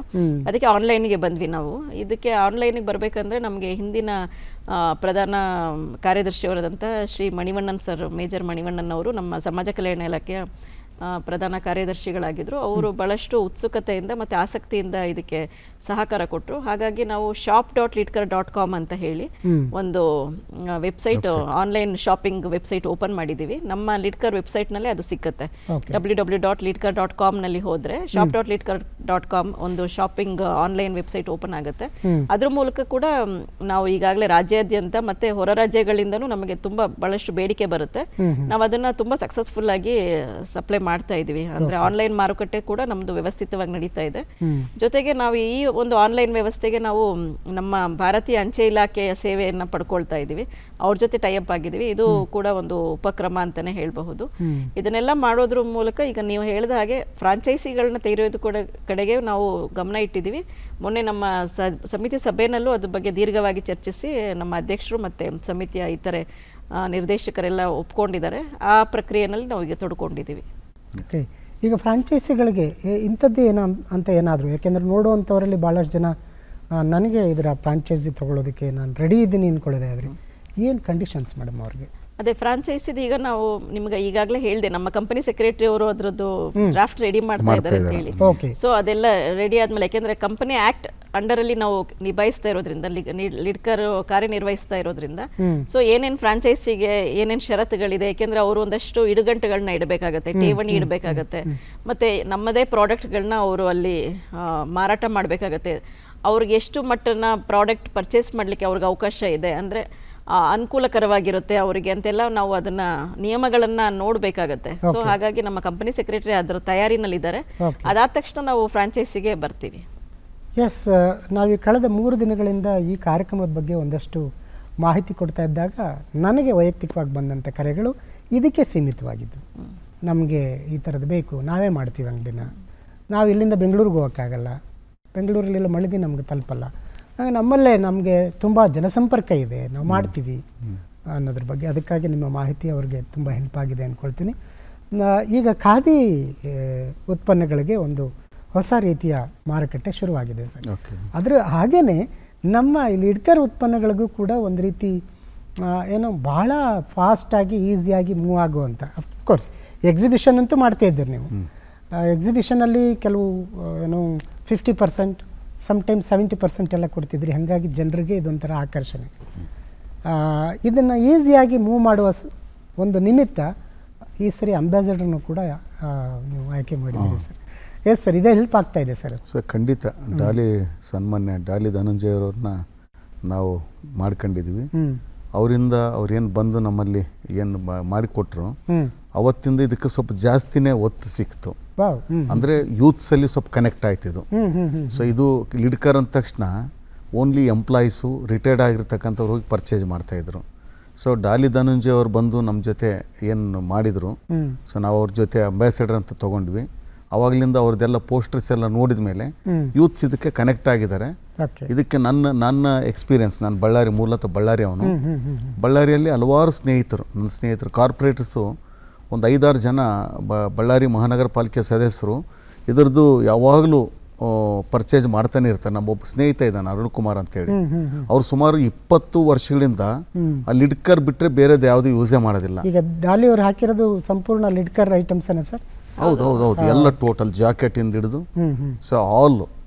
ಅದಕ್ಕೆ ಆನ್ಲೈನ್ಗೆ ಬಂದ್ವಿ ನಾವು. ಇದಕ್ಕೆ ಆನ್ಲೈನಿಗೆ ಬರಬೇಕಂದ್ರೆ ನಮಗೆ ಹಿಂದಿನ ಪ್ರಧಾನ ಕಾರ್ಯದರ್ಶಿಯವರಾದಂಥ ಶ್ರೀ ಮಣಿವಣ್ಣನ್ ಸರ್, ಮೇಜರ್ ಮಣಿವಣ್ಣನ್ ಅವರು ನಮ್ಮ ಸಮಾಜ ಕಲ್ಯಾಣ ಇಲಾಖೆಯ ಪ್ರಧಾನ ಕಾರ್ಯದರ್ಶಿಗಳಾಗಿದ್ದರು. ಅವರು ಭಾಳಷ್ಟು ಉತ್ಸುಕತೆಯಿಂದ ಮತ್ತು ಆಸಕ್ತಿಯಿಂದ ಇದಕ್ಕೆ ಸಹಕಾರ ಕೊಟ್ಟರು. ಹಾಗಾಗಿ ನಾವು shop.lidkar.com ಅಂತ ಹೇಳಿ ಒಂದು website, online shopping website open ಮಾಡಿದ್ದೀವಿ. ನಮ್ಮ ಲಿಡ್ಕರ್ ವೆಬ್ಸೈಟ್ನಲ್ಲೇ ಅದು ಸಿಕ್ಕತ್ತೆ. www.lidkar.com ನಲ್ಲಿ ಹೋದರೆ shop.lidkar.com ಒಂದು ಶಾಪಿಂಗ್ ಆನ್ಲೈನ್ ವೆಬ್ಸೈಟ್ ಓಪನ್ ಆಗುತ್ತೆ. ಅದ್ರ ಮೂಲಕ ಕೂಡ ನಾವು ಈಗಾಗಲೇ ರಾಜ್ಯಾದ್ಯಂತ ಮತ್ತು ಹೊರ ರಾಜ್ಯಗಳಿಂದನೂ ನಮಗೆ ಭಾಳಷ್ಟು ಬೇಡಿಕೆ ಬರುತ್ತೆ. ನಾವು ಅದನ್ನು ತುಂಬ ಸಕ್ಸಸ್ಫುಲ್ ಆಗಿ ಸಪ್ಲೈ ಮಾಡ್ತಾ ಇದೀವಿ. ಅಂದ್ರೆ ಆನ್ಲೈನ್ ಮಾರುಕಟ್ಟೆ ಕೂಡ ನಮ್ದು ವ್ಯವಸ್ಥಿತವಾಗಿ ನಡೀತಾ ಇದೆ. ಜೊತೆಗೆ ನಾವು ಈ ಒಂದು ಆನ್ಲೈನ್ ವ್ಯವಸ್ಥೆಗೆ ನಾವು ನಮ್ಮ ಭಾರತೀಯ ಅಂಚೆ ಇಲಾಖೆಯ ಸೇವೆಯನ್ನ ಪಡ್ಕೊಳ್ತಾ ಇದೀವಿ. ಅವ್ರ ಜೊತೆ ಟೈಅಪ್ ಆಗಿದ್ದೀವಿ. ಇದು ಕೂಡ ಒಂದು ಉಪಕ್ರಮ ಅಂತಾನೆ ಹೇಳಬಹುದು. ಇದನ್ನೆಲ್ಲ ಮಾಡೋದ್ರ ಮೂಲಕ ಈಗ ನೀವು ಹೇಳಿದ ಹಾಗೆ ಫ್ರಾಂಚೈಸಿಗಳನ್ನ ತೆರೆಯೋದು ಕೂಡ ಕಡೆಗೆ ನಾವು ಗಮನ ಇಟ್ಟಿದ್ದೀವಿ. ಮೊನ್ನೆ ನಮ್ಮ ಸಮಿತಿ ಸಭೆಯಲ್ಲೂ ಅದ್ರ ಬಗ್ಗೆ ದೀರ್ಘವಾಗಿ ಚರ್ಚಿಸಿ ನಮ್ಮ ಅಧ್ಯಕ್ಷರು ಮತ್ತೆ ಸಮಿತಿಯ ಇತರೆ ನಿರ್ದೇಶಕರೆಲ್ಲ ಒಪ್ಕೊಂಡಿದ್ದಾರೆ. ಆ ಪ್ರಕ್ರಿಯೆಯಲ್ಲಿ ನಾವು ಈಗ ತೊಡ್ಕೊಂಡಿದ್ದೀವಿ. ಓಕೆ, ಈಗ ಫ್ರಾಂಚೈಸಿಗಳಿಗೆ ಇಂಥದ್ದು ಏನೋ ಅಂತ ಏನಾದರೂ, ಯಾಕೆಂದರೆ ನೋಡುವಂಥವರಲ್ಲಿ ಭಾಳಷ್ಟು ಜನ ನನಗೆ ಇದರ ಫ್ರಾಂಚೈಸಿ ತೊಗೊಳೋದಕ್ಕೆ ನಾನು ರೆಡಿ ಇದ್ದೀನಿ ಅಂದ್ಕೊಳ್ಳೋದೇ ಆದರೆ ಏನು ಕಂಡೀಷನ್ಸ್ ಮೇಡಮ್ ಅವ್ರಿಗೆ? ಅದೇ ಫ್ರಾಂಚೈಸಿದು ಈಗ ನಾವು ನಿಮ್ಗೆ ಈಗಾಗಲೇ ಹೇಳಿದೆ, ನಮ್ಮ ಕಂಪನಿ ಸೆಕ್ರೆಟರಿ ಅವರು ಅದರದ್ದು ಡ್ರಾಫ್ಟ್ ರೆಡಿ ಮಾಡ್ತಾ ಇದ್ದಾರೆ ಅಂತ ಹೇಳಿ. ಓಕೆ. ಸೊ ಅದೆಲ್ಲ ರೆಡಿ ಆದ್ಮೇಲೆ, ಯಾಕೆಂದ್ರೆ ಕಂಪನಿ ಆಕ್ಟ್ ಅಂಡರಲ್ಲಿ ನಾವು ನಿಭಾಯಿಸ್ತಾ ಇರೋದ್ರಿಂದ, ಲಿಡ್ಕರ್ ಕಾರ್ಯನಿರ್ವಹಿಸ್ತಾ ಇರೋದ್ರಿಂದ, ಸೊ ಏನೇನು ಫ್ರಾಂಚೈಸಿಗೆ ಏನೇನು ಷರತ್ತುಗಳಿದೆ, ಯಾಕೆಂದ್ರೆ ಅವರು ಒಂದಷ್ಟು ಇಡುಗಂಟುಗಳನ್ನ ಇಡಬೇಕಾಗತ್ತೆ, ಠೇವಣಿ ಇಡಬೇಕಾಗತ್ತೆ, ಮತ್ತೆ ನಮ್ಮದೇ ಪ್ರಾಡಕ್ಟ್ಗಳನ್ನ ಅವರು ಅಲ್ಲಿ ಮಾರಾಟ ಮಾಡಬೇಕಾಗತ್ತೆ. ಅವ್ರಿಗೆ ಎಷ್ಟು ಮಟ್ಟನ ಪ್ರಾಡಕ್ಟ್ ಪರ್ಚೇಸ್ ಮಾಡಲಿಕ್ಕೆ ಅವ್ರಿಗೆ ಅವಕಾಶ ಇದೆ, ಅಂದರೆ ಅನುಕೂಲಕರವಾಗಿರುತ್ತೆ ಅವರಿಗೆ ಅಂತೆಲ್ಲ ನಾವು ಅದನ್ನ ನಿಯಮಗಳನ್ನ ನೋಡಬೇಕಾಗತ್ತೆ. ಸೊ ಹಾಗಾಗಿ ನಮ್ಮ ಕಂಪನಿ ಸೆಕ್ರೆಟರಿ ಅದರ ತಯಾರಿನಲ್ಲಿದ್ದಾರೆ. ಅದಾದ ತಕ್ಷಣ ನಾವು ಫ್ರಾಂಚೈಸಿಗೆ ಬರ್ತೀವಿ. ಎಸ್, ನಾವು ಕಳೆದ 3 ದಿನಗಳಿಂದ ಈ ಕಾರ್ಯಕ್ರಮದ ಬಗ್ಗೆ ಒಂದಷ್ಟು ಮಾಹಿತಿ ಕೊಡ್ತಾ ಇದ್ದಾಗ ನನಗೆ ವೈಯಕ್ತಿಕವಾಗಿ ಬಂದಂಥ ಕರೆಗಳು ಇದಕ್ಕೆ ಸೀಮಿತವಾಗಿದ್ದು. ನಮಗೆ ಈ ಥರದ್ದು ಬೇಕು, ನಾವೇ ಮಾಡ್ತೀವಿ ಅಂಗಡಿನ, ನಾವು ಇಲ್ಲಿಂದ ಬೆಂಗಳೂರಿಗೆ ಹೋಗೋಕ್ಕಾಗಲ್ಲ, ಬೆಂಗಳೂರಲ್ಲೆಲ್ಲ ಮಳಿಗೆ ನಮಗೆ ತಲುಪಲ್ಲ, ನಮ್ಮಲ್ಲೇ ನಮಗೆ ತುಂಬ ಜನಸಂಪರ್ಕ ಇದೆ, ನಾವು ಮಾಡ್ತೀವಿ ಅನ್ನೋದ್ರ ಬಗ್ಗೆ. ಅದಕ್ಕಾಗಿ ನಿಮ್ಮ ಮಾಹಿತಿ ಅವ್ರಿಗೆ ತುಂಬ ಹೆಲ್ಪ್ ಆಗಿದೆ ಅಂದ್ಕೊಳ್ತೀನಿ. ಈಗ ಖಾದಿ ಉತ್ಪನ್ನಗಳಿಗೆ ಒಂದು ಹೊಸ ರೀತಿಯ ಮಾರುಕಟ್ಟೆ ಶುರುವಾಗಿದೆ ಸರ್. ಅದರ ಹಾಗೆಯೇ ನಮ್ಮ ಇಲ್ಲಿ ಲಿಡ್ಕರ್ ಉತ್ಪನ್ನಗಳಿಗೂ ಕೂಡ ಒಂದು ರೀತಿ ಏನೋ ಭಾಳ ಫಾಸ್ಟಾಗಿ ಈಸಿಯಾಗಿ ಮೂವ್ ಆಗುವಂಥ, ಅಫ್ಕೋರ್ಸ್ ಎಕ್ಸಿಬಿಷನ್ ಅಂತೂ ಮಾಡ್ತಾ ಇದ್ದೀರಿ ನೀವು. ಎಕ್ಸಿಬಿಷನಲ್ಲಿ ಕೆಲವು ಏನೋ 50%, ಸಮ್ಟೈಮ್ಸ್ 70% ಎಲ್ಲ ಕೊಡ್ತಿದ್ರಿ. ಹಾಗಾಗಿ ಜನರಿಗೆ ಇದೊಂಥರ ಆಕರ್ಷಣೆ. ಇದನ್ನು ಈಸಿಯಾಗಿ ಮೂವ್ ಮಾಡುವ ಒಂದು ನಿಮಿತ್ತ ಈ ಸರಿ ಅಂಬಾಸಡರ್ನು ಕೂಡ ನೀವು ಆಯ್ಕೆ ಮಾಡಿದ್ದೀರಿ ಸರ್. ಎಸ್ ಸರ್, ಇದೇ ಹೆಲ್ಪ್ ಆಗ್ತಾ ಇದೆ ಸರ್. ಸರ್ ಖಂಡಿತ ಸನ್ಮಾನ್ಯ ಡಾಲಿ ಧನಂಜಯ ಅವರನ್ನ ನಾವು ಮಾಡ್ಕೊಂಡಿದ್ದೀವಿ. ಅವರಿಂದ ಅವ್ರೇನು ಬಂದು ನಮ್ಮಲ್ಲಿ ಏನು ಮಾಡಿಕೊಟ್ರು, ಅವತ್ತಿಂದ ಇದಕ್ಕೆ ಸ್ವಲ್ಪ ಜಾಸ್ತಿನೇ ಒತ್ತು ಸಿಕ್ತು. ಅಂದರೆ ಯೂತ್ಸಲ್ಲಿ ಸ್ವಲ್ಪ ಕನೆಕ್ಟ್ ಆಯ್ತಿದ್ದು. ಸೊ ಇದು ಲಿಡ್ಕರ್ ಅಂದ ತಕ್ಷಣ ಓನ್ಲಿ ಎಂಪ್ಲಾಯೀಸು, ರಿಟೈರ್ಡ್ ಆಗಿರ್ತಕ್ಕಂಥವ್ರು ಹೋಗಿ ಪರ್ಚೇಸ್ ಮಾಡ್ತಾಯಿದ್ರು. ಸೊ ಡಾಲಿ ಧನಂಜಯ ಅವ್ರು ಬಂದು ನಮ್ಮ ಜೊತೆ ಏನು ಮಾಡಿದರು, ಸೊ ನಾವು ಅವ್ರ ಜೊತೆ ಅಂಬಾಸಡರ್ ಅಂತ ತೊಗೊಂಡ್ವಿ. ಅವಾಗಲಿಂದ ಅವ್ರದ್ದೆಲ್ಲ ಪೋಸ್ಟರ್ಸ್ ಎಲ್ಲ ನೋಡಿದ ಮೇಲೆ ಯೂತ್ಸ್ ಇದಕ್ಕೆ ಕನೆಕ್ಟ್ ಆಗಿದ್ದಾರೆ. ಇದಕ್ಕೆ ನನ್ನ ಎಕ್ಸ್ಪೀರಿಯನ್ಸ್, ನಾನು ಬಳ್ಳಾರಿ, ಮೂಲತಃ ಬಳ್ಳಾರಿ ಅವನು. ಬಳ್ಳಾರಿಯಲ್ಲಿ ಹಲವಾರು ನನ್ನ ಸ್ನೇಹಿತರು ಕಾರ್ಪೊರೇಟರ್ಸು ಒಂದು 5-6 ಜನ ಬಳ್ಳಾರಿ ಮಹಾನಗರ ಪಾಲಿಕೆ ಸದಸ್ಯರು ಇದರದ್ದು ಯಾವಾಗಲೂ ಪರ್ಚೇಸ್ ಮಾಡ್ತಾನೆ ಇರ್ತಾರೆ. ನಮ್ಮೊಬ್ಬ ಸ್ನೇಹಿತ ಇದ್ದಾನೆ ಅರುಣ್ ಕುಮಾರ್ ಅಂತೇಳಿ, ಅವ್ರು ಸುಮಾರು 20 ವರ್ಷಗಳಿಂದ ಆ ಲಿಡ್ಕರ್ ಬಿಟ್ಟರೆ ಬೇರೆದು ಯಾವುದು ಯೂಸೇ ಮಾಡೋದಿಲ್ಲ. ಈಗ ಡಾಲಿ ಅವ್ರು ಹಾಕಿರೋದು ಸಂಪೂರ್ಣ ಲಿಡ್ಕರ್ ಐಟಮ್ಸ್ ಸರ್? ಹೌದು, ಎಲ್ಲ ಟೋಟಲ್ ಜಾಕೆಟಿಂದ ಹಿಡಿದು ಸೊ ಆಲ್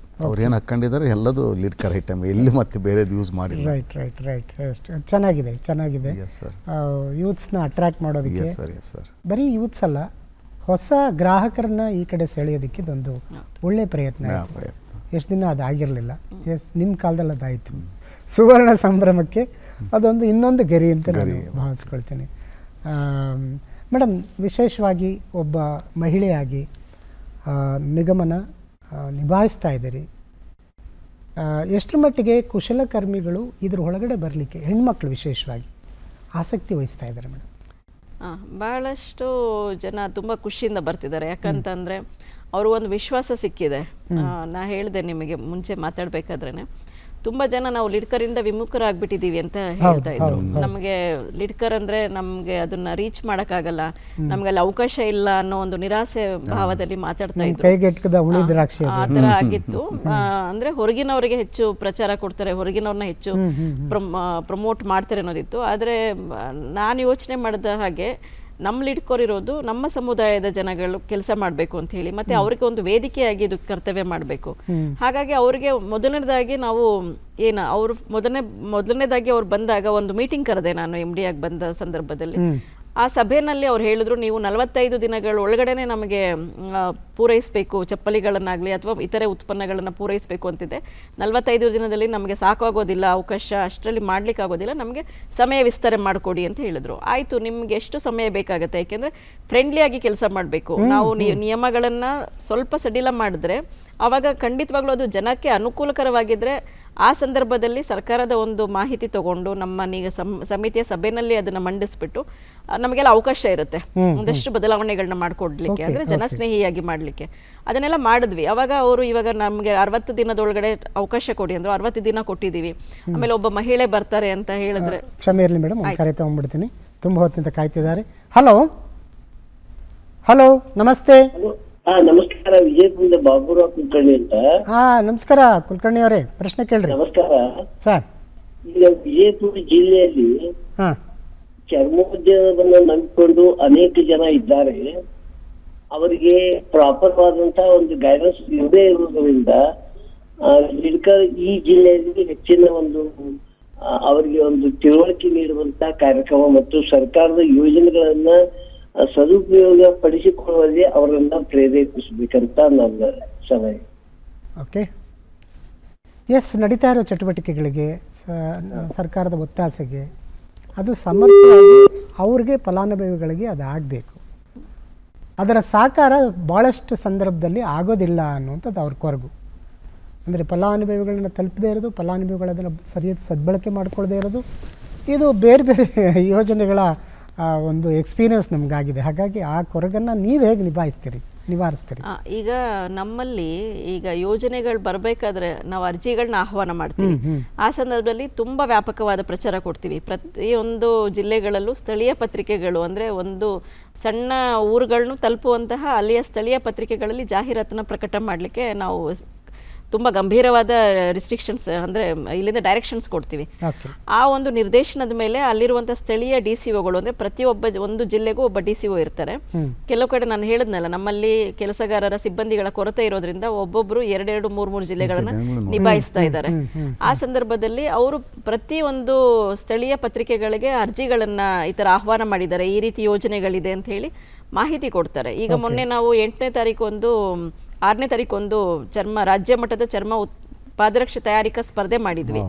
ಅವ್ರು ಏನು ಹಾಕೊಂಡಿದ್ದಾರೆ ಎಲ್ಲದು ಲಿಡ್ಕರ್ ಐಟಮ್, ಎಲ್ಲಿ ಮತ್ತೆ ಬೇರೆದು ಯೂಸ್ ಮಾಡಿಲ್ಲ. ರೈಟ್. ಚೆನ್ನಾಗಿದೆ. ಯೂತ್ಸ್ನ ಅಟ್ರಾಕ್ಟ್ ಮಾಡೋದಕ್ಕೆ, ಬರೀ ಯೂತ್ಸ್ ಅಲ್ಲ, ಹೊಸ ಗ್ರಾಹಕರನ್ನ ಈ ಕಡೆ ಸೆಳೆಯೋದಕ್ಕೆ ಇದೊಂದು ಒಳ್ಳೆ ಪ್ರಯತ್ನ. ಎಷ್ಟು ದಿನ ಅದಾಗಿರಲಿಲ್ಲ. ಎಸ್, ನಿಮ್ಮ ಕಾಲದಲ್ಲಿ ಅದಾಯಿತು. ಸುವರ್ಣ ಸಂಭ್ರಮಕ್ಕೆ ಅದೊಂದು ಇನ್ನೊಂದು ಗರಿ ಅಂತ ನಾನು ಭಾವಿಸ್ಕೊಳ್ತೀನಿ. ಮೇಡಮ್, ವಿಶೇಷವಾಗಿ ಒಬ್ಬ ಮಹಿಳೆಯಾಗಿ ನಿಗಮನ ನಿಭಾಯಿಸ್ತಾ ಇದ್ದೀರಿ. ಎಷ್ಟರ ಮಟ್ಟಿಗೆ ಕುಶಲಕರ್ಮಿಗಳು ಇದ್ರ ಒಳಗಡೆ ಬರಲಿಕ್ಕೆ ಹೆಣ್ಮಕ್ಳು ವಿಶೇಷವಾಗಿ ಆಸಕ್ತಿ ವಹಿಸ್ತಾ ಇದ್ದಾರೆ ಮೇಡಮ್? ಭಾಳಷ್ಟು ಜನ ತುಂಬ ಖುಷಿಯಿಂದ ಬರ್ತಿದ್ದಾರೆ. ಯಾಕಂತಂದರೆ ಅವರು ಒಂದು ವಿಶ್ವಾಸ ಸಿಕ್ಕಿದೆ. ನಾ ಹೇಳಿದೆ ನಿಮಗೆ ಮುಂಚೆ ಮಾತಾಡಬೇಕಾದ್ರೇ, ತುಂಬ ಜನ ನಾವು ಲಿಡ್ಕರಿಂದ ವಿಮುಖರಾಗ್ಬಿಟ್ಟಿದ್ದೀವಿ ಅಂತ ಹೇಳ್ತಾ ಇದ್ರು. ನಮಗೆ ಲಿಡ್ಕರ್ ಅಂದರೆ ನಮಗೆ ಅದನ್ನ ರೀಚ್ ಮಾಡೋಕ್ಕಾಗಲ್ಲ, ನಮ್ಗೆ ಅಲ್ಲಿ ಅವಕಾಶ ಇಲ್ಲ ಅನ್ನೋ ಒಂದು ನಿರಾಸೆ ಭಾವದಲ್ಲಿ ಮಾತಾಡ್ತಾ ಇದ್ರು. ಆ ಥರ ಆಗಿತ್ತು. ಅಂದರೆ ಹೊರಗಿನವರಿಗೆ ಹೆಚ್ಚು ಪ್ರಚಾರ ಕೊಡ್ತಾರೆ, ಹೊರಗಿನವ್ರನ್ನ ಹೆಚ್ಚು ಪ್ರಮೋಟ್ ಮಾಡ್ತಾರೆ ಅನ್ನೋದಿತ್ತು. ಆದರೆ ನಾನು ಯೋಚನೆ ಮಾಡಿದ ಹಾಗೆ ನಮ್ಮ ಲಿಡ್ಕೋರ್ ಇರೋದು ನಮ್ಮ ಸಮುದಾಯದ ಜನಗಳು ಕೆಲಸ ಮಾಡಬೇಕು ಅಂತ ಹೇಳಿ, ಮತ್ತೆ ಅವ್ರಿಗೆ ಒಂದು ವೇದಿಕೆಯಾಗಿ ಇದು ಕರ್ತವ್ಯ ಮಾಡಬೇಕು. ಹಾಗಾಗಿ ಅವರಿಗೆ ಮೊದಲನೇದಾಗಿ ನಾವು ಅವರು ಮೊದಲನೇದಾಗಿ ಅವ್ರು ಬಂದಾಗ ಒಂದು ಮೀಟಿಂಗ್ ಕರೆದೆ ನಾನು MD ಆಗಿ ಬಂದ ಸಂದರ್ಭದಲ್ಲಿ. ಆ ಸಭೆಯಲ್ಲಿ ಅವ್ರು ಹೇಳಿದ್ರು, ನೀವು 45 ದಿನಗಳ ಒಳಗಡೆನೆ ನಮಗೆ ಪೂರೈಸಬೇಕು, ಚಪ್ಪಲಿಗಳನ್ನಾಗಲಿ ಅಥವಾ ಇತರೆ ಉತ್ಪನ್ನಗಳನ್ನು ಪೂರೈಸಬೇಕು ಅಂತಿದೆ. 45 ದಿನದಲ್ಲಿ ನಮಗೆ ಸಾಕಾಗೋದಿಲ್ಲ, ಅವಕಾಶ ಅಷ್ಟರಲ್ಲಿ ಮಾಡ್ಲಿಕ್ಕೆ ಆಗೋದಿಲ್ಲ, ನಮಗೆ ಸಮಯ ವಿಸ್ತಾರ ಮಾಡಿಕೊಡಿ ಅಂತ ಹೇಳಿದ್ರು. ಆಯಿತು, ನಿಮ್ಗೆ ಎಷ್ಟು ಸಮಯ ಬೇಕಾಗುತ್ತೆ, ಯಾಕೆಂದರೆ ಫ್ರೆಂಡ್ಲಿಯಾಗಿ ಕೆಲಸ ಮಾಡಬೇಕು. ನಾವು ನಿಯಮಗಳನ್ನು ಸ್ವಲ್ಪ ಸಡಿಲ ಮಾಡಿದ್ರೆ ಆವಾಗ ಖಂಡಿತವಾಗ್ಲೂ ಅದು ಜನಕ್ಕೆ ಅನುಕೂಲಕರವಾಗಿದ್ದರೆ ಆ ಸಂದರ್ಭದಲ್ಲಿ ಸರ್ಕಾರದ ಒಂದು ಮಾಹಿತಿ ತಗೊಂಡು ನಮ್ಮ ಸಮಿತಿಯ ಸಭೆಯಲ್ಲಿ ಅದನ್ನು ಮಂಡಿಸ್ಬಿಟ್ಟು ನಮಗೆಲ್ಲ ಅವಕಾಶ ಇರುತ್ತೆ ಒಂದಷ್ಟು ಬದಲಾವಣೆಗಳನ್ನ ಮಾಡಿಕೊಡ್ಲಿಕ್ಕೆ, ಅಂದರೆ ಜನಸ್ನೇಹಿಯಾಗಿ ಮಾಡಲಿಕ್ಕೆ. ಅದನ್ನೆಲ್ಲ ಮಾಡಿದ್ವಿ. ಅವಾಗ ಅವರು ಇವಾಗ ನಮಗೆ 60 ದಿನದೊಳಗಡೆ ಅವಕಾಶ ಕೊಡಿ ಅಂದರು. 60 ದಿನ ಕೊಟ್ಟಿದ್ದೀವಿ. ಆಮೇಲೆ ಒಬ್ಬ ಮಹಿಳೆ ಬರ್ತಾರೆ ಅಂತ ಹೇಳಿದ್ರೆ, ಕ್ಷಮೆ ಇರಲಿ ಮೇಡಮ್, ಕರೆ ತಗೊಂಡ್ಬಿಡ್ತೀನಿ, ತುಂಬ ಹೊತ್ತಿಂದ ಕಾಯ್ತಿದ್ದಾರೆ. ಹಲೋ, ನಮಸ್ತೆ. ನಮಸ್ಕಾರ. ವಿಜಯಪುರದ ಬಾಬುರಾವ್ ಕುಲಕರ್ಣಿ ಅಂತ. ನಮಸ್ಕಾರ ಕುಲಕರ್ಣಿ ಅವರೇ, ಪ್ರಶ್ನೆ ಕೇಳ್ರಿ. ನಮಸ್ಕಾರ ಸರ್. ಈಗ ವಿಜಯಪುರ ಜಿಲ್ಲೆಯಲ್ಲಿ ಹಾಂ ಚರ್ಮೋದ್ಯೋಗವನ್ನು ನಂಬಿಕೊಂಡು ಅನೇಕ ಜನ ಇದ್ದಾರೆ. ಅವರಿಗೆ ಪ್ರಾಪರ್ ಆದಂತಹ ಒಂದು ಗೈಡೆನ್ಸ್ ಇರದೇ ಇರುವುದರಿಂದ ಲಿಡ್ಕರ್ ಈ ಜಿಲ್ಲೆಯಲ್ಲಿ ಹೆಚ್ಚಿನ ಒಂದು ಅವರಿಗೆ ಒಂದು ತಿಳುವಳಿಕೆ ನೀಡುವಂತಹ ಕಾರ್ಯಕ್ರಮ ಮತ್ತು ಸರ್ಕಾರದ ಯೋಜನೆಗಳನ್ನ ಸದುಪಯೋಗ ಪಡಿಸಿಕೊಳ್ಳುವಲ್ಲಿ ಅವರನ್ನ ಪ್ರೇರೇಪಿಸಬೇಕಂತ ನನ್ನ ಸಲಹೆ. ಓಕೆ. ಎಸ್, ನಡೀತಾ ಇರೋ ಚಟುವಟಿಕೆಗಳಿಗೆ ಸರ್ಕಾರದ ಒತ್ತಾಸೆಗೆ ಅದು ಸಮರ್ಥವಾಗಿ ಅವ್ರಿಗೆ ಫಲಾನುಭವಿಗಳಿಗೆ ಅದು ಆಗಬೇಕು. ಅದರ ಸಹಕಾರ ಭಾಳಷ್ಟು ಸಂದರ್ಭದಲ್ಲಿ ಆಗೋದಿಲ್ಲ ಅನ್ನುವಂಥದ್ದು ಅವ್ರ ಕೊರಗು. ಅಂದರೆ ಫಲಾನುಭವಿಗಳನ್ನ ತಲುಪದೇ ಇರೋದು, ಫಲಾನುಭವಿಗಳು ಅದನ್ನು ಸರಿಯಾದ ಸದ್ಬಳಕೆ ಮಾಡ್ಕೊಳ್ಳದೇ ಇರೋದು, ಇದು ಬೇರೆ ಬೇರೆ ಯೋಜನೆಗಳ ಒಂದು ಎಕ್ಸ್ಪೀರಿಯನ್ಸ್ ನಮಗಾಗಿದೆ. ಹಾಗಾಗಿ ಆ ಕೊರಗನ್ನು ನೀವು ಹೇಗೆ ನಿವಾರಿಸ್ತೀರಿ? ಈಗ ನಮ್ಮಲ್ಲಿ ಈಗ ಯೋಜನೆಗಳು ಬರಬೇಕಾದ್ರೆ ನಾವು ಅರ್ಜಿಗಳನ್ನ ಆಹ್ವಾನ ಮಾಡ್ತೀವಿ. ಆ ಸಂದರ್ಭದಲ್ಲಿ ತುಂಬ ವ್ಯಾಪಕವಾದ ಪ್ರಚಾರ ಕೊಡ್ತೀವಿ. ಪ್ರತಿಯೊಂದು ಜಿಲ್ಲೆಗಳಲ್ಲೂ ಸ್ಥಳೀಯ ಪತ್ರಿಕೆಗಳು ಅಂದರೆ ಒಂದು ಸಣ್ಣ ಊರುಗಳನ್ನು ತಲುಪುವಂತಹ ಅಲ್ಲಿಯ ಸ್ಥಳೀಯ ಪತ್ರಿಕೆಗಳಲ್ಲಿ ಜಾಹೀರಾತನ್ನು ಪ್ರಕಟ ಮಾಡಲಿಕ್ಕೆ ನಾವು ತುಂಬ ಗಂಭೀರವಾದ ರಿಸ್ಟ್ರಿಕ್ಷನ್ಸ್ ಅಂದರೆ ಇಲ್ಲಿಂದ ಡೈರೆಕ್ಷನ್ಸ್ ಕೊಡ್ತೀವಿ. ಆ ಒಂದು ನಿರ್ದೇಶನದ ಮೇಲೆ ಅಲ್ಲಿರುವಂಥ ಸ್ಥಳೀಯ DCOಗಳು ಅಂದರೆ ಒಂದು ಜಿಲ್ಲೆಗೂ ಒಬ್ಬ DCO ಇರ್ತಾರೆ. ಕೆಲವು ಕಡೆ ನಾನು ಹೇಳಿದ್ನಲ್ಲ, ನಮ್ಮಲ್ಲಿ ಕೆಲಸಗಾರರ ಸಿಬ್ಬಂದಿಗಳ ಕೊರತೆ ಇರೋದ್ರಿಂದ ಒಬ್ಬೊಬ್ಬರು 2-2, 3-3 ಜಿಲ್ಲೆಗಳನ್ನು ನಿಭಾಯಿಸ್ತಾ ಇದ್ದಾರೆ. ಆ ಸಂದರ್ಭದಲ್ಲಿ ಅವರು ಪ್ರತಿಯೊಂದು ಸ್ಥಳೀಯ ಪತ್ರಿಕೆಗಳಿಗೆ ಅರ್ಜಿಗಳನ್ನು ಈ ಥರ ಆಹ್ವಾನ ಮಾಡಿದ್ದಾರೆ, ಈ ರೀತಿ ಯೋಜನೆಗಳಿದೆ ಅಂತ ಹೇಳಿ ಮಾಹಿತಿ ಕೊಡ್ತಾರೆ. ಈಗ ಮೊನ್ನೆ ನಾವು 8ನೇ ತಾರೀಕು 6ನೇ ತಾರೀಕು ರಾಜ್ಯ ಮಟ್ಟದ ಚರ್ಮ ಪಾದರಕ್ಷೆ ತಯಾರಿಕಾ ಸ್ಪರ್ಧೆ ಮಾಡಿದ್ವಿ.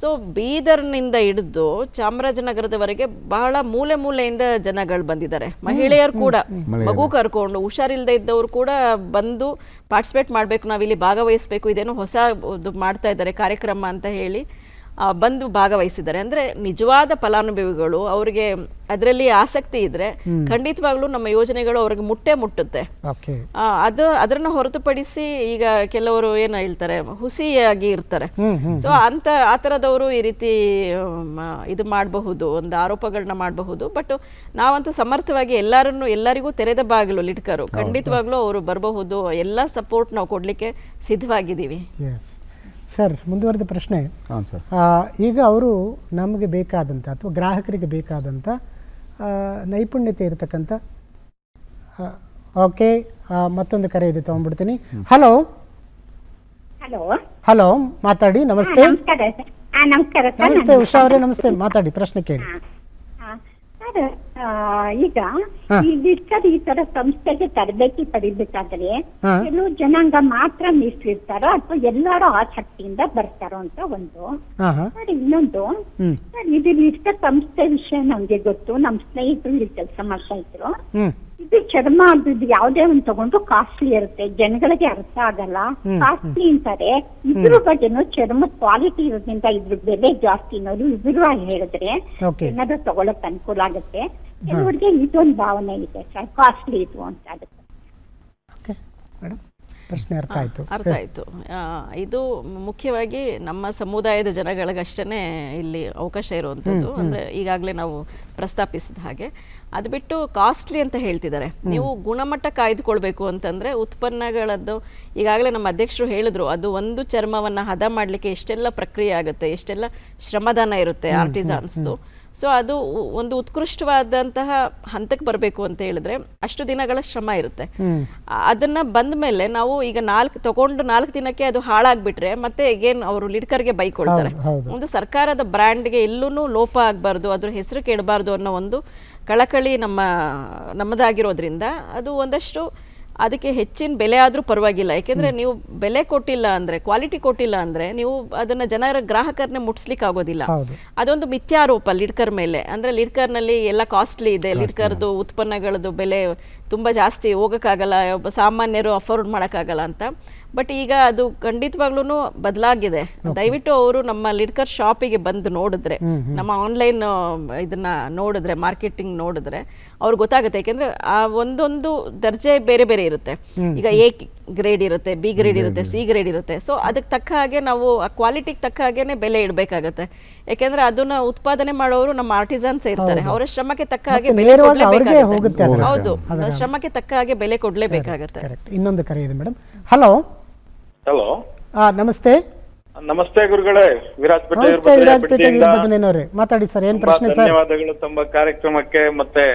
ಸೊ ಬೀದರ್ನಿಂದ ಹಿಡಿದು ಚಾಮರಾಜನಗರದವರೆಗೆ ಬಹಳ ಮೂಲೆಯಿಂದ ಜನಗಳು ಬಂದಿದ್ದಾರೆ. ಮಹಿಳೆಯರು ಕೂಡ ಮಗು ಕರ್ಕೊಂಡು ಹುಷಾರಿಲ್ಲದೆ ಇದ್ದವರು ಕೂಡ ಬಂದು ಪಾರ್ಟಿಸಿಪೇಟ್ ಮಾಡಬೇಕು, ನಾವಿಲ್ಲಿ ಭಾಗವಹಿಸಬೇಕು, ಇದೇನೋ ಹೊಸ ಮಾಡ್ತಾ ಇದ್ದಾರೆ ಕಾರ್ಯಕ್ರಮ ಅಂತ ಹೇಳಿ ಬಂದು ಭಾಗವಹಿಸಿದ್ದಾರೆ. ಅಂದರೆ ನಿಜವಾದ ಫಲಾನುಭವಿಗಳು, ಅವರಿಗೆ ಅದರಲ್ಲಿ ಆಸಕ್ತಿ ಇದ್ರೆ ಖಂಡಿತವಾಗ್ಲೂ ನಮ್ಮ ಯೋಜನೆಗಳು ಅವ್ರಿಗೆ ಮುಟ್ಟುತ್ತೆ. ಅದನ್ನು ಹೊರತುಪಡಿಸಿ ಈಗ ಕೆಲವರು ಏನು ಹೇಳ್ತಾರೆ, ಹುಸಿಯಾಗಿ ಇರ್ತಾರೆ. ಸೊ ಆ ಥರದವರು ಈ ರೀತಿ ಇದು ಮಾಡಬಹುದು, ಒಂದು ಆರೋಪಗಳನ್ನ ಮಾಡಬಹುದು. ಬಟ್ ನಾವಂತೂ ಸಮರ್ಥವಾಗಿ ಎಲ್ಲರಿಗೂ ತೆರೆದ ಬಾಗಿಲು ಲಿಡ್ಕರು. ಖಂಡಿತವಾಗ್ಲೂ ಅವರು ಬರಬಹುದು, ಎಲ್ಲ ಸಪೋರ್ಟ್ ನಾವು ಕೊಡಲಿಕ್ಕೆ ಸಿದ್ಧವಾಗಿದ್ದೀವಿ. ಸರ್, ಮುಂದುವರೆದ ಪ್ರಶ್ನೆ. ಈಗ ಅವರು ನಮಗೆ ಬೇಕಾದಂಥ ಅಥವಾ ಗ್ರಾಹಕರಿಗೆ ಬೇಕಾದಂಥ ನೈಪುಣ್ಯತೆ ಇರತಕ್ಕಂಥ ಓಕೆ, ಮತ್ತೊಂದು ಕರೆ ಇದೆ, ತಗೊಂಡ್ಬಿಡ್ತೀನಿ. ಹಲೋ ಹಲೋ, ಮಾತಾಡಿ. ನಮಸ್ತೆ. ನಮಸ್ತೆ ಉಷಾ ಅವರೇ, ನಮಸ್ತೆ, ಮಾತಾಡಿ, ಪ್ರಶ್ನೆ ಕೇಳಿ. ಈಗ ಈ ತರ ಸಂಸ್ಥೆಗೆ ತರಬೇತಿ ಪಡಿಬೇಕಾದ್ರೆ ಕೆಲವು ಜನಾಂಗ ಮಾತ್ರ ಮೀಸಲಿರ್ತಾರೋ ಅಥವಾ ಎಲ್ಲರೂ ಆಸಕ್ತಿಯಿಂದ ಬರ್ತಾರೋ ಅಂತ ಒಂದು. ಇನ್ನೊಂದು, ಇದು ಇಷ್ಟ ಸಂಸ್ಥೆ ವಿಷಯ ನಮ್ಗೆ ಗೊತ್ತು, ನಮ್ ಸ್ನೇಹಿತರು ಇಲ್ಲಿ ಕೆಲಸ ಮಾಡ್ತಾ ಇದ್ರು. ಇದು ಚರ್ಮ ಅದು ಯಾವುದೇ ಒಂದು ತಗೊಂಡು ಕಾಸ್ಟ್ಲಿ ಇರುತ್ತೆ, ಜನಗಳಿಗೆ ಅರ್ಥ ಆಗಲ್ಲ, ಕಾಸ್ಟ್ಲಿ ಅಂತಾರೆ. ಇದ್ರ ಬಗ್ಗೆನು ಚರ್ಮದ ಕ್ವಾಲಿಟಿ ಇರೋದ್ರಿಂದ ಇದ್ರ ಬೆಲೆ ಜಾಸ್ತಿ ಅನ್ನೋದು ವಿವರವಾಗಿ ಹೇಳಿದ್ರೆ ಏನಾದ್ರೂ ತಗೊಳಕ್ ಅನುಕೂಲ ಆಗುತ್ತೆ. ಕೆಲವರಿಗೆ ಇದೊಂದು ಭಾವನೆ ಇದೆ, ಕಾಸ್ಟ್ಲಿ ಇದು ಅಂತ. ಅದಕ್ಕೆ ಪ್ರಶ್ನೆ ಅರ್ಥ ಆಯ್ತು. ಇದು ಮುಖ್ಯವಾಗಿ ನಮ್ಮ ಸಮುದಾಯದ ಜನಗಳಿಗಷ್ಟೇ ಇಲ್ಲಿ ಅವಕಾಶ ಇರುವಂಥದ್ದು. ಅಂದರೆ ಈಗಾಗಲೇ ನಾವು ಪ್ರಸ್ತಾಪಿಸಿದ ಹಾಗೆ ಅದು ಬಿಟ್ಟು ಕಾಸ್ಟ್ಲಿ ಅಂತ ಹೇಳ್ತಿದ್ದಾರೆ. ನೀವು ಗುಣಮಟ್ಟ ಕಾಯ್ದುಕೊಳ್ಬೇಕು ಅಂತಂದರೆ ಉತ್ಪನ್ನಗಳದ್ದು ಈಗಾಗಲೇ ನಮ್ಮ ಅಧ್ಯಕ್ಷರು ಹೇಳಿದ್ರು, ಅದು ಒಂದು ಚರ್ಮವನ್ನು ಹದ ಮಾಡಲಿಕ್ಕೆ ಎಷ್ಟೆಲ್ಲ ಪ್ರಕ್ರಿಯೆ ಆಗುತ್ತೆ, ಎಷ್ಟೆಲ್ಲ ಶ್ರಮದಾನ ಇರುತ್ತೆ ಆರ್ಟಿಸಾನ್ಸ್ದು. ಸೊ ಅದು ಒಂದು ಉತ್ಕೃಷ್ಟವಾದಂತಹ ಹಂತಕ್ಕೆ ಬರಬೇಕು ಅಂತ ಹೇಳಿದ್ರೆ ಅಷ್ಟು ದಿನಗಳ ಶ್ರಮ ಇರುತ್ತೆ. ಅದನ್ನ ಬಂದ ಮೇಲೆ ನಾವು ಈಗ 4 ದಿನಕ್ಕೆ ಅದು ಹಾಳಾಗ್ಬಿಟ್ರೆ ಮತ್ತೆ ಅಗೇನ್ ಅವರು ಲಿಡ್ಕರ್ಗೆ ಬೈಕೊಳ್ತಾರೆ. ಒಂದು ಸರ್ಕಾರದ ಬ್ರ್ಯಾಂಡ್ಗೆ ಎಲ್ಲೂ ಲೋಪ ಆಗಬಾರ್ದು, ಅದ್ರ ಹೆಸರು ಕೆಡಬಾರ್ದು ಅನ್ನೋ ಒಂದು ಕಳಕಳಿ ನಮ್ಮದಾಗಿರೋದ್ರಿಂದ ಅದು ಒಂದಷ್ಟು ಅದಕ್ಕೆ ಹೆಚ್ಚಿನ ಬೆಲೆ ಆದರೂ ಪರವಾಗಿಲ್ಲ. ಯಾಕೆಂದರೆ ನೀವು ಬೆಲೆ ಕೊಟ್ಟಿಲ್ಲ ಅಂದರೆ, ಕ್ವಾಲಿಟಿ ಕೊಟ್ಟಿಲ್ಲ ಅಂದರೆ ನೀವು ಅದನ್ನು ಗ್ರಾಹಕರನ್ನೇ ಮುಟ್ಸ್ಲಿಕ್ಕೆ ಆಗೋದಿಲ್ಲ. ಅದೊಂದು ಮಿಥ್ಯಾರೋಪ ಲಿಡ್ಕರ್ ಮೇಲೆ. ಅಂದರೆ ಲಿಡ್ಕರ್ನಲ್ಲಿ ಎಲ್ಲ ಕಾಸ್ಟ್ಲಿ ಇದೆ, ಲಿಡ್ಕರ್ದು ಉತ್ಪನ್ನಗಳದ್ದು ಬೆಲೆ ತುಂಬ ಜಾಸ್ತಿ, ಹೋಗೋಕ್ಕಾಗಲ್ಲ, ಒಬ್ಬ ಸಾಮಾನ್ಯರು ಅಫೋರ್ಡ್ ಮಾಡೋಕ್ಕಾಗಲ್ಲ ಅಂತ. ಬಟ್ ಈಗ ಅದು ಖಂಡಿತವಾಗ್ಲೂ ಬದಲಾಗಿದೆ. ದಯವಿಟ್ಟು ಅವರು ನಮ್ಮ ಲಿಡ್ಕರ್ ಶಾಪಿಗೆ ಬಂದು ನೋಡಿದ್ರೆ, ನಮ್ಮ ಆನ್ಲೈನ್ ಇದನ್ನ ನೋಡಿದ್ರೆ, ಮಾರ್ಕೆಟಿಂಗ್ ನೋಡಿದ್ರೆ ಅವ್ರಿಗೆ ಗೊತ್ತಾಗುತ್ತೆ. ಯಾಕೆಂದ್ರೆ ಆ ಒಂದೊಂದು ದರ್ಜೆ ಬೇರೆ ಬೇರೆ ಇರುತ್ತೆ. ಈಗ ಗ್ರೇಡ್ ಇರುತ್ತೆ, ಬಿ ಗ್ರೇಡ್ ಇರುತ್ತೆ, ಸಿ ಗ್ರೇಡ್ ಇರುತ್ತೆ. ಸೊ ಅದಕ್ಕೆ ತಕ್ಕ ಹಾಗೆ ನಾವು ಆ ಕ್ವಾಲಿಟಿಗೆ ತಕ್ಕ ಹಾಗೇನೆ ಬೆಲೆ ಇಡಬೇಕಾಗತ್ತೆ. ಯಾಕೆಂದ್ರೆ ಅದನ್ನ ಉತ್ಪಾದನೆ ಮಾಡೋರು ನಮ್ಮ ಆರ್ಟಿಸನ್ಸ್ ಇರ್ತಾರೆ, ಅವರ ಶ್ರಮಕ್ಕೆ ತಕ್ಕ ಹಾಗೆ ಬೆಲೆ ನೇರವಾಗಿ ಅವ್ರಿಗೆ ಕೊಡ್ಲೇಬೇಕಾಗತ್ತೆ. ಹೋಗುತ್ತೆ ಅದು. ಹೌದು, ಶ್ರಮಕ್ಕೆ ತಕ್ಕ ಹಾಗೆ ಬೆಲೆ ಕೊಡ್ಲೇಬೇಕಾಗತ್ತೆ. ಕರೆಕ್ಟ್. ಇನ್ನೊಂದು ಕರೆ ಇದೆ ಮೇಡಮ್. ಹಲೋ. ಹಲೋ, ನಮಸ್ತೆ. ನಮಸ್ತೆ ಗುರುಗಳೇ. ವಿರಾಜಪೇಟೆ ನಮಸ್ತೆ ವಿರಾಜಪೇಟೆ ವೀರಭದ್ರಯ್ಯನವರೇ, ಮಾತಾಡಿ ಸರ್. ಏನ್ ಪ್ರಶ್ನೆ ಸರ್? ಧನ್ಯವಾದಗಳು ತಮ್ಮ ಕಾರ್ಯಕ್ರಮಕ್ಕೆ. ಮತ್ತೆ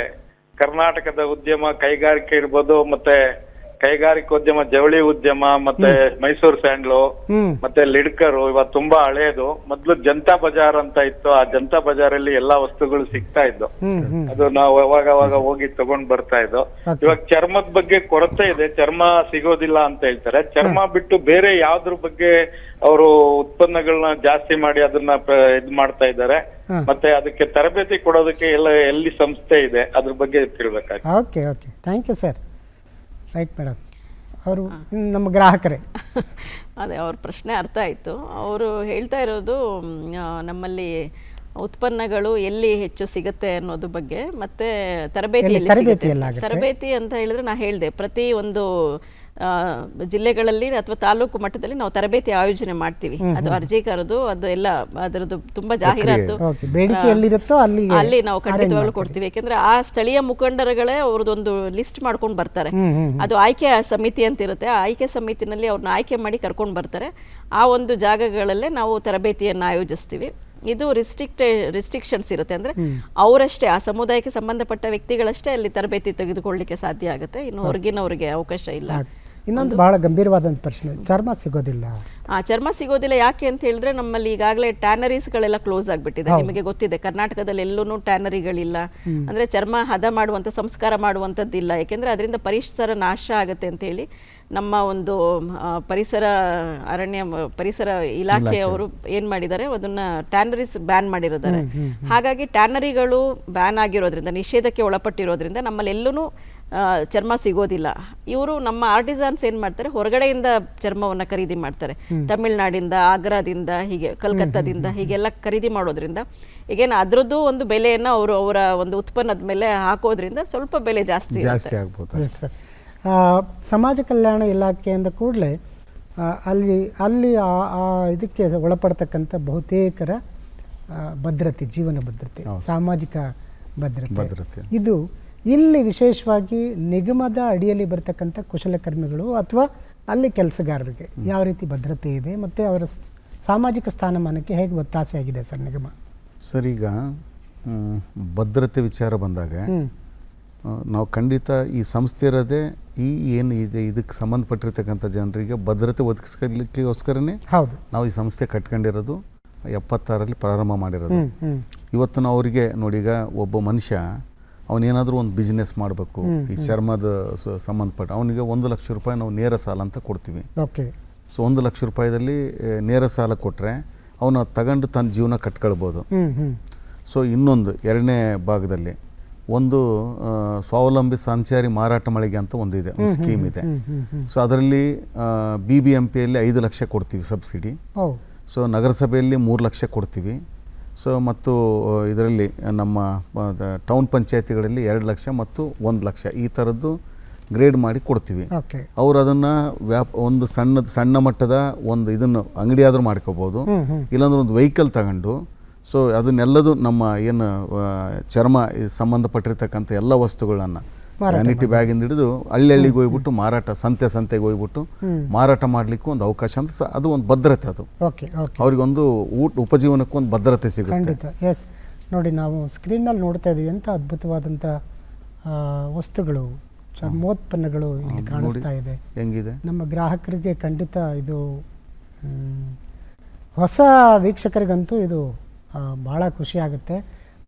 ಕರ್ನಾಟಕದ ಉದ್ಯಮ ಕೈಗಾರಿಕೆ ಇರ್ಬೋದು, ಮತ್ತೆ ಕೈಗಾರಿಕೋದ್ಯಮ, ಜವಳಿ ಉದ್ಯಮ, ಮತ್ತೆ ಮೈಸೂರು ಸ್ಯಾಂಡ್ಲು, ಮತ್ತೆ ಲಿಡ್ಕರು ಇವತ್ತು ತುಂಬಾ ಹಳೆಯದು. ಮೊದ್ಲು ಜನತಾ ಬಜಾರ್ ಅಂತ ಇತ್ತು, ಆ ಜನತಾ ಬಜಾರಲ್ಲಿ ಎಲ್ಲಾ ವಸ್ತುಗಳು ಸಿಗ್ತಾ ಇದ್ದು, ಅದು ನಾವು ಅವಾಗ ಹೋಗಿ ತಗೊಂಡ್ ಬರ್ತಾ ಇದ್ದು. ಇವಾಗ ಚರ್ಮದ ಬಗ್ಗೆ ಕೊರತೆ ಇದೆ, ಚರ್ಮ ಸಿಗೋದಿಲ್ಲ ಅಂತ ಹೇಳ್ತಾರೆ. ಚರ್ಮ ಬಿಟ್ಟು ಬೇರೆ ಯಾವ್ದ್ರ ಬಗ್ಗೆ ಅವರು ಉತ್ಪನ್ನಗಳನ್ನ ಜಾಸ್ತಿ ಮಾಡಿ ಅದನ್ನ ಇದ್ ಮಾಡ್ತಾ ಇದ್ದಾರೆ, ಮತ್ತೆ ಅದಕ್ಕೆ ತರಬೇತಿ ಕೊಡೋದಕ್ಕೆ ಎಲ್ಲಿ ಸಂಸ್ಥೆ ಇದೆ, ಅದ್ರ ಬಗ್ಗೆ ತಿಳ್ಬೇಕಾಗ್ತದೆ. Okay okay, thank you sir. Right madam, ಅವರು ನಮ್ಮ ಗ್ರಾಹಕರೇ. ಅದೇ ಅವ್ರ ಪ್ರಶ್ನೆ ಅರ್ಥ ಆಯಿತು. ಅವರು ಹೇಳ್ತಾ ಇರೋದು ನಮ್ಮಲ್ಲಿ ಉತ್ಪನ್ನಗಳು ಎಲ್ಲಿ ಹೆಚ್ಚು ಸಿಗುತ್ತೆ ಅನ್ನೋದು ಬಗ್ಗೆ, ಮತ್ತೆ ತರಬೇತಿ ತರಬೇತಿ ಅಂತ ಹೇಳಿದ್ರೆ ನಾ ಹೇಳಿದೆ, ಪ್ರತಿ ಒಂದು ಜಿಲ್ಲೆಗಳಲ್ಲಿ ಅಥವಾ ತಾಲೂಕು ಮಟ್ಟದಲ್ಲಿ ನಾವು ತರಬೇತಿ ಆಯೋಜನೆ ಮಾಡ್ತೀವಿ. ಅದು ಅರ್ಜಿ ಕರೆದು ಅದು ಎಲ್ಲ ಅದರದ್ದು ತುಂಬಾ ಜಾಹೀರಾತು ಅಲ್ಲಿ ನಾವು ಖಂಡಿತವಾಗ್ಲೂ ಕೊಡ್ತೀವಿ. ಯಾಕೆಂದ್ರೆ ಆ ಸ್ಥಳೀಯ ಮುಖಂಡರುಗಳೇ ಅವ್ರದ್ದೊಂದು ಲಿಸ್ಟ್ ಮಾಡ್ಕೊಂಡು ಬರ್ತಾರೆ. ಅದು ಆಯ್ಕೆ ಸಮಿತಿ ಅಂತ ಇರುತ್ತೆ, ಆ ಆಯ್ಕೆ ಸಮಿತಿನಲ್ಲಿ ಅವ್ರನ್ನ ಆಯ್ಕೆ ಮಾಡಿ ಕರ್ಕೊಂಡು ಬರ್ತಾರೆ. ಆ ಒಂದು ಜಾಗಗಳಲ್ಲೇ ನಾವು ತರಬೇತಿಯನ್ನು ಆಯೋಜಿಸ್ತೀವಿ. ಇದು ರಿಸ್ಟ್ರಿಕ್ಷನ್ಸ್ ಇರುತ್ತೆ, ಅಂದ್ರೆ ಅವರಷ್ಟೇ, ಆ ಸಮುದಾಯಕ್ಕೆ ಸಂಬಂಧಪಟ್ಟ ವ್ಯಕ್ತಿಗಳಷ್ಟೇ ಅಲ್ಲಿ ತರಬೇತಿ ತೆಗೆದುಕೊಳ್ಳಲಿಕ್ಕೆ ಸಾಧ್ಯ ಆಗುತ್ತೆ, ಇನ್ನು ಹೊರಗಿನವರಿಗೆ ಅವಕಾಶ ಇಲ್ಲ. ಇನ್ನೊಂದು ಬಹಳ ಗಂಭೀರವಾದಂಥ ಪ್ರಶ್ನೆ, ಚರ್ಮ ಸಿಗೋದಿಲ್ಲ. ಚರ್ಮ ಸಿಗೋದಿಲ್ಲ ಯಾಕೆ ಅಂತ ಹೇಳಿದ್ರೆ ನಮ್ಮಲ್ಲಿ ಈಗಾಗಲೇ ಟ್ಯಾನರೀಸ್ಗಳೆಲ್ಲ ಕ್ಲೋಸ್ ಆಗಿಬಿಟ್ಟಿದೆ. ನಿಮಗೆ ಗೊತ್ತಿದೆ, ಕರ್ನಾಟಕದಲ್ಲಿ ಎಲ್ಲೂ ಟ್ಯಾನರಿಗಳಿಲ್ಲ, ಅಂದ್ರೆ ಚರ್ಮ ಹದ ಮಾಡುವಂಥ, ಸಂಸ್ಕಾರ ಮಾಡುವಂಥದ್ದಿಲ್ಲ. ಯಾಕೆಂದ್ರೆ ಅದರಿಂದ ಪರಿಸರ ನಾಶ ಆಗುತ್ತೆ ಅಂತ ಹೇಳಿ ನಮ್ಮ ಒಂದು ಪರಿಸರ ಇಲಾಖೆಯವರು ಏನ್ ಮಾಡಿದ್ದಾರೆ, ಅದನ್ನ ಟ್ಯಾನರೀಸ್ ಬ್ಯಾನ್ ಮಾಡಿರೋದಾರೆ. ಹಾಗಾಗಿ ಟ್ಯಾನರಿಗಳು ಬ್ಯಾನ್ ಆಗಿರೋದ್ರಿಂದ, ನಿಷೇಧಕ್ಕೆ ಒಳಪಟ್ಟಿರೋದ್ರಿಂದ ನಮ್ಮಲ್ಲಿ ಎಲ್ಲೂ ಚರ್ಮ ಸಿಗೋದಿಲ್ಲ. ಇವರು ನಮ್ಮ ಆರ್ಟಿಸನ್ಸ್ ಏನ್ ಮಾಡ್ತಾರೆ, ಹೊರಗಡೆಯಿಂದ ಚರ್ಮವನ್ನ ಖರೀದಿ ಮಾಡ್ತಾರೆ, ತಮಿಳ್ನಾಡಿಂದ, ಆಗ್ರಾದಿಂದ, ಹೀಗೆ ಕಲ್ಕತ್ತಾದಿಂದ ಹೀಗೆಲ್ಲ ಖರೀದಿ ಮಾಡೋದ್ರಿಂದ ಈಗೇನು ಅದರದ್ದು ಒಂದು ಬೆಲೆಯನ್ನು ಅವರು ಅವರ ಒಂದು ಉತ್ಪನ್ನದ ಮೇಲೆ ಹಾಕೋದ್ರಿಂದ ಸ್ವಲ್ಪ ಬೆಲೆ ಜಾಸ್ತಿ ಆಗ್ಬೋದು. ಸಮಾಜ ಕಲ್ಯಾಣ ಇಲಾಖೆಯಿಂದ ಕೂಡಲೇ ಅಲ್ಲಿ ಇದಕ್ಕೆ ಒಳಪಡ್ತಕ್ಕಂಥ ಬಹುತೇಕರ ಭದ್ರತೆ, ಜೀವನ ಭದ್ರತೆ, ಸಾಮಾಜಿಕ ಭದ್ರತೆ, ಇದು ಇಲ್ಲಿ ವಿಶೇಷವಾಗಿ ನಿಗಮದ ಅಡಿಯಲ್ಲಿ ಬರ್ತಕ್ಕಂಥ ಕುಶಲಕರ್ಮಿಗಳು ಅಥವಾ ಅಲ್ಲಿ ಕೆಲಸಗಾರರಿಗೆ ಯಾವ ರೀತಿ ಭದ್ರತೆ ಇದೆ ಮತ್ತು ಅವರ ಸಾಮಾಜಿಕ ಸ್ಥಾನಮಾನಕ್ಕೆ ಹೇಗೆ ಒತ್ತಾಸೆ ಆಗಿದೆ ಸರ್ ನಿಗಮ? ಸರ್, ಈಗ ಭದ್ರತೆ ವಿಚಾರ ಬಂದಾಗ ನಾವು ಖಂಡಿತ ಈ ಸಂಸ್ಥೆ ಇರೋದೇ ಏನು ಇದೆ ಇದಕ್ಕೆ ಸಂಬಂಧಪಟ್ಟಿರ್ತಕ್ಕಂಥ ಜನರಿಗೆ ಭದ್ರತೆ ಒದಗಿಸ್ಲಿಕ್ಕೋಸ್ಕರನೇ ಹೌದು ನಾವು ಈ ಸಂಸ್ಥೆ ಕಟ್ಕೊಂಡಿರೋದು. 76ರಲ್ಲಿ ಪ್ರಾರಂಭ ಮಾಡಿರೋದು. ಇವತ್ತು ನಾವು ಅವರಿಗೆ ನೋಡಿ, ಈಗ ಒಬ್ಬ ಮನುಷ್ಯ ಅವನೇನಾದರೂ ಒಂದು ಬಿಸ್ನೆಸ್ ಮಾಡಬೇಕು, ಈ ಚರ್ಮದ ಸಂಬಂಧಪಟ್ಟ ಅವನಿಗೆ 1 ಲಕ್ಷ ರೂಪಾಯಿ ನಾವು ನೇರ ಸಾಲ ಅಂತ ಕೊಡ್ತೀವಿ. ಸೊ 1 ಲಕ್ಷ ರೂಪಾಯಿದಲ್ಲಿ ನೇರ ಸಾಲ ಕೊಟ್ಟರೆ ಅವನು ತಗೊಂಡು ತನ್ನ ಜೀವನ ಕಟ್ಕೊಳ್ಬೋದು. ಸೊ ಇನ್ನೊಂದು ಎರಡನೇ ಭಾಗದಲ್ಲಿ ಒಂದು ಸ್ವಾವಲಂಬಿ ಸಂಚಾರಿ ಮಾರಾಟ ಮಳಿಗೆ ಅಂತ ಒಂದಿದೆ, ಒಂದು ಸ್ಕೀಮ್ ಇದೆ. ಸೊ ಅದರಲ್ಲಿ BBMPಯಲ್ಲಿ 5 ಲಕ್ಷ ಕೊಡ್ತೀವಿ ಸಬ್ಸಿಡಿ. ಸೊ ನಗರಸಭೆಯಲ್ಲಿ 3 ಲಕ್ಷ ಕೊಡ್ತೀವಿ. ಸೊ ಮತ್ತು ಇದರಲ್ಲಿ ನಮ್ಮ ಟೌನ್ ಪಂಚಾಯತಿಗಳಲ್ಲಿ 2 ಲಕ್ಷ ಮತ್ತು 1 ಲಕ್ಷ ಈ ಥರದ್ದು ಗ್ರೇಡ್ ಮಾಡಿ ಕೊಡ್ತೀವಿ. ಅವ್ರು ಅದನ್ನು ಒಂದು ಸಣ್ಣ ಮಟ್ಟದ ಒಂದು ಇದನ್ನು ಅಂಗಡಿ ಆದರೂ ಮಾಡ್ಕೋಬೋದು, ಇಲ್ಲಾಂದ್ರೆ ಒಂದು ವೆಹಿಕಲ್ ತಗೊಂಡು. ಸೊ ಅದನ್ನೆಲ್ಲದು ನಮ್ಮ ಏನು ಚರ್ಮ ಸಂಬಂಧಪಟ್ಟಿರ್ತಕ್ಕಂಥ ಎಲ್ಲ ವಸ್ತುಗಳನ್ನು ವ್ಯಾನಿಟಿ ಬ್ಯಾಗಿಂದ ಹಿಡಿದು ಹಳ್ಳಿಗೆ ಹೋಗ್ಬಿಟ್ಟು ಸಂತೆಗೆ ಹೋಗ್ಬಿಟ್ಟು ಮಾರಾಟ ಮಾಡಲಿಕ್ಕೂ ಒಂದು ಅವಕಾಶ ಅಂತ, ಅದು ಒಂದು ಭದ್ರತೆ. ಅದು ಅವ್ರಿಗೊಂದು ಉಪಜೀವನಕ್ಕೂ ಒಂದು ಭದ್ರತೆ ಸಿಗುತ್ತೆ. ಎಸ್, ನೋಡಿ ನಾವು ಸ್ಕ್ರೀನಲ್ಲಿ ನೋಡ್ತಾ ಇದೀವಿ ಅಂತ ಅದ್ಭುತವಾದಂಥ ವಸ್ತುಗಳು, ಚರ್ಮೋತ್ಪನ್ನಗಳು ಇಲ್ಲಿ ಕಾಣಿಸ್ತಾ ಇದೆ. ಹೆಂಗಿದೆ ನಮ್ಮ ಗ್ರಾಹಕರಿಗೆ ಖಂಡಿತ ಇದು, ಹೊಸ ವೀಕ್ಷಕರಿಗಂತೂ ಇದು ಭಾಳ ಖುಷಿ ಆಗುತ್ತೆ.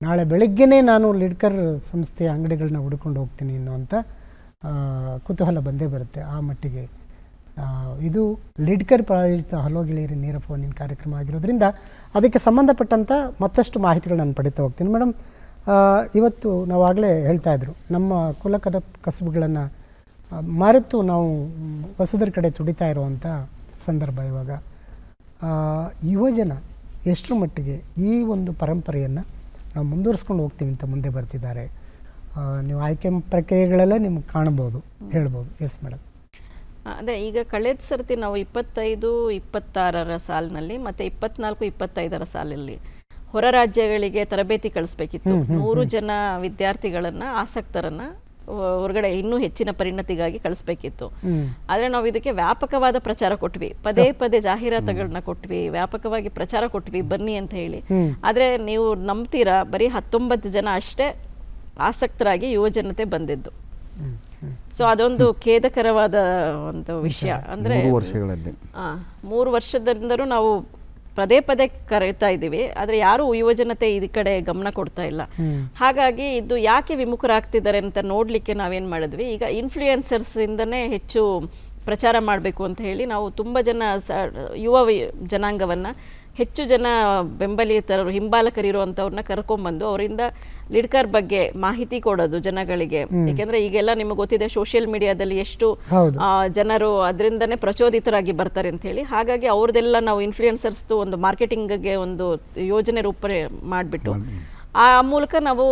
ನಾಳೆ ಬೆಳಗ್ಗೆನೇ ನಾನು ಲಿಡ್ಕರ್ ಸಂಸ್ಥೆಯ ಅಂಗಡಿಗಳನ್ನ ಹುಡ್ಕೊಂಡು ಹೋಗ್ತೀನಿ ಅನ್ನುವಂಥ ಕುತೂಹಲ ಬಂದೇ ಬರುತ್ತೆ. ಆ ಮಟ್ಟಿಗೆ ಇದು ಲಿಡ್ಕರ್ ಪ್ರಾಯೋಜಿತ ಹಲೋ ಗೆಳೆಯರಿ ನೇರ ಫೋನಿನ ಕಾರ್ಯಕ್ರಮ ಆಗಿರೋದ್ರಿಂದ ಅದಕ್ಕೆ ಸಂಬಂಧಪಟ್ಟಂಥ ಮತ್ತಷ್ಟು ಮಾಹಿತಿಗಳು ನಾನು ಪಡಿತಾ ಹೋಗ್ತೀನಿ. ಮೇಡಮ್, ಇವತ್ತು ನಾವಾಗಲೇ ಹೇಳ್ತಾ ಇದ್ರು, ನಮ್ಮ ಕಸುಬುಗಳನ್ನು ಮರೆತು ನಾವು ಹೊಸದರ ಕಡೆ ತುಡಿತಾ ಇರುವಂಥ ಸಂದರ್ಭ ಇವಾಗ. ಯುವಜನ ಎಷ್ಟರ ಮಟ್ಟಿಗೆ ಈ ಒಂದು ಪರಂಪರೆಯನ್ನು ನಾವು ಮುಂದುವರಿಸ್ಕೊಂಡು ಹೋಗ್ತೀವಿ ಅಂತ ಮುಂದೆ ಬರ್ತಿದ್ದಾರೆ. ನೀವು ಆಯ್ಕೆ ಪ್ರಕ್ರಿಯೆಗಳಲ್ಲೇ ನಿಮ್ಗೆ ಕಾಣ್ಬೋದು, ಹೇಳ್ಬೋದು. Yes madam. ಅದೇ ಈಗ ಕಳೆದ ಸರ್ತಿ ನಾವು 25-26 ಸಾಲಿನಲ್ಲಿ ಮತ್ತು 24-25 ಸಾಲಲ್ಲಿ ಹೊರ ರಾಜ್ಯಗಳಿಗೆ ತರಬೇತಿ ಕಳಿಸ್ಬೇಕಿತ್ತು. 100 ಜನ ವಿದ್ಯಾರ್ಥಿಗಳನ್ನು ಆಸಕ್ತರನ್ನು ಹೊರಗಡೆ ಇನ್ನೂ ಹೆಚ್ಚಿನ ಪರಿಣತಿಗಾಗಿ ಕಳಿಸ್ಬೇಕಿತ್ತು. ಆದರೆ ನಾವು ಇದಕ್ಕೆ ವ್ಯಾಪಕವಾದ ಪ್ರಚಾರ ಕೊಟ್ವಿ, ಪದೇ ಪದೇ ಜಾಹೀರಾತುಗಳನ್ನ ಕೊಟ್ವಿ, ವ್ಯಾಪಕವಾಗಿ ಪ್ರಚಾರ ಕೊಟ್ವಿ ಬನ್ನಿ ಅಂತ ಹೇಳಿ. ಆದರೆ ನೀವು ನಂಬ್ತೀರಾ, ಬರೀ 19 ಜನ ಅಷ್ಟೇ ಆಸಕ್ತರಾಗಿ ಯುವಜನತೆ ಬಂದಿದ್ದು. ಸೊ ಅದೊಂದು ಖೇದಕರವಾದ ಒಂದು ವಿಷಯ. ಅಂದರೆ 3 ವರ್ಷದಿಂದಲೂ ನಾವು ಪದೇ ಪದೇ ಕರೀತಾ ಇದ್ದೀವಿ, ಆದರೆ ಯಾರೂ ಯುವಜನತೆ ಈ ಕಡೆ ಗಮನ ಕೊಡ್ತಾ ಇಲ್ಲ. ಹಾಗಾಗಿ ಇದು ಯಾಕೆ ವಿಮುಖರಾಗ್ತಿದ್ದಾರೆ ಅಂತ ನೋಡಲಿಕ್ಕೆ ನಾವೇನು ಮಾಡಿದ್ವಿ, ಈಗ ಇನ್ಫ್ಲೂಯೆನ್ಸರ್ಸ್ ಇಂದನೇ ಹೆಚ್ಚು ಪ್ರಚಾರ ಮಾಡಬೇಕು ಅಂತ ಹೇಳಿ ನಾವು ತುಂಬ ಜನ ಯುವ ಜನಾಂಗವನ್ನು, ಹೆಚ್ಚು ಜನ ಬೆಂಬಲಿತರು ಹಿಂಬಾಲಕರಿರುವಂಥವ್ರನ್ನ ಕರ್ಕೊಂಡ್ಬಂದು ಅವರಿಂದ ಲಿಡ್ಕರ್ ಬಗ್ಗೆ ಮಾಹಿತಿ ಕೊಡೋದು ಜನಗಳಿಗೆ. ಏಕೆಂದರೆ ಈಗೆಲ್ಲ ನಿಮಗೆ ಗೊತ್ತಿದೆ, ಸೋಷಿಯಲ್ ಮೀಡಿಯಾದಲ್ಲಿ ಎಷ್ಟು ಜನರು ಅದರಿಂದನೇ ಪ್ರಚೋದಿತರಾಗಿ ಬರ್ತಾರೆ ಅಂತ ಹೇಳಿ. ಹಾಗಾಗಿ ಅವ್ರದ್ದೆಲ್ಲ ನಾವು ಇನ್ಫ್ಲೂಯೆನ್ಸರ್ಸ್ದು ಒಂದು ಮಾರ್ಕೆಟಿಂಗ್ಗೆ ಒಂದು ಯೋಜನೆ ರೂಪಣೆ ಮಾಡಿಬಿಟ್ಟು ಆ ಮೂಲಕ ನಾವು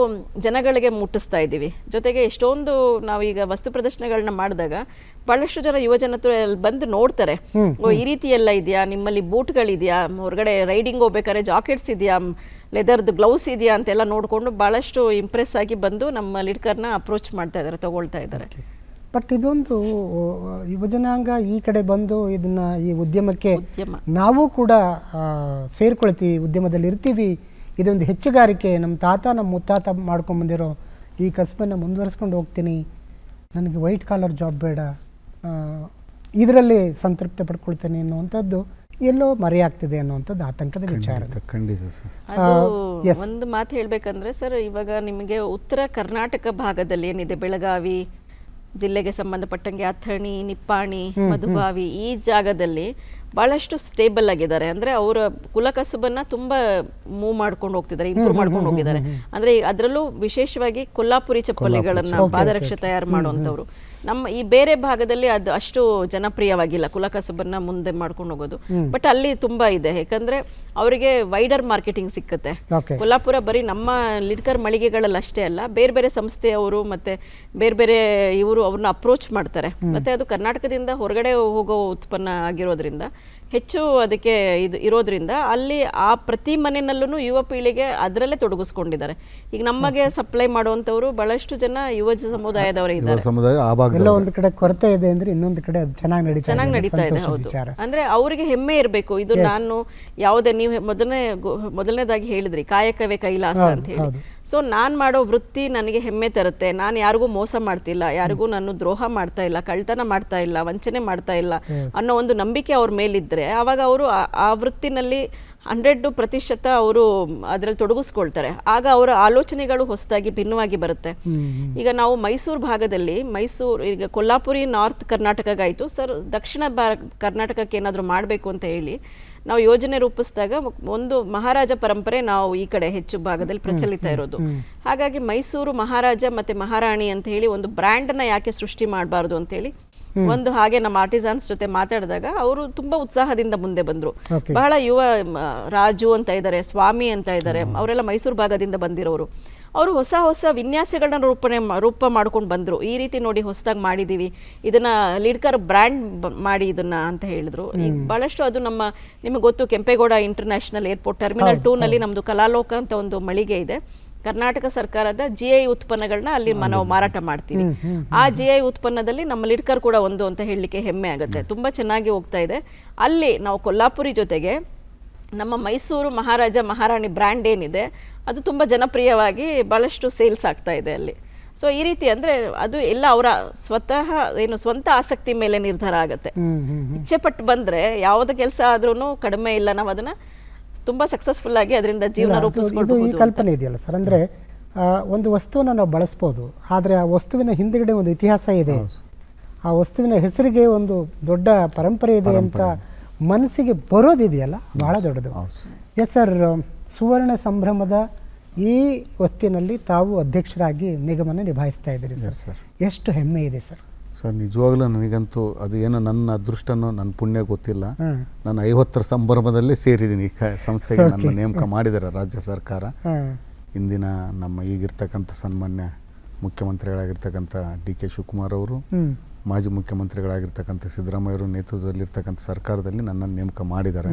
ಜನಗಳಿಗೆ ಮುಟ್ಟಿಸ್ತಾ ಇದ್ದೀವಿ. ಜೊತೆಗೆ ಎಷ್ಟೊಂದು ನಾವೀಗ ವಸ್ತು ಪ್ರದರ್ಶನಗಳನ್ನ ಮಾಡಿದಾಗ ಬಹಳಷ್ಟು ಜನ ಯುವಜನರು ಬಂದು ನೋಡ್ತಾರೆ, ಈ ರೀತಿ ಎಲ್ಲ ಇದೆಯಾ, ನಿಮ್ಮಲ್ಲಿ ಬೂಟ್ಗಳಿದೆಯಾ, ಹೊರಗಡೆ ರೈಡಿಂಗ್ ಹೋಗ್ಬೇಕಾದ್ರೆ ಜಾಕೆಟ್ಸ್ ಇದೆಯಾ, ಲೆದರ್ದು ಗ್ಲೌಸ್ ಇದೆಯಾ ಅಂತೆಲ್ಲ ನೋಡಿಕೊಂಡು ಭಾಳಷ್ಟು ಇಂಪ್ರೆಸ್ ಆಗಿ ಬಂದು ನಮ್ಮ ಲಿಡ್ಕರ್ನ ಅಪ್ರೋಚ್ ಮಾಡ್ತಾ ಇದ್ದಾರೆ, ತಗೊಳ್ತಾ ಇದ್ದಾರೆ. ಬಟ್ ಇದೊಂದು ಯುವಜನಾಂಗ ಈ ಕಡೆ ಬಂದು ಇದನ್ನ ಈ ಉದ್ಯಮಕ್ಕೆ ನಾವು ಕೂಡ ಸೇರ್ಕೊಳ್ತೀವಿ, ಉದ್ಯಮದಲ್ಲಿ ಇರ್ತೀವಿ, ಇದೊಂದು ಹೆಚ್ಚುಗಾರಿಕೆ, ನಮ್ಮ ತಾತ ನಮ್ಮ ಮುತ್ತಾತ ಮಾಡ್ಕೊಂಬಂದಿರೋ ಈ ಕಸಬನ್ನು ಮುಂದುವರಿಸ್ಕೊಂಡು ಹೋಗ್ತೀನಿ, ನನಗೆ ವೈಟ್ ಕಾಲರ್ ಜಾಬ್ ಬೇಡ, ಇದರಲ್ಲಿ ಸಂತೃಪ್ತಿ ಪಡ್ಕೊಳ್ತೇನೆ ಅನ್ನುವಂಥದ್ದು ಎಲ್ಲೋ ಮರೆಯಾಗ್ತಿದೆ ಅನ್ನುವಂಥದ್ದು ಆತಂಕದ ವಿಚಾರ. ಒಂದು ಮಾತು ಹೇಳಬೇಕಂದ್ರೆ ಸರ್, ಇವಾಗ ನಿಮಗೆ ಉತ್ತರ ಕರ್ನಾಟಕ ಭಾಗದಲ್ಲಿ ಏನಿದೆ, ಬೆಳಗಾವಿ ಜಿಲ್ಲೆಗೆ ಸಂಬಂಧಪಟ್ಟಂಗೆ ಅಥಣಿ, ನಿಪ್ಪಾಣಿ, ಮಧುಬಾವಿ, ಈ ಜಾಗದಲ್ಲಿ ಭಾಳಷ್ಟು ಸ್ಟೇಬಲ್ ಆಗಿದ್ದಾರೆ. ಅಂದರೆ ಅವರ ಕುಲಕಸಬನ್ನು ತುಂಬ ಮೂವ್ ಮಾಡ್ಕೊಂಡು ಹೋಗ್ತಿದ್ದಾರೆ, ಇಂಪ್ರೂವ್ ಮಾಡ್ಕೊಂಡು ಹೋಗಿದ್ದಾರೆ. ಅಂದರೆ ಅದರಲ್ಲೂ ವಿಶೇಷವಾಗಿ ಕೊಲ್ಲಾಪುರಿ ಚಪ್ಪಲಿಗಳನ್ನು ಪಾದರಕ್ಷೆ ತಯಾರು ಮಾಡುವಂಥವ್ರು. ನಮ್ಮ ಈ ಬೇರೆ ಭಾಗದಲ್ಲಿ ಅದು ಅಷ್ಟು ಜನಪ್ರಿಯವಾಗಿಲ್ಲ ಕುಲಕಸಬನ್ನ ಮುಂದೆ ಮಾಡ್ಕೊಂಡು ಹೋಗೋದು. ಬಟ್ ಅಲ್ಲಿ ತುಂಬಾ ಇದೆ, ಯಾಕಂದ್ರೆ ಅವರಿಗೆ ವೈಡರ್ ಮಾರ್ಕೆಟಿಂಗ್ ಸಿಕ್ಕುತ್ತೆ. ಕೊಲ್ಲಾಪುರ ಬರೀ ನಮ್ಮ ಲಿಡ್ಕರ್ ಮಳಿಗೆಗಳಲ್ಲಿ ಅಷ್ಟೇ ಅಲ್ಲ, ಬೇರೆ ಬೇರೆ ಸಂಸ್ಥೆಯವರು ಮತ್ತೆ ಬೇರೆ ಬೇರೆ ಇವರು ಅವ್ರನ್ನ ಅಪ್ರೋಚ್ ಮಾಡ್ತಾರೆ. ಮತ್ತೆ ಅದು ಕರ್ನಾಟಕದಿಂದ ಹೊರಗಡೆ ಹೋಗೋ ಉತ್ಪನ್ನ ಆಗಿರೋದ್ರಿಂದ ಹೆಚ್ಚು ಅದಕ್ಕೆ ಇದು ಇರೋದ್ರಿಂದ ಅಲ್ಲಿ ಆ ಪ್ರತಿ ಮನೆಯಲ್ಲೂ ಯುವ ಪೀಳಿಗೆ ಅದರಲ್ಲೇ ತೊಡಗಿಸ್ಕೊಂಡಿದ್ದಾರೆ. ಈಗ ನಮಗೆ ಸಪ್ಲೈ ಮಾಡುವಂಥವ್ರು ಬಹಳಷ್ಟು ಜನ ಯುವ ಸಮುದಾಯದವರೇ ಇದ್ದಾರೆ. ಎಲ್ಲ ಒಂದು ಕಡೆ ಕೊರತೆ ಇದೆ ಅಂದ್ರೆ ಇನ್ನೊಂದು ಕಡೆ ಅದು ಚೆನ್ನಾಗಿ ನಡೀತಾ ಇದೆ. ಹೌದು, ಅಂದ್ರೆ ಅವರಿಗೆ ಹೆಮ್ಮೆ ಇರಬೇಕು. ಇದು ನಾನು ಯಾವುದೇ ನೀವು ಮೊದಲನೇದಾಗಿ ಹೇಳಿದ್ರಿ ಕಾಯಕವೇ ಕೈಲಾಸ ಅಂತ ಹೇಳಿ. ಸೊ ನಾನು ಮಾಡೋ ವೃತ್ತಿ ನನಗೆ ಹೆಮ್ಮೆ ತರುತ್ತೆ. ನಾನು ಯಾರಿಗೂ ಮೋಸ ಮಾಡ್ತಿಲ್ಲ, ಯಾರಿಗೂ ನಾನು ದ್ರೋಹ ಮಾಡ್ತಾ ಇಲ್ಲ, ಕಳ್ತನ ಮಾಡ್ತಾ ಇಲ್ಲ, ವಂಚನೆ ಮಾಡ್ತಾ ಇಲ್ಲ ಅನ್ನೋ ಒಂದು ನಂಬಿಕೆ ಅವ್ರ ಮೇಲಿದ್ರೆ ಆವಾಗ ಅವರು ಆ ವೃತ್ತಿನಲ್ಲಿ 100% ಅವರು ಅದರಲ್ಲಿ ತೊಡಗಿಸ್ಕೊಳ್ತಾರೆ. ಆಗ ಅವರ ಆಲೋಚನೆಗಳು ಹೊಸದಾಗಿ ಭಿನ್ನವಾಗಿ ಬರುತ್ತೆ. ಈಗ ನಾವು ಮೈಸೂರು ಭಾಗದಲ್ಲಿ, ಈಗ ಕೊಲ್ಲಾಪುರಿ ನಾರ್ತ್ ಕರ್ನಾಟಕಗಾಯಿತು ಸರ್, ದಕ್ಷಿಣ ಕರ್ನಾಟಕಕ್ಕೆ ಏನಾದರೂ ಮಾಡಬೇಕು ಅಂತ ಹೇಳಿ ನಾವು ಯೋಜನೆ ರೂಪಿಸಿದಾಗ ಒಂದು ಮಹಾರಾಜ ಪರಂಪರೆ ನಾವು ಈ ಕಡೆ ಹೆಚ್ಚು ಭಾಗದಲ್ಲಿ ಪ್ರಚಲಿತ ಇರೋದು. ಹಾಗಾಗಿ ಮೈಸೂರು ಮಹಾರಾಜ ಮತ್ತೆ ಮಹಾರಾಣಿ ಅಂತ ಹೇಳಿ ಒಂದು ಬ್ರ್ಯಾಂಡನ್ನ ಯಾಕೆ ಸೃಷ್ಟಿ ಮಾಡಬಾರ್ದು ಅಂತೇಳಿ ಒಂದು ಹಾಗೆ ನಮ್ಮ ಆರ್ಟಿಸನ್ಸ್ ಜೊತೆ ಮಾತಾಡಿದಾಗ ಅವರು ತುಂಬಾ ಉತ್ಸಾಹದಿಂದ ಮುಂದೆ ಬಂದರು. ಬಹಳ ಯುವ ರಾಜು ಅಂತ ಇದ್ದಾರೆ, ಸ್ವಾಮಿ ಅಂತ ಇದ್ದಾರೆ, ಅವರೆಲ್ಲ ಮೈಸೂರು ಭಾಗದಿಂದ ಬಂದಿರೋರು. ಅವರು ಹೊಸ ಹೊಸ ವಿನ್ಯಾಸಗಳನ್ನ ರೂಪ ಮಾಡ್ಕೊಂಡು ಬಂದರು. ಈ ರೀತಿ ನೋಡಿ ಹೊಸದಾಗಿ ಮಾಡಿದ್ದೀವಿ, ಇದನ್ನ ಲಿಡ್ಕರ್ ಬ್ರ್ಯಾಂಡ್ ಮಾಡಿ ಇದನ್ನ ಅಂತ ಹೇಳಿದ್ರು. ಈಗ ಬಹಳಷ್ಟು ಅದು ನಿಮಗೆ ಗೊತ್ತು, ಕೆಂಪೇಗೌಡ ಇಂಟರ್ನ್ಯಾಷನಲ್ ಏರ್ಪೋರ್ಟ್ ಟರ್ಮಿನಲ್ 2 ನಲ್ಲಿ ನಮ್ದು ಕಲಾಲೋಕ ಅಂತ ಒಂದು ಮಳಿಗೆ ಇದೆ. ಕರ್ನಾಟಕ ಸರ್ಕಾರದ GI ಉತ್ಪನ್ನಗಳನ್ನ ಅಲ್ಲಿ ನಾವು ಮಾರಾಟ ಮಾಡ್ತೀವಿ. ಆ GI ಉತ್ಪನ್ನದಲ್ಲಿ ನಮ್ಮ ಲಿಡ್ಕರ್ ಕೂಡ ಒಂದು ಅಂತ ಹೇಳಲಿಕ್ಕೆ ಹೆಮ್ಮೆ ಆಗುತ್ತೆ. ತುಂಬಾ ಚೆನ್ನಾಗಿ ಹೋಗ್ತಾ ಇದೆ. ಅಲ್ಲಿ ನಾವು ಕೊಲ್ಲಾಪುರಿ ಜೊತೆಗೆ ನಮ್ಮ ಮೈಸೂರು ಮಹಾರಾಜ ಮಹಾರಾಣಿ ಬ್ರ್ಯಾಂಡ್ ಏನಿದೆ ಅದು ತುಂಬ ಜನಪ್ರಿಯವಾಗಿ ಭಾಳಷ್ಟು ಸೇಲ್ಸ್ ಆಗ್ತಾ ಇದೆ ಅಲ್ಲಿ. ಸೊ ಈ ರೀತಿ ಅಂದರೆ ಅದು ಎಲ್ಲ ಅವರ ಸ್ವಂತ ಆಸಕ್ತಿ ಮೇಲೆ ನಿರ್ಧಾರ ಆಗುತ್ತೆ. ಇಚ್ಛೆ ಪಟ್ಟು ಬಂದರೆ ಯಾವುದೇ ಕೆಲಸ ಆದ್ರೂ ಕಡಿಮೆ ಇಲ್ಲ, ನಾವು ಅದನ್ನು ತುಂಬ ಸಕ್ಸಸ್ಫುಲ್ ಆಗಿ ಅದರಿಂದ ಜೀವನ ರೂಪಿಸ್ಕೊಂಡು. ಈ ಕಲ್ಪನೆ ಇದೆಯಲ್ಲ ಸರ್, ಅಂದರೆ ಒಂದು ವಸ್ತುವನ್ನು ನಾವು ಬಳಸ್ಬೋದು, ಆದರೆ ಆ ವಸ್ತುವಿನ ಹಿಂದುಗಡೆ ಒಂದು ಇತಿಹಾಸ ಇದೆ, ಆ ವಸ್ತುವಿನ ಹೆಸರಿಗೆ ಒಂದು ದೊಡ್ಡ ಪರಂಪರೆ ಇದೆ ಅಂತ ಮನಸ್ಸಿಗೆ ಬರೋದಿದೆಯಲ್ಲ, ಬಹಳ ದೊಡ್ಡದು. ಎಸ್ ಸರ್, ಸುವರ್ಣ ಸಂಭ್ರಮದ ಈ ಹೊತ್ತಿನಲ್ಲಿ ತಾವು ಅಧ್ಯಕ್ಷರಾಗಿ ನಿಗಮನ ನಿಭಾಯಿಸ್ತಾ ಇದ್ದೀರಿ ಸರ್, ಎಷ್ಟು ಹೆಮ್ಮೆ ಇದೆ ಸರ್. ಸರ್ ನಿಜವಾಗ್ಲೂ ನನಗಂತೂ ಅದು ಏನೋ ನನ್ನ ಅದೃಷ್ಟನೋ ನನ್ನ ಪುಣ್ಯ ಗೊತ್ತಿಲ್ಲ. ನಾನು 50ರ ಸಂಭ್ರಮದಲ್ಲೇ ಸೇರಿದ್ದೀನಿ ಈ ಸಂಸ್ಥೆಗೆ. ನನ್ನ ನೇಮಕ ಮಾಡಿದ್ದಾರೆ ರಾಜ್ಯ ಸರ್ಕಾರ. ಇಂದಿನ ನಮ್ಮ ಈಗಿರ್ತಕ್ಕಂಥ ಸನ್ಮಾನ್ಯ ಮುಖ್ಯಮಂತ್ರಿಗಳಾಗಿರ್ತಕ್ಕಂಥ DK ಶಿವಕುಮಾರ್ ಅವರು ಮಾಜಿ ಮುಖ್ಯಮಂತ್ರಿಗಳಾಗಿರ್ತಕ್ಕಂಥ ಸಿದ್ದರಾಮಯ್ಯರ ನೇತೃತ್ವದಲ್ಲಿರ್ತಕ್ಕಂಥ ಸರ್ಕಾರದಲ್ಲಿ ನನ್ನನ್ನು ನೇಮಕ ಮಾಡಿದ್ದಾರೆ.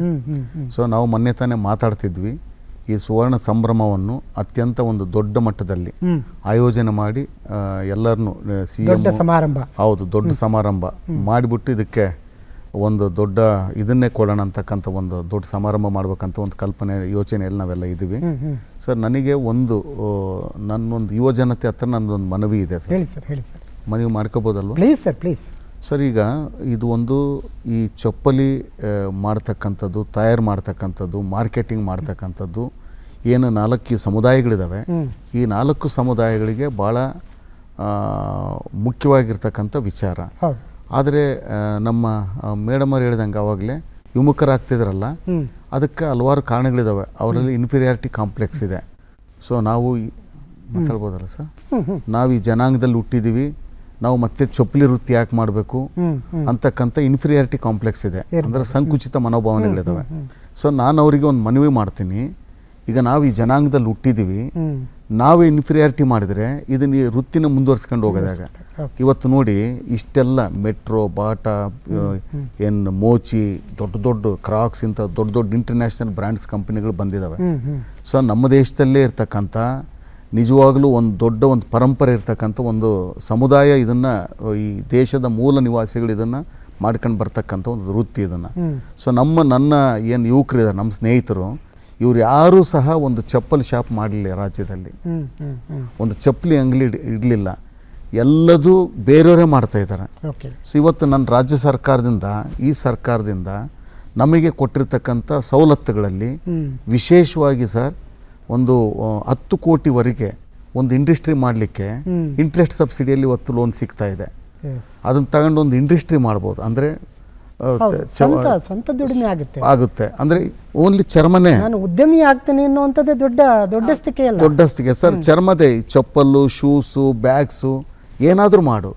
ಸೊ ನಾವು ಮೊನ್ನೆ ತಾನೇ ಮಾತಾಡ್ತಿದ್ವಿ, ಈ ಸುವರ್ಣ ಸಂಭ್ರಮವನ್ನು ಅತ್ಯಂತ ಒಂದು ದೊಡ್ಡ ಮಟ್ಟದಲ್ಲಿ ಆಯೋಜನೆ ಮಾಡಿ ಎಲ್ಲರನ್ನು ದೊಡ್ಡ ಸಮಾರಂಭ, ಹೌದು ದೊಡ್ಡ ಸಮಾರಂಭ ಮಾಡಿಬಿಟ್ಟು ಇದಕ್ಕೆ ಒಂದು ದೊಡ್ಡ ಇದನ್ನೇ ಕೊಡೋಣ ಅಂತಕ್ಕಂಥ ಒಂದು ದೊಡ್ಡ ಸಮಾರಂಭ ಮಾಡ್ಬೇಕಂತ ಒಂದು ಕಲ್ಪನೆ ಯೋಚನೆಯಲ್ಲಿ ನಾವೆಲ್ಲ ಇದ್ದೀವಿ. ಸರ್ ನನಗೆ ನನ್ನೊಂದು ಯುವ ಜನತೆ ಹತ್ರ ನನ್ನದೊಂದು ಮನವಿ ಇದೆ ಸರ್. ಹೇಳಿ ಸರ್, ಹೇಳಿ ಸರ್. ಮನವಿ ಮಾಡ್ಕೋಬೋದಲ್ವ? Please sir, please sir. ಈಗ ಇದು ಒಂದು ಈ ಚಪ್ಪಲಿ ಮಾಡ್ತಕ್ಕಂಥದ್ದು, ತಯಾರು ಮಾಡ್ತಕ್ಕಂಥದ್ದು, ಮಾರ್ಕೆಟಿಂಗ್ ಮಾಡ್ತಕ್ಕಂಥದ್ದು ಏನು 4 ಸಮುದಾಯಗಳಿದ್ದಾವೆ, ಈ 4 ಸಮುದಾಯಗಳಿಗೆ ಭಾಳ ಮುಖ್ಯವಾಗಿರ್ತಕ್ಕಂಥ ವಿಚಾರ. ಆದರೆ ನಮ್ಮ ಮೇಡಮ್ ಅವ್ರು ಹೇಳಿದಂಗೆ ಆವಾಗಲೇ ವಿಮುಖರಾಗ್ತಿದ್ರಲ್ಲ, ಅದಕ್ಕೆ ಹಲವಾರು ಕಾರಣಗಳಿದ್ದಾವೆ. ಅವರಲ್ಲಿ ಇನ್ಫೀರಿಯಾರಿಟಿ ಕಾಂಪ್ಲೆಕ್ಸ್ ಇದೆ. ಸೊ ನಾವು ಮಾತಾಡ್ಬೋದಲ್ಲ ಸರ್, ನಾವು ಈ ಜನಾಂಗದಲ್ಲಿ ಹುಟ್ಟಿದ್ದೀವಿ, ನಾವು ಮತ್ತೆ ಚಪ್ಪಲಿ ವೃತ್ತಿ ಯಾಕೆ ಮಾಡಬೇಕು ಅಂತಕ್ಕಂಥ ಇನ್ಫೀರಿಯಾರಿಟಿ ಕಾಂಪ್ಲೆಕ್ಸ್ ಇದೆ, ಅಂದರೆ ಸಂಕುಚಿತ ಮನೋಭಾವನೆಗಳಿದ್ದಾವೆ. ಸೊ ನಾನು ಅವರಿಗೆ ಒಂದು ಮನವಿ ಮಾಡ್ತೀನಿ, ಈಗ ನಾವು ಈ ಜನಾಂಗದಲ್ಲಿ ಹುಟ್ಟಿದ್ದೀವಿ, ನಾವೇ ಇನ್ಫೀರಿಯಾರಿಟಿ ಮಾಡಿದರೆ ಇದನ್ನ ಈ ವೃತ್ತಿನ ಮುಂದುವರ್ಸ್ಕೊಂಡು ಹೋಗೋದಾಗ ಇವತ್ತು ನೋಡಿ ಇಷ್ಟೆಲ್ಲ ಮೆಟ್ರೋ, ಬಾಟಾ, ಏನು ಮೋಚಿ, ದೊಡ್ಡ ದೊಡ್ಡ ಕ್ರಾಕ್ಸ್ ಇಂಥ ದೊಡ್ಡ ದೊಡ್ಡ ಇಂಟರ್ನ್ಯಾಷನಲ್ ಬ್ರ್ಯಾಂಡ್ಸ್ ಕಂಪನಿಗಳು ಬಂದಿದ್ದಾವೆ. ಸೊ ನಮ್ಮ ದೇಶದಲ್ಲೇ ಇರ್ತಕ್ಕಂಥ ನಿಜವಾಗ್ಲೂ ಒಂದು ದೊಡ್ಡ ಒಂದು ಪರಂಪರೆ ಇರ್ತಕ್ಕಂಥ ಒಂದು ಸಮುದಾಯ, ಇದನ್ನು ಈ ದೇಶದ ಮೂಲ ನಿವಾಸಿಗಳು ಇದನ್ನು ಮಾಡ್ಕೊಂಡು ಬರ್ತಕ್ಕಂಥ ಒಂದು ವೃತ್ತಿ ಇದನ್ನು. ಸೊ ನನ್ನ ಏನು ಯುವಕರಿದ್ದಾರೆ, ನಮ್ಮ ಸ್ನೇಹಿತರು, ಇವ್ರು ಯಾರೂ ಸಹ ಒಂದು ಚಪ್ಪಲಿ ಶಾಪ್ ಮಾಡಲಿಲ್ಲ ರಾಜ್ಯದಲ್ಲಿ, ಒಂದು ಚಪ್ಪಲಿ ಅಂಗಡಿ ಇಡಲಿಲ್ಲ, ಎಲ್ಲದೂ ಬೇರೆಯವರೇ ಮಾಡ್ತಾ ಇದ್ದಾರೆ. ಸೊ ಇವತ್ತು ನನ್ನ ರಾಜ್ಯ ಸರ್ಕಾರದಿಂದ, ಈ ಸರ್ಕಾರದಿಂದ ನಮಗೆ ಕೊಟ್ಟಿರ್ತಕ್ಕಂಥ ಸವಲತ್ತುಗಳಲ್ಲಿ ವಿಶೇಷವಾಗಿ ಸರ್ ಒಂದು 10 ಕೋಟಿವರೆಗೆ ಒಂದು ಇಂಡಸ್ಟ್ರಿ ಮಾಡಲಿಕ್ಕೆ ಇಂಟ್ರೆಸ್ಟ್ ಸಬ್ಸಿಡಿಯಲ್ಲಿ ಇವತ್ತು ಲೋನ್ ಸಿಗ್ತಾ ಇದೆ. ಅದನ್ನು ತಗೊಂಡು ಒಂದು ಇಂಡಸ್ಟ್ರಿ ಮಾಡ್ಬೋದು. ಅಂದರೆ ಸ್ವಂತ ದುಡಿಮೆ ಆಗುತ್ತೆ. ಅಂದರೆ ಓನ್ಲಿ ಚರ್ಮನೇ, ನಾನು ಉದ್ಯಮಿ ಆಗ್ತೇನೆ ಅನ್ನುವಂಥದ್ದೇ ದೊಡ್ಡಸ್ತಿಕೆ ಅಲ್ಲ, ದೊಡ್ಡಸ್ತಿಕೆ ಸರ್. ಚರ್ಮದೇ ಚಪ್ಪಲು, ಶೂಸು, ಬ್ಯಾಗ್ಸು ಏನಾದರೂ ಮಾಡು,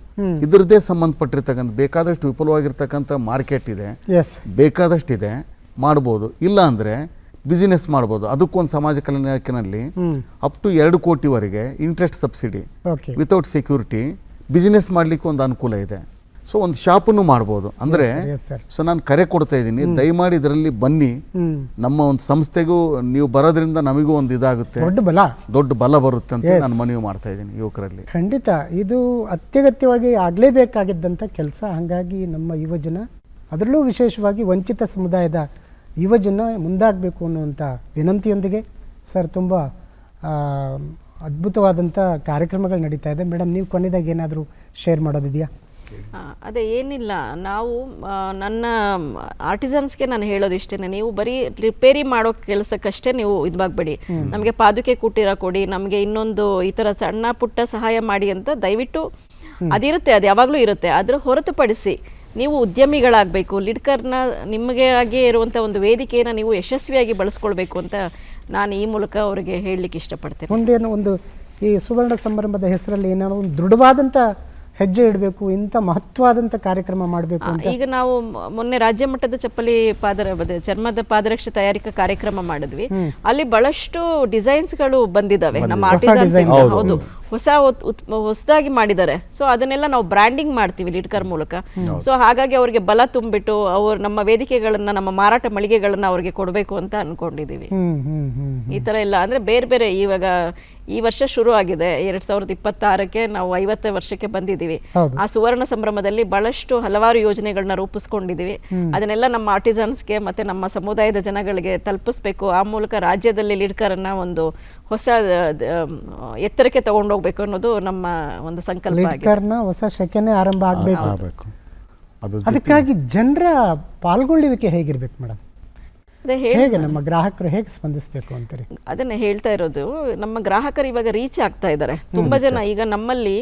ಇದ್ರದ್ದೇ ಸಂಬಂಧಪಟ್ಟಿರ್ತಕ್ಕಂಥ ಬೇಕಾದಷ್ಟು ವಿಪುಲವಾಗಿರ್ತಕ್ಕಂಥ ಮಾರ್ಕೆಟ್ ಇದೆ, ಬೇಕಾದಷ್ಟಿದೆ, ಮಾಡ್ಬೋದು. ಇಲ್ಲ ಅಂದರೆ ಬಿಸಿನೆಸ್ ಮಾಡ್ಬೋದು. ಅದಕ್ಕೊಂದು ಸಮಾಜ ಕಲ್ಯಾಣ ಇಲಾಖೆನಲ್ಲಿ ಅಪ್ ಟು 2 ಕೋಟಿವರೆಗೆ interest subsidy without security business ಮಾಡಲಿಕ್ಕೆ ಒಂದು ಅನುಕೂಲ ಇದೆ. ಸೊ ಒಂದು ಶಾಪನ್ನು ಮಾಡ್ಬೋದು. ಅಂದರೆ ಸೊ ನಾನು ಕರೆ ಕೊಡ್ತಾ ಇದ್ದೀನಿ, ದಯಮಾಡಿ ಇದರಲ್ಲಿ ಬನ್ನಿ. ನಮ್ಮ ಒಂದು ಸಂಸ್ಥೆಗೂ ನೀವು ಬರೋದ್ರಿಂದ ನಮಗೂ ಒಂದು ಇದಾಗುತ್ತೆ, ದೊಡ್ಡ ಬಲ ಬರುತ್ತೆ ಅಂತ ನಾನು ಮನವಿ ಮಾಡ್ತಾ ಇದ್ದೀನಿ ಯುವಕರಲ್ಲಿ. ಖಂಡಿತ ಇದು ಅತ್ಯಗತ್ಯವಾಗಿ ಆಗಲೇಬೇಕಾಗಿದ್ದಂಥ ಕೆಲಸ. ಹಾಗಾಗಿ ನಮ್ಮ ಯುವಜನ, ಅದರಲ್ಲೂ ವಿಶೇಷವಾಗಿ ವಂಚಿತ ಸಮುದಾಯದ ಯುವಜನ ಮುಂದಾಗಬೇಕು ಅನ್ನುವಂಥ ವಿನಂತಿಯೊಂದಿಗೆ ಸರ್, ತುಂಬ ಅದ್ಭುತವಾದಂಥ ಕಾರ್ಯಕ್ರಮಗಳು ನಡೀತಾ ಇದೆ. ಮೇಡಮ್, ನೀವು ಕೊನೆಯದಾಗಿ ಏನಾದರೂ ಶೇರ್ ಮಾಡೋದಿದೆಯಾ? ಅದೇ ಏನಿಲ್ಲ, ನಾವು ನನ್ನ ಆರ್ಟಿಸನ್ಸ್ಗೆ ನಾನು ಹೇಳೋದು ಇಷ್ಟೇ, ನೀವು ಬರೀ ರಿಪೇರಿ ಮಾಡೋ ಕೆಲಸಕ್ಕಷ್ಟೇ ನೀವು ಇದಾಗಬೇಡಿ, ನಮಗೆ ಪಾದುಕೆ ಕುಟೀರ ಕೊಡಿ, ನಮಗೆ ಇನ್ನೊಂದು ಈ ಥರ ಸಣ್ಣ ಪುಟ್ಟ ಸಹಾಯ ಮಾಡಿ ಅಂತ ದಯವಿಟ್ಟು ಅದಿರುತ್ತೆ, ಅದು ಯಾವಾಗಲೂ ಇರುತ್ತೆ. ಅದರ ಹೊರತುಪಡಿಸಿ ನೀವು ಉದ್ಯಮಿಗಳಾಗಬೇಕು. ಲಿಡ್ಕರ್ನ ನಿಮಗೆ ಆಗಿ ಇರುವಂಥ ಒಂದು ವೇದಿಕೆಯನ್ನು ನೀವು ಯಶಸ್ವಿಯಾಗಿ ಬಳಸ್ಕೊಳ್ಬೇಕು ಅಂತ ನಾನು ಈ ಮೂಲಕ ಅವರಿಗೆ ಹೇಳಲಿಕ್ಕೆ ಇಷ್ಟಪಡ್ತೇನೆ. ಮುಂದೇನು ಒಂದು ಈ ಸುವರ್ಣ ಸಂಭ್ರಮದ ಹೆಸರಲ್ಲಿ ಏನಾದರೂ ಒಂದು ದೃಢವಾದಂಥ ಹೆಜ್ಜೆ ಇಡಬೇಕು, ಇಂಥ ಮಹತ್ವವಾದಂಥ ಕಾರ್ಯಕ್ರಮ ಮಾಡಬೇಕು ಅಂತ. ಈಗ ನಾವು ಮೊನ್ನೆ ರಾಜ್ಯ ಮಟ್ಟದ ಚಪ್ಪಲಿ ಚರ್ಮದ ಪಾದರಕ್ಷೆ ತಯಾರಿಕಾ ಕಾರ್ಯಕ್ರಮ ಮಾಡಿದ್ವಿ. ಅಲ್ಲಿ ಬಹಳಷ್ಟು ಡಿಸೈನ್ಸ್ಗಳು ಬಂದಿದ್ದಾವೆ ನಮ್ಮ ಆರ್ಟಿಸನ್ಸ್. ಹೌದು, ಹೊಸದಾಗಿ ಮಾಡಿದ್ದಾರೆ. ಸೊ ಅದನ್ನೆಲ್ಲ ನಾವು ಬ್ರ್ಯಾಂಡಿಂಗ್ ಮಾಡ್ತೀವಿ ಲಿಡ್ಕರ್ ಮೂಲಕ. ಸೊ ಹಾಗಾಗಿ ಅವ್ರಿಗೆ ಬಲ ತುಂಬಿಟ್ಟು ನಮ್ಮ ವೇದಿಕೆಗಳನ್ನ, ನಮ್ಮ ಮಾರಾಟ ಮಳಿಗೆಗಳನ್ನ ಅವ್ರಿಗೆ ಕೊಡಬೇಕು ಅಂತ ಅನ್ಕೊಂಡಿದೀವಿ. ಈ ತರ ಎಲ್ಲ ಅಂದ್ರೆ ಬೇರೆ ಬೇರೆ, ಇವಾಗ ಈ ವರ್ಷ ಶುರು ಆಗಿದೆ 2026ಕ್ಕೆ ನಾವು 50 ವರ್ಷಕ್ಕೆ ಬಂದಿದ್ದೀವಿ. ಆ ಸುವರ್ಣ ಸಂಭ್ರಮದಲ್ಲಿ ಬಹಳಷ್ಟು ಹಲವಾರು ಯೋಜನೆಗಳನ್ನ ರೂಪಿಸ್ಕೊಂಡಿದೀವಿ. ಅದನ್ನೆಲ್ಲ ನಮ್ಮ ಆರ್ಟಿಸನ್ಸ್ಗೆ ಮತ್ತೆ ನಮ್ಮ ಸಮುದಾಯದ ಜನಗಳಿಗೆ ತಲುಪಿಸ್ಬೇಕು. ಆ ಮೂಲಕ ರಾಜ್ಯದಲ್ಲಿ ಲಿಡ್ಕರ್ ಅನ್ನ ಒಂದು ಹೊಸ ಎತ್ತರಕ್ಕೆ ತಗೊಂಡೋಗ್ಬೇಕು ಅನ್ನೋದು ನಮ್ಮ ಒಂದು ಸಂಕಲ್ಪ. ಲಿಡ್ಕರ್ನ ಹೊಸ ಶಕೆನೇ ಆರಂಭ ಆಗಬೇಕು. ಅದಕ್ಕಾಗಿ ಜನರ ಪಾಲ್ಗೊಳ್ಳುವಿಕೆ ಹೇಗಿರ್ಬೇಕು ಮೇಡಮ್? ಹೇಗೆ ನಮ್ಮ ಗ್ರಾಹಕರು ಹೇಗೆ ಸ್ಪಂದಿಸಬೇಕು ಅಂತಾರೆ? ಅದನ್ನ ಹೇಳ್ತಾ ಇರೋದು, ನಮ್ಮ ಗ್ರಾಹಕರು ಇವಾಗ ರೀಚ್ ಆಗ್ತಾ ಇದ್ದಾರೆ ತುಂಬಾ ಜನ. ಈಗ ನಮ್ಮಲ್ಲಿ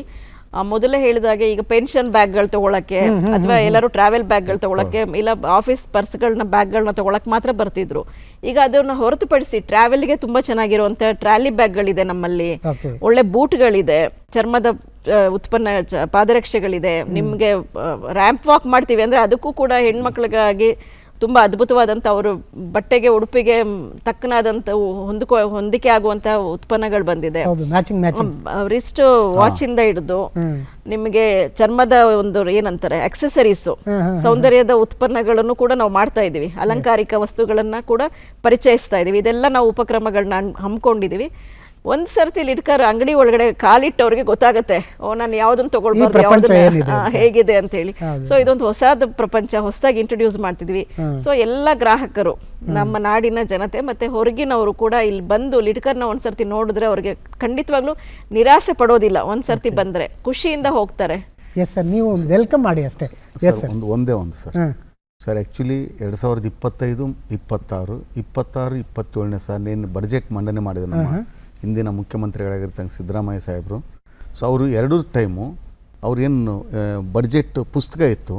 ಮೊದಲೇ ಹೇಳಿದಾಗೆ ಈಗ ಪೆನ್ಷನ್ ಬ್ಯಾಗ್ಗಳು ತಗೊಳಕ್ಕೆ ಅಥವಾ ಎಲ್ಲರೂ ಟ್ರಾವೆಲ್ ಬ್ಯಾಗ್ಗಳು ತಗೊಳಕ್ಕೆ, ಇಲ್ಲ ಆಫೀಸ್ ಪರ್ಸ್ಗಳನ್ನ ಬ್ಯಾಗ್ಗಳನ್ನ ತಗೊಳಕ್ಕೆ ಮಾತ್ರ ಬರ್ತಿದ್ರು. ಈಗ ಅದನ್ನ ಹೊರತುಪಡಿಸಿ ಟ್ರಾವೆಲ್ಗೆ ತುಂಬಾ ಚೆನ್ನಾಗಿರುವಂತ ಟ್ರಾಲಿ ಬ್ಯಾಗ್ಗಳಿದೆ ನಮ್ಮಲ್ಲಿ, ಒಳ್ಳೆ ಬೂಟ್ಗಳಿದೆ, ಚರ್ಮದ ಉತ್ಪನ್ನ ಪಾದರಕ್ಷೆಗಳಿದೆ. ನಿಮ್ಗೆ ರ್ಯಾಂಪ್ ವಾಕ್ ಮಾಡ್ತೀವಿ ಅಂದ್ರೆ ಅದಕ್ಕೂ ಕೂಡ ಹೆಣ್ಮಕ್ಳಿಗಾಗಿ ತುಂಬ ಅದ್ಭುತವಾದಂಥ ಅವರು ಬಟ್ಟೆಗೆ ಉಡುಪಿಗೆ ತಕ್ಕನಾದಂಥ ಹೊಂದಿಕೆ ಆಗುವಂಥ ಉತ್ಪನ್ನಗಳು ಬಂದಿದೆ. ರಿಸ್ಟ್ ವಾಚಿಂದ ಹಿಡಿದು ನಿಮಗೆ ಚರ್ಮದ ಒಂದು ಏನಂತಾರೆ ಅಕ್ಸೆಸರೀಸು, ಸೌಂದರ್ಯದ ಉತ್ಪನ್ನಗಳನ್ನು ಕೂಡ ನಾವು ಮಾಡ್ತಾ ಇದ್ದೀವಿ. ಅಲಂಕಾರಿಕ ವಸ್ತುಗಳನ್ನ ಕೂಡ ಪರಿಚಯಿಸ್ತಾ ಇದ್ದೀವಿ. ಇದೆಲ್ಲ ನಾವು ಉಪಕ್ರಮಗಳನ್ನ ಹಮ್ಮಿಕೊಂಡಿದ್ದೀವಿ. ಒಂದು ಸರ್ತಿ ಲಿಡ್ಕರ್ ಅಂಗಡಿ ಒಳಗಡೆ ಕಾಲಿಟ್ಟವ್ರಿಗೆ ಗೊತ್ತಾಗುತ್ತೆ, ನಾನು ಯಾವುದನ್ನು ತಗೊಳ್ಬಾರ್ದು, ಯಾವ್ದನ್ನ ಹೇಗಿದೆ ಅಂತ ಹೇಳಿ. ಸೊ ಇದೊಂದು ಹೊಸದ ಪ್ರಪಂಚ, ಹೊಸದಾಗಿ ಇಂಟ್ರೊಡ್ಯೂಸ್ ಮಾಡ್ತಿದ್ವಿ. ಸೊ ಎಲ್ಲ ಗ್ರಾಹಕರು, ನಮ್ಮ ನಾಡಿನ ಜನತೆ ಮತ್ತೆ ಹೊರಗಿನವರು ಕೂಡ ಇಲ್ಲಿ ಬಂದು ಲಿಡ್ಕರ್ನ ಒಂದ್ಸರ್ತಿ ನೋಡಿದ್ರೆ ಅವ್ರಿಗೆ ಖಂಡಿತವಾಗ್ಲೂ ನಿರಾಸೆ ಪಡೋದಿಲ್ಲ. ಒಂದ್ಸರ್ತಿ ಬಂದ್ರೆ ಖುಷಿಯಿಂದ ಹೋಗ್ತಾರೆ. ಎಸ್ ಸರ್, ನೀವು ವೆಲ್ಕಮ್ ಮಾಡಿ ಅಷ್ಟೇ. ಒಂದೇ ಒಂದು ಸರ್ ಆ್ಯಕ್ಚುಲಿ 2025, 26, 27ನೇ ಸಾಲಿನ ಬಡ್ಜೆಟ್ ಮಂಡನೆ ಮಾಡಿದ್ರು ನಮ್ಮ ಹಿಂದಿನ ಮುಖ್ಯಮಂತ್ರಿಗಳಾಗಿರ್ತಂಗೆ ಸಿದ್ದರಾಮಯ್ಯ ಸಾಹೇಬರು. ಸೊ ಅವರು 2 ಟೈಮು ಅವ್ರೇನು ಬಡ್ಜೆಟ್ ಪುಸ್ತಕ ಇತ್ತು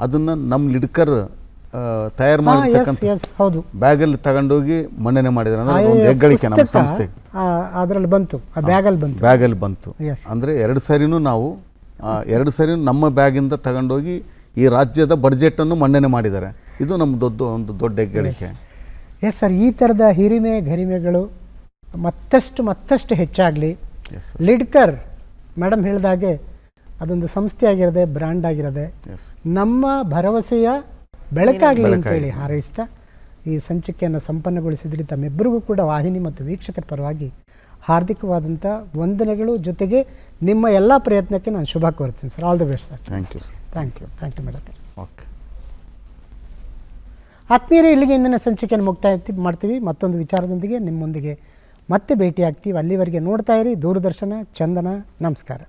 ಅದನ್ನು ನಮ್ಮ ಲಿಡ್ಕರ್ ತಯಾರು ಮಾಡಿರ್ತಕ್ಕಂಥ ಬ್ಯಾಗಲ್ಲಿ ತಗೊಂಡೋಗಿ ಮಂಡನೆ ಮಾಡಿದ್ರು. ಅಂದ್ರೆ ಒಂದು ಹೆಗ್ಗಳಿಕೆ ನಮ್ಮ ಸಂಸ್ಥೆಗೆ ಅದರಲ್ಲಿ ಬಂತು, ಬ್ಯಾಗಲ್ಲಿ ಬಂತು. ಅಂದರೆ 2 ಸಾರಿನೂ ನಾವು 2 ಸಾರಿ ನಮ್ಮ ಬ್ಯಾಗಿಂದ ತಗೊಂಡೋಗಿ ಈ ರಾಜ್ಯದ ಬಡ್ಜೆಟನ್ನು ಮಂಡನೆ ಮಾಡಿದ್ದಾರೆ. ಇದು ನಮ್ಮ ಒಂದು ದೊಡ್ಡ ಹೆಗ್ಗಳಿಕೆ. ಎಸ್ ಸರ್, ಈ ಥರದ ಹಿರಿಮೆ ಗರಿಮೆಗಳು ಮತ್ತಷ್ಟು ಹೆಚ್ಚಾಗಲಿ. ಲಿಡ್ಕರ್ ಮೇಡಮ್ ಹೇಳಿದಾಗೆ ಅದೊಂದು ಸಂಸ್ಥೆ ಆಗಿರದೆ, ಬ್ರ್ಯಾಂಡ್ ಆಗಿರದೆ, ನಮ್ಮ ಭರವಸೆಯ ಬೆಳಕಾಗಲಿ ಅಂತೇಳಿ ಹಾರೈಸ್ತಾ ಈ ಸಂಚಿಕೆಯನ್ನು ಸಂಪನ್ನಗೊಳಿಸಿದ್ರಿ. ತಮ್ಮಿಬ್ಬರಿಗೂ ಕೂಡ ವಾಹಿನಿ ಮತ್ತು ವೀಕ್ಷಕರ ಪರವಾಗಿ ಹಾರ್ದಿಕವಾದಂಥ ವಂದನೆಗಳು. ಜೊತೆಗೆ ನಿಮ್ಮ ಎಲ್ಲ ಪ್ರಯತ್ನಕ್ಕೆ ನಾನು ಶುಭ ಕೋರ್ತೀನಿ sir. All the best sir. Thank you madam. Okay ಆತ್ಮೀಯರೇ, ಇಲ್ಲಿಗೆ ಇಂದಿನ ಸಂಚಿಕೆಯನ್ನು ಮುಕ್ತಾಯ ಮಾಡ್ತೀವಿ. ಮತ್ತೊಂದು ವಿಚಾರದೊಂದಿಗೆ ನಿಮ್ಮೊಂದಿಗೆ ಮತ್ತೆ ಭೇಟಿಯಾಗ್ತೀವಿ. ಅಲ್ಲಿವರೆಗೆ ನೋಡ್ತಾ ಇರಿ ದೂರದರ್ಶನ ಚಂದನ. ನಮಸ್ಕಾರ.